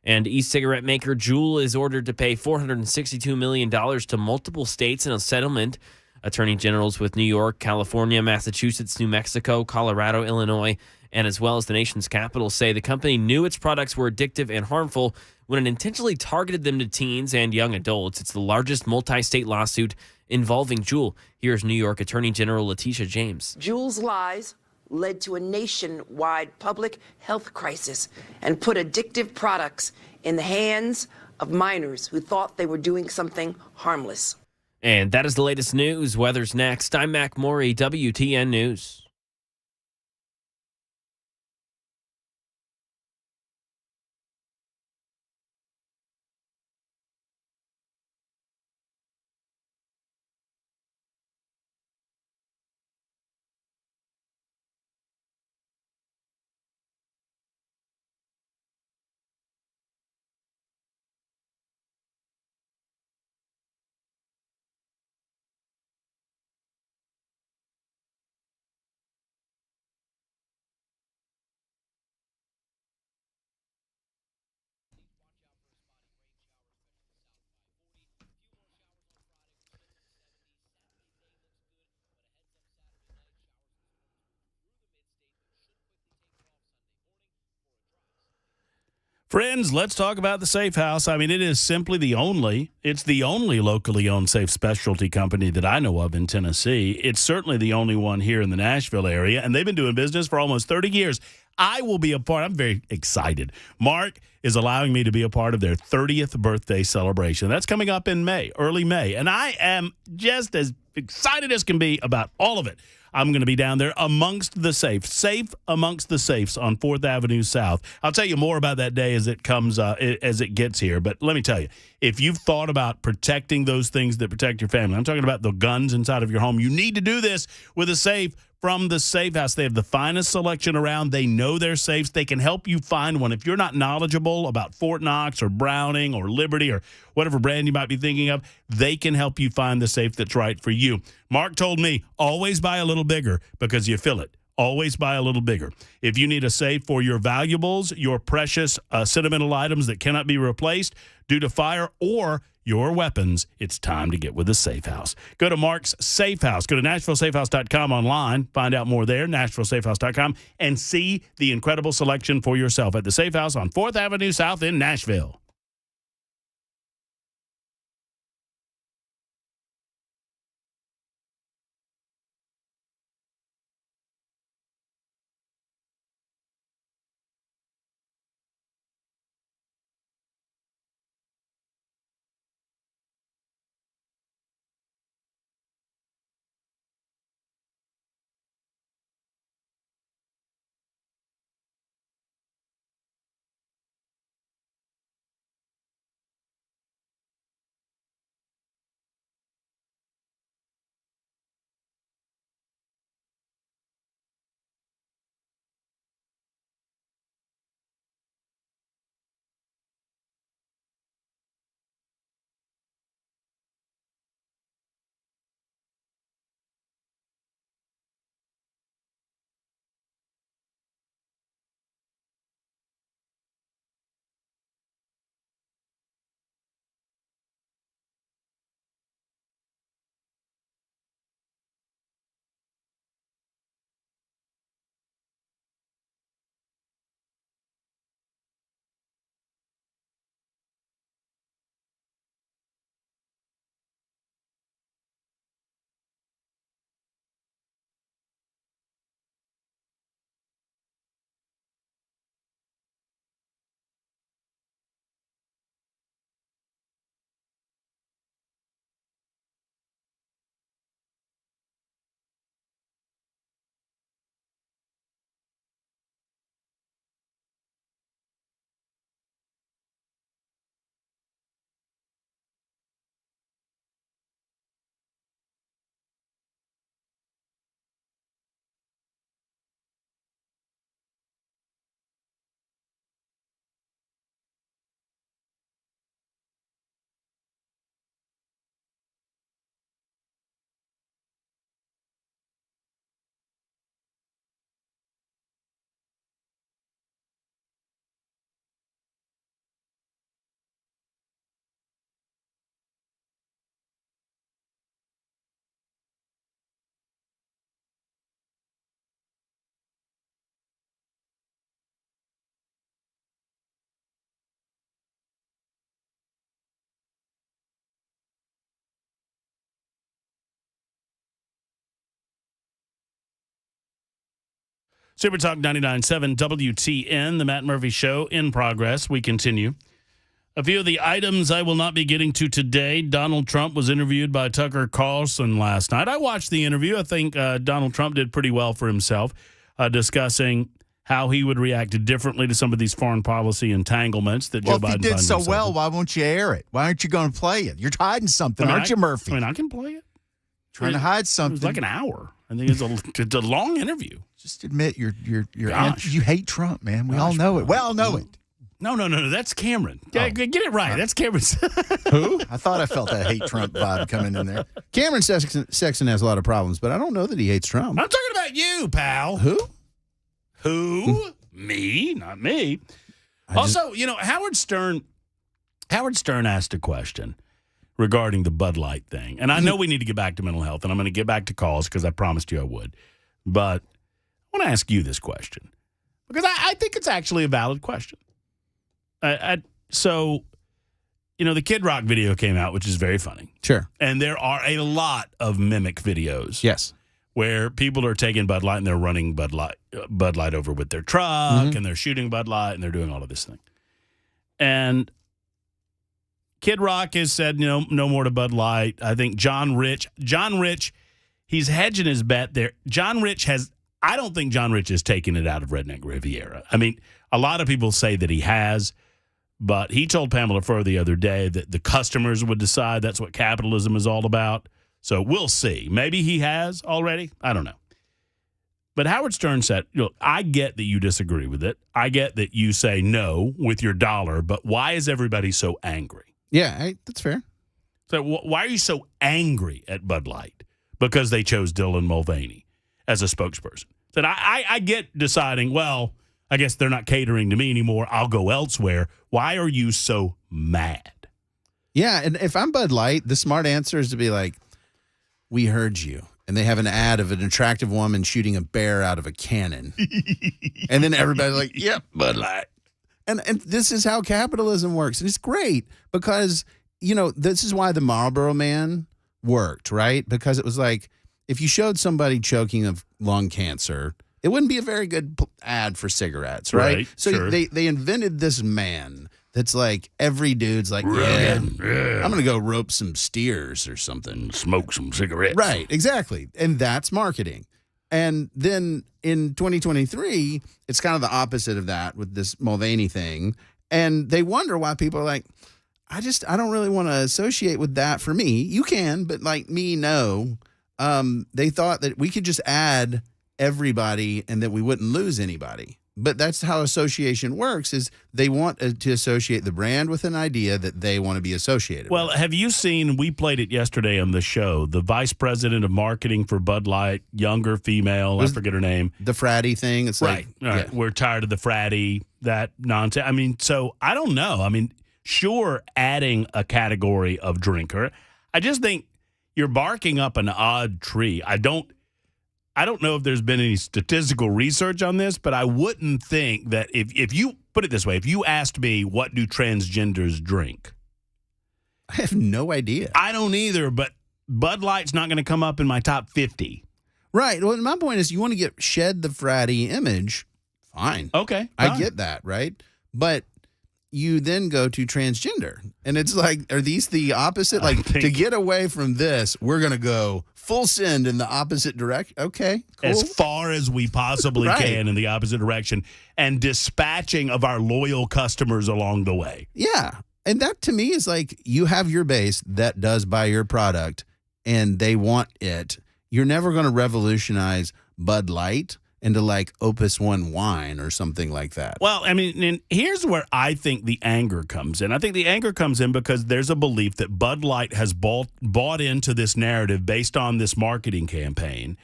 And e-cigarette maker Juul is ordered to pay $462 million to multiple states in a settlement. Attorney generals with New York, California, Massachusetts, New Mexico, Colorado, Illinois, and as well as the nation's capital say the company knew its products were addictive and harmful when it intentionally targeted them to teens and young adults. It's the largest multi-state lawsuit involving Juul. Here's New York Attorney General Letitia James. Juul's lies led to a nationwide public health crisis and put addictive products in the hands of minors who thought they were doing something harmless. And that is the latest news. Weather's next. I'm Mac Morey, WTN News. Friends, let's talk about the Safe House. I mean, it is simply it's the only locally owned safe specialty company that I know of in Tennessee. It's certainly the only one here in the Nashville area, and they've been doing business for almost 30 years. I will be a part. I'm very excited. Mark is allowing me to be a part of their 30th birthday celebration. That's coming up in May, early May, and I am just as excited as can be about all of it. I'm going to be down there amongst the safe amongst the safes on 4th Avenue South. I'll tell you more about that day as it comes, as it gets here. But let me tell you, if you've thought about protecting those things that protect your family, I'm talking about the guns inside of your home, you need to do this with a safe from the Safe House. They have the finest selection around. They know their safes. They can help you find one. If you're not knowledgeable about Fort Knox or Browning or Liberty or whatever brand you might be thinking of, they can help you find the safe that's right for you. Mark told me, always buy a little bigger because you feel it. Always buy a little bigger. If you need a safe for your valuables, your precious sentimental items that cannot be replaced due to fire, or your weapons, it's time to get with the Safe House. Go to Mark's Safe House. Go to NashvilleSafeHouse.com online. Find out more there, NashvilleSafeHouse.com, and see the incredible selection for yourself at the Safe House on 4th Avenue South in Nashville. Super Talk 99.7 WTN, the Matt Murphy Show in progress. We continue. A few of the items I will not be getting to today. Donald Trump was interviewed by Tucker Carlson last night. I watched the interview. I think Donald Trump did pretty well for himself, discussing how he would react differently to some of these foreign policy entanglements that Joe Biden if he did so well, in. why won't you air it? Why aren't you going to play it? You're hiding something, aren't you, Murphy? I can play it. Trying to hide something. It was like an hour. I think it's a long interview. Just admit you hate Trump, man. We all know it. We all know it. No. That's Cameron. Get it right. That's Cameron. Who? I thought I felt that hate Trump vibe coming in there. Cameron Sexton has a lot of problems, but I don't know that he hates Trump. I'm talking about you, pal. Who? Me? Not me. Also, Howard Stern asked a question regarding the Bud Light thing. And I know we need to get back to mental health, and I'm going to get back to calls because I promised you I would. But I want to ask you this question because I think it's actually a valid question. So, the Kid Rock video came out, which is very funny. Sure. And there are a lot of mimic videos. Yes. Where people are taking Bud Light and they're running Bud Light over with their truck and they're shooting Bud Light and they're doing all of this thing. And Kid Rock has said, no more to Bud Light. I think John Rich, he's hedging his bet there. I don't think John Rich has taken it out of Redneck Riviera. I mean, a lot of people say that he has, but he told Pamela Furr the other day that the customers would decide. That's what capitalism is all about. So we'll see. Maybe he has already. I don't know. But Howard Stern said, I get that you disagree with it. I get that you say no with your dollar, but why is everybody so angry? Yeah, that's fair. So why are you so angry at Bud Light? Because they chose Dylan Mulvaney as a spokesperson. Said, I get deciding, well, I guess they're not catering to me anymore. I'll go elsewhere. Why are you so mad? Yeah, and if I'm Bud Light, the smart answer is to be like, we heard you. And they have an ad of an attractive woman shooting a bear out of a cannon. And then everybody's like, yep, Bud Light. And this is how capitalism works. And it's great because, this is why the Marlboro Man worked, right? Because it was like, if you showed somebody choking of lung cancer, it wouldn't be a very good ad for cigarettes, right? So sure. they invented this man that's like, every dude's like, I'm going to go rope some steers or something. Smoke some cigarettes. Right, exactly. And that's marketing. And then in 2023, it's kind of the opposite of that with this Mulvaney thing. And they wonder why people are like, I don't really want to associate with that for me. You can, but like me, no. They thought that we could just add everybody and that we wouldn't lose anybody. But that's how association works, is they want to associate the brand with an idea that they want to be associated with. Have you seen, we played it yesterday on the show, the vice president of marketing for Bud Light, younger female, I forget her name. The fratty thing. It's right. Like, all right. We're tired of the fratty, that nonsense. I mean, so I don't know. I mean, sure, adding a category of drinker. I just think you're barking up an odd tree. I don't know if there's been any statistical research on this, but I wouldn't think that if you put it this way, if you asked me what do transgenders drink, I have no idea. I don't either, but Bud Light's not going to come up in my top 50. Right. Well, my point is you want to shed the fratty image, fine. Okay. I get that, right? But you then go to transgender. And it's like, are these the opposite? Like, to get away from this, we're going to go full send in the opposite direction. Okay, cool. As far as we possibly can in the opposite direction, and dispatching of our loyal customers along the way. Yeah. And that to me is like, you have your base that does buy your product and they want it. You're never going to revolutionize Bud Light into like Opus One wine or something like that. Well, I mean, and here's where I think the anger comes in. I think the anger comes in because there's a belief that Bud Light has bought into this narrative based on this marketing campaign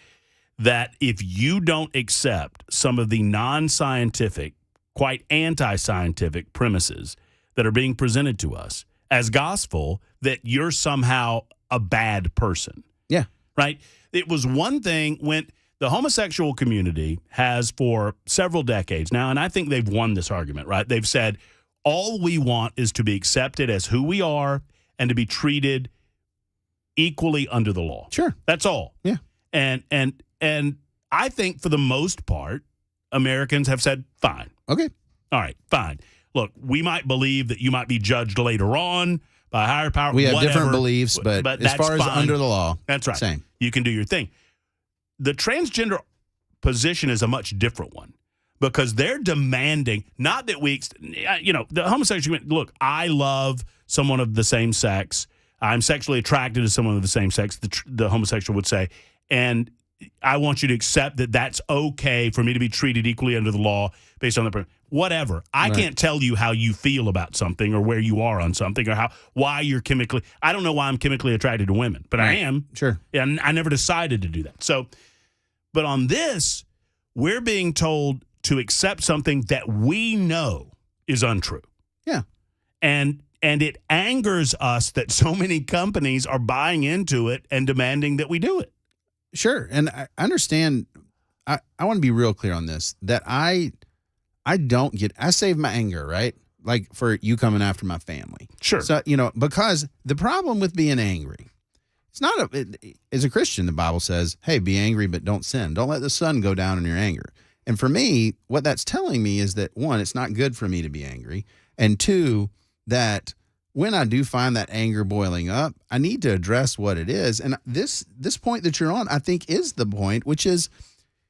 that if you don't accept some of the non-scientific, quite anti-scientific premises that are being presented to us as gospel, that you're somehow a bad person. Yeah. Right? It was one thing when the homosexual community has for several decades now, and I think they've won this argument, right? They've said, all we want is to be accepted as who we are and to be treated equally under the law. Sure. That's all. Yeah. And I think for the most part, Americans have said, fine. Okay. All right, fine. look, we might believe that you might be judged later on by a higher power. We have whatever, different beliefs, but as far as under the law, that's right. Same. You can do your thing. The transgender position is a much different one because they're demanding not that the homosexual. Look, I love someone of the same sex. I'm sexually attracted to someone of the same sex. The homosexual would say, and I want you to accept that that's okay for me to be treated equally under the law based on whatever. I can't tell you how you feel about something or where you are on something or why you're chemically. I don't know why I'm chemically attracted to women, but I am. Sure. And I never decided to do that. So, but on this, we're being told to accept something that we know is untrue. Yeah. And it angers us that so many companies are buying into it and demanding that we do it. Sure. And I understand. I want to be real clear on this, that I save my anger, right? Like for you coming after my family. Sure. So, because the problem with being angry, it's not as a Christian, the Bible says, hey, be angry, but don't sin. Don't let the sun go down in your anger. And for me, what that's telling me is that, one, it's not good for me to be angry. And two, that when I do find that anger boiling up, I need to address what it is. And this point that you're on, I think, is the point, which is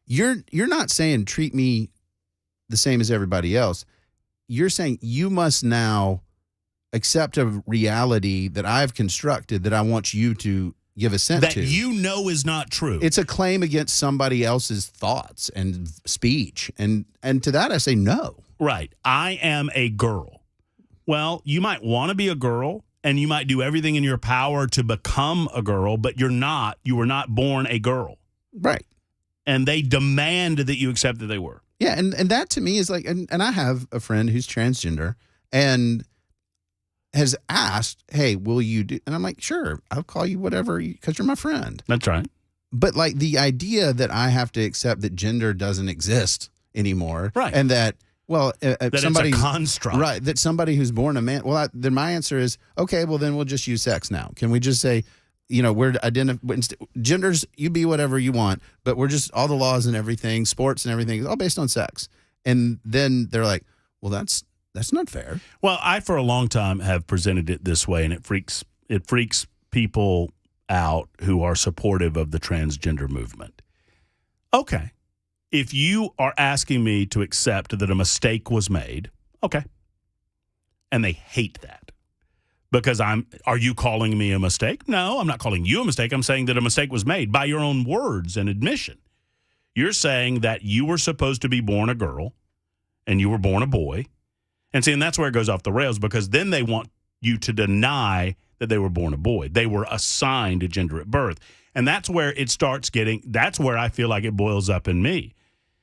you're not saying treat me the same as everybody else. You're saying you must now accept a reality that I've constructed that I want you to give assent that to. That is not true. It's a claim against somebody else's thoughts and speech. And to that I say no. Right. I am a girl. Well, you might want to be a girl and you might do everything in your power to become a girl, but you're not. You were not born a girl. Right. And they demand that you accept that they were. Yeah, and that to me is like, and I have a friend who's transgender and has asked, hey, will you do, and I'm like, sure, I'll call you whatever, because you're my friend. That's right. But like the idea that I have to accept that gender doesn't exist anymore. Right. And that, well, that somebody, it's a construct. Right, that somebody who's born a man, well, then my answer is, okay, well, then we'll just use sex now. Can we just say, we're genders, you be whatever you want, but we're just, all the laws and everything, sports and everything is all based on sex. And then they're like, well, that's not fair. Well, I, for a long time, have presented it this way, and it freaks people out who are supportive of the transgender movement. Okay. If you are asking me to accept that a mistake was made, okay. And they hate that. Because are you calling me a mistake? No, I'm not calling you a mistake. I'm saying that a mistake was made by your own words and admission. You're saying that you were supposed to be born a girl and you were born a boy. And see, and that's where it goes off the rails, because then they want you to deny that they were born a boy. They were assigned a gender at birth. And that's where it starts that's where I feel like it boils up in me.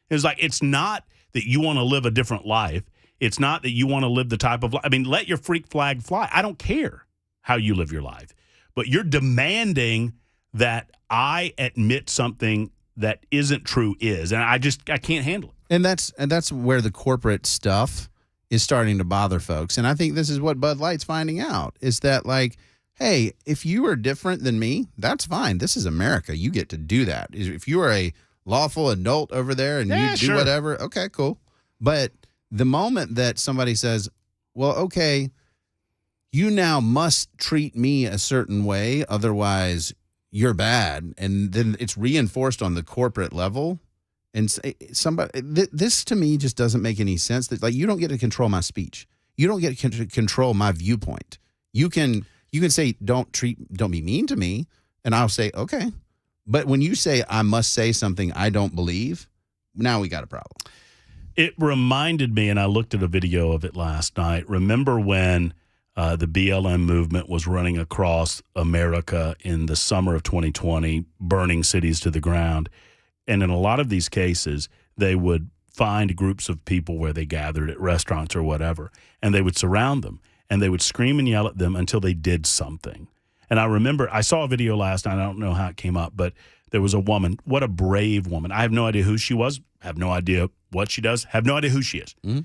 It's like, it's not that you want to live a different life. It's not that you want to live the type of life. I mean, let your freak flag fly. I don't care how you live your life. But you're demanding that I admit something that isn't true is. And I can't handle it. And that's where the corporate stuff is starting to bother folks. And I think this is what Bud Light's finding out, is that like, hey, if you are different than me, that's fine. This is America. You get to do that. If you are a lawful adult over there and you do whatever, okay, cool. But the moment that somebody says, well, okay, you now must treat me a certain way, otherwise you're bad, and then it's reinforced on the corporate level, and this to me just doesn't make any sense. That like, you don't get to control my speech. You don't get to control my viewpoint. You can say, don't be mean to me, and I'll say, okay. But when you say I must say something I don't believe, now we got a problem. It reminded me, and I looked at a video of it last night. Remember when the BLM movement was running across America in the summer of 2020, burning cities to the ground? And in a lot of these cases, they would find groups of people where they gathered at restaurants or whatever, and they would surround them, and they would scream and yell at them until they did something. And I remember, I saw a video last night. I don't know how it came up, but there was a woman. What a brave woman. I have no idea who she was. Have no idea what she does. Have no idea who she is. Mm-hmm.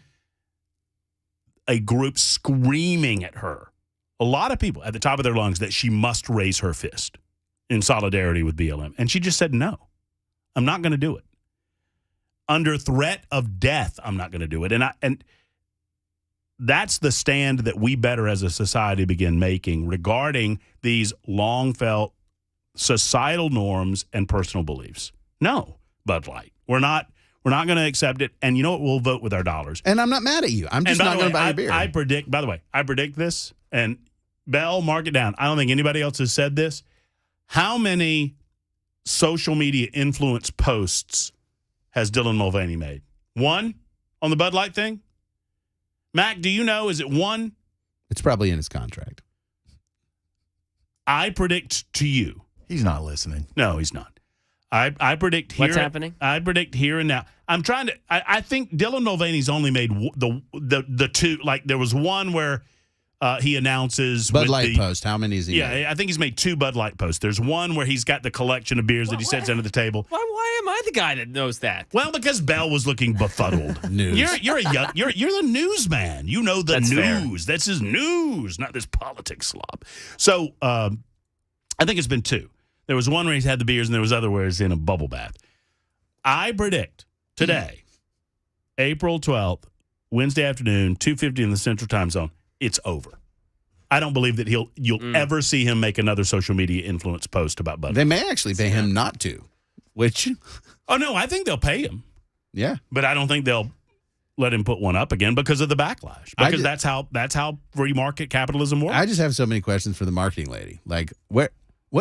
A group screaming at her. A lot of people at the top of their lungs that she must raise her fist in solidarity with BLM. And she just said, no, I'm not going to do it. Under threat of death, I'm not going to do it. And that's the stand that we better as a society begin making regarding these long-felt societal norms and personal beliefs. No, Bud Light. We're not going to accept it. And you know what? We'll vote with our dollars. And I'm not mad at you. I'm just not going to buy your beer. I predict this, and Bell, mark it down. I don't think anybody else has said this. How many social media influence posts has Dylan Mulvaney made? One on the Bud Light thing? Mac, do you know? Is it one? It's probably in his contract. I predict to you. He's not listening. No, he's not. I predict here. What's happening? I predict here and now. I'm trying to. I think Dylan Mulvaney's only made the two. Like there was one where he announces Bud Light post. How many is he? Yeah, made? I think he's made 2 Bud Light posts. There's one where he's got the collection of beers that he sets under the table. Why am I the guy that knows that? Well, because Bell was looking befuddled. News. You're the newsman. You know the That's news. fair. That's his news, not this politics slob. So I think it's been 2. There was one where he's had the beers, and there was other where he's in a bubble bath. I predict today, April 12th, Wednesday afternoon, 2:50 in the Central Time Zone, it's over. I don't believe that you'll ever see him make another social media influence post about Bud Light. They may actually pay him not to, which... Oh, no, I think they'll pay him. Yeah. But I don't think they'll let him put one up again because of the backlash. Because that's how free market capitalism works. I just have so many questions for the marketing lady. Like, what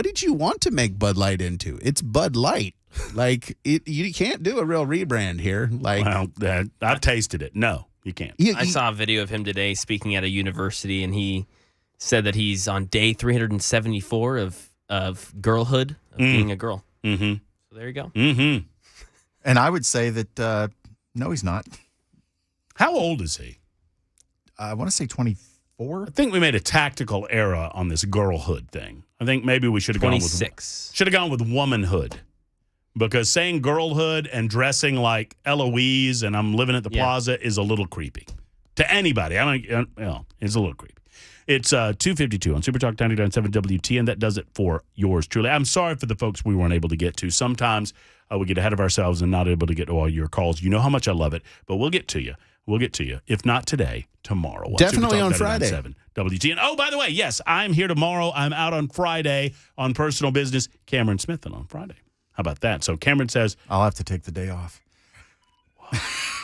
did you want to make Bud Light into? It's Bud Light. Like, you can't do a real rebrand here. Like, well, I've tasted it. No, you can't. I saw a video of him today speaking at a university, and he said that he's on day 374 of girlhood, of being a girl. Mm-hmm. So there you go. Mm-hmm. And I would say that, no, he's not. How old is he? I want to say 24. I think we made a tactical error on this girlhood thing. I think maybe we should have gone with womanhood. Because saying girlhood and dressing like Eloise and I'm living at the plaza is a little creepy. To anybody. It's a little creepy. It's 2:52 on Super Talk 99.7 WTN. That does it for yours truly. I'm sorry for the folks we weren't able to get to. Sometimes we get ahead of ourselves and not able to get to all your calls. You know how much I love it, but we'll get to you. We'll get to you. If not today, tomorrow. Definitely on Friday. 99.7 WTN. Oh, by the way, yes, I'm here tomorrow. I'm out on Friday on Personal Business. Cameron Smith on Friday. How about that? So Cameron says, I'll have to take the day off.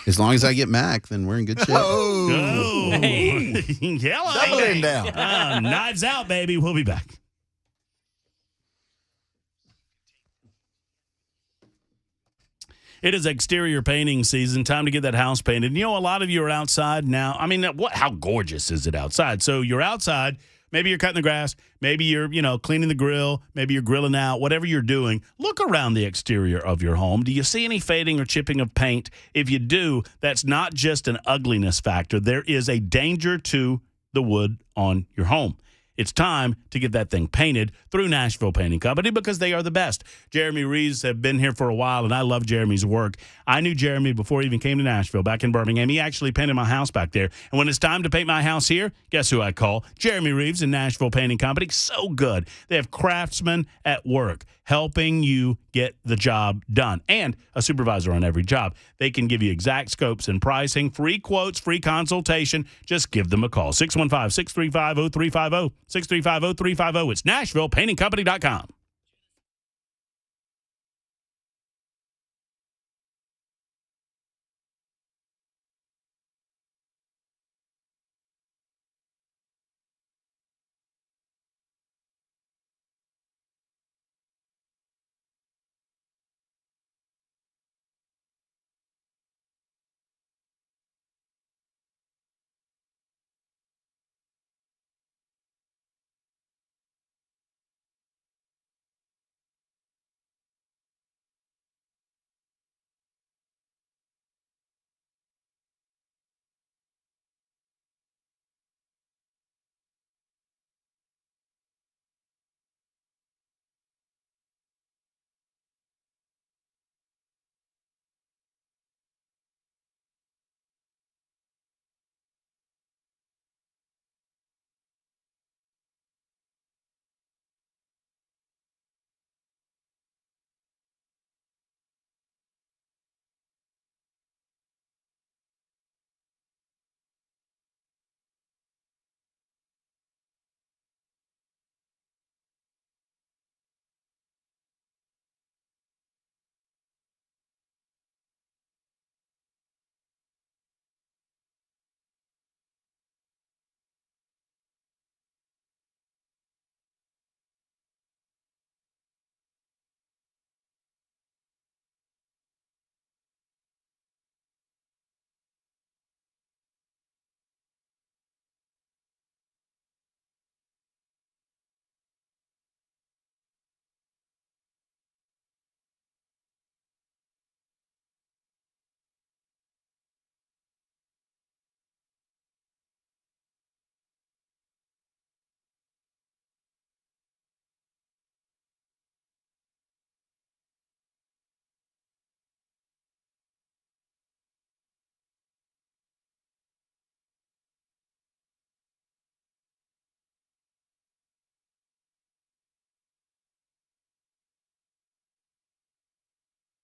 As long as I get Mac, then we're in good shape. Oh. Hey. Doubling down. Knives out, baby. We'll be back. It is exterior painting season. Time to get that house painted. You know, a lot of you are outside now. I mean, how gorgeous is it outside? So you're outside. Maybe you're cutting the grass. Maybe you're, cleaning the grill. Maybe you're grilling out. Whatever you're doing, look around the exterior of your home. Do you see any fading or chipping of paint? If you do, that's not just an ugliness factor. There is a danger to the wood on your home. It's time to get that thing painted through Nashville Painting Company because they are the best. Jeremy Reeves have been here for a while, and I love Jeremy's work. I knew Jeremy before he even came to Nashville back in Birmingham. He actually painted my house back there. And when it's time to paint my house here, guess who I call? Jeremy Reeves and Nashville Painting Company. So good. They have craftsmen at work helping you get the job done and a supervisor on every job. They can give you exact scopes and pricing, free quotes, free consultation. Just give them a call. 615-635-0350, 635-0350. It's NashvillePaintingCompany.com.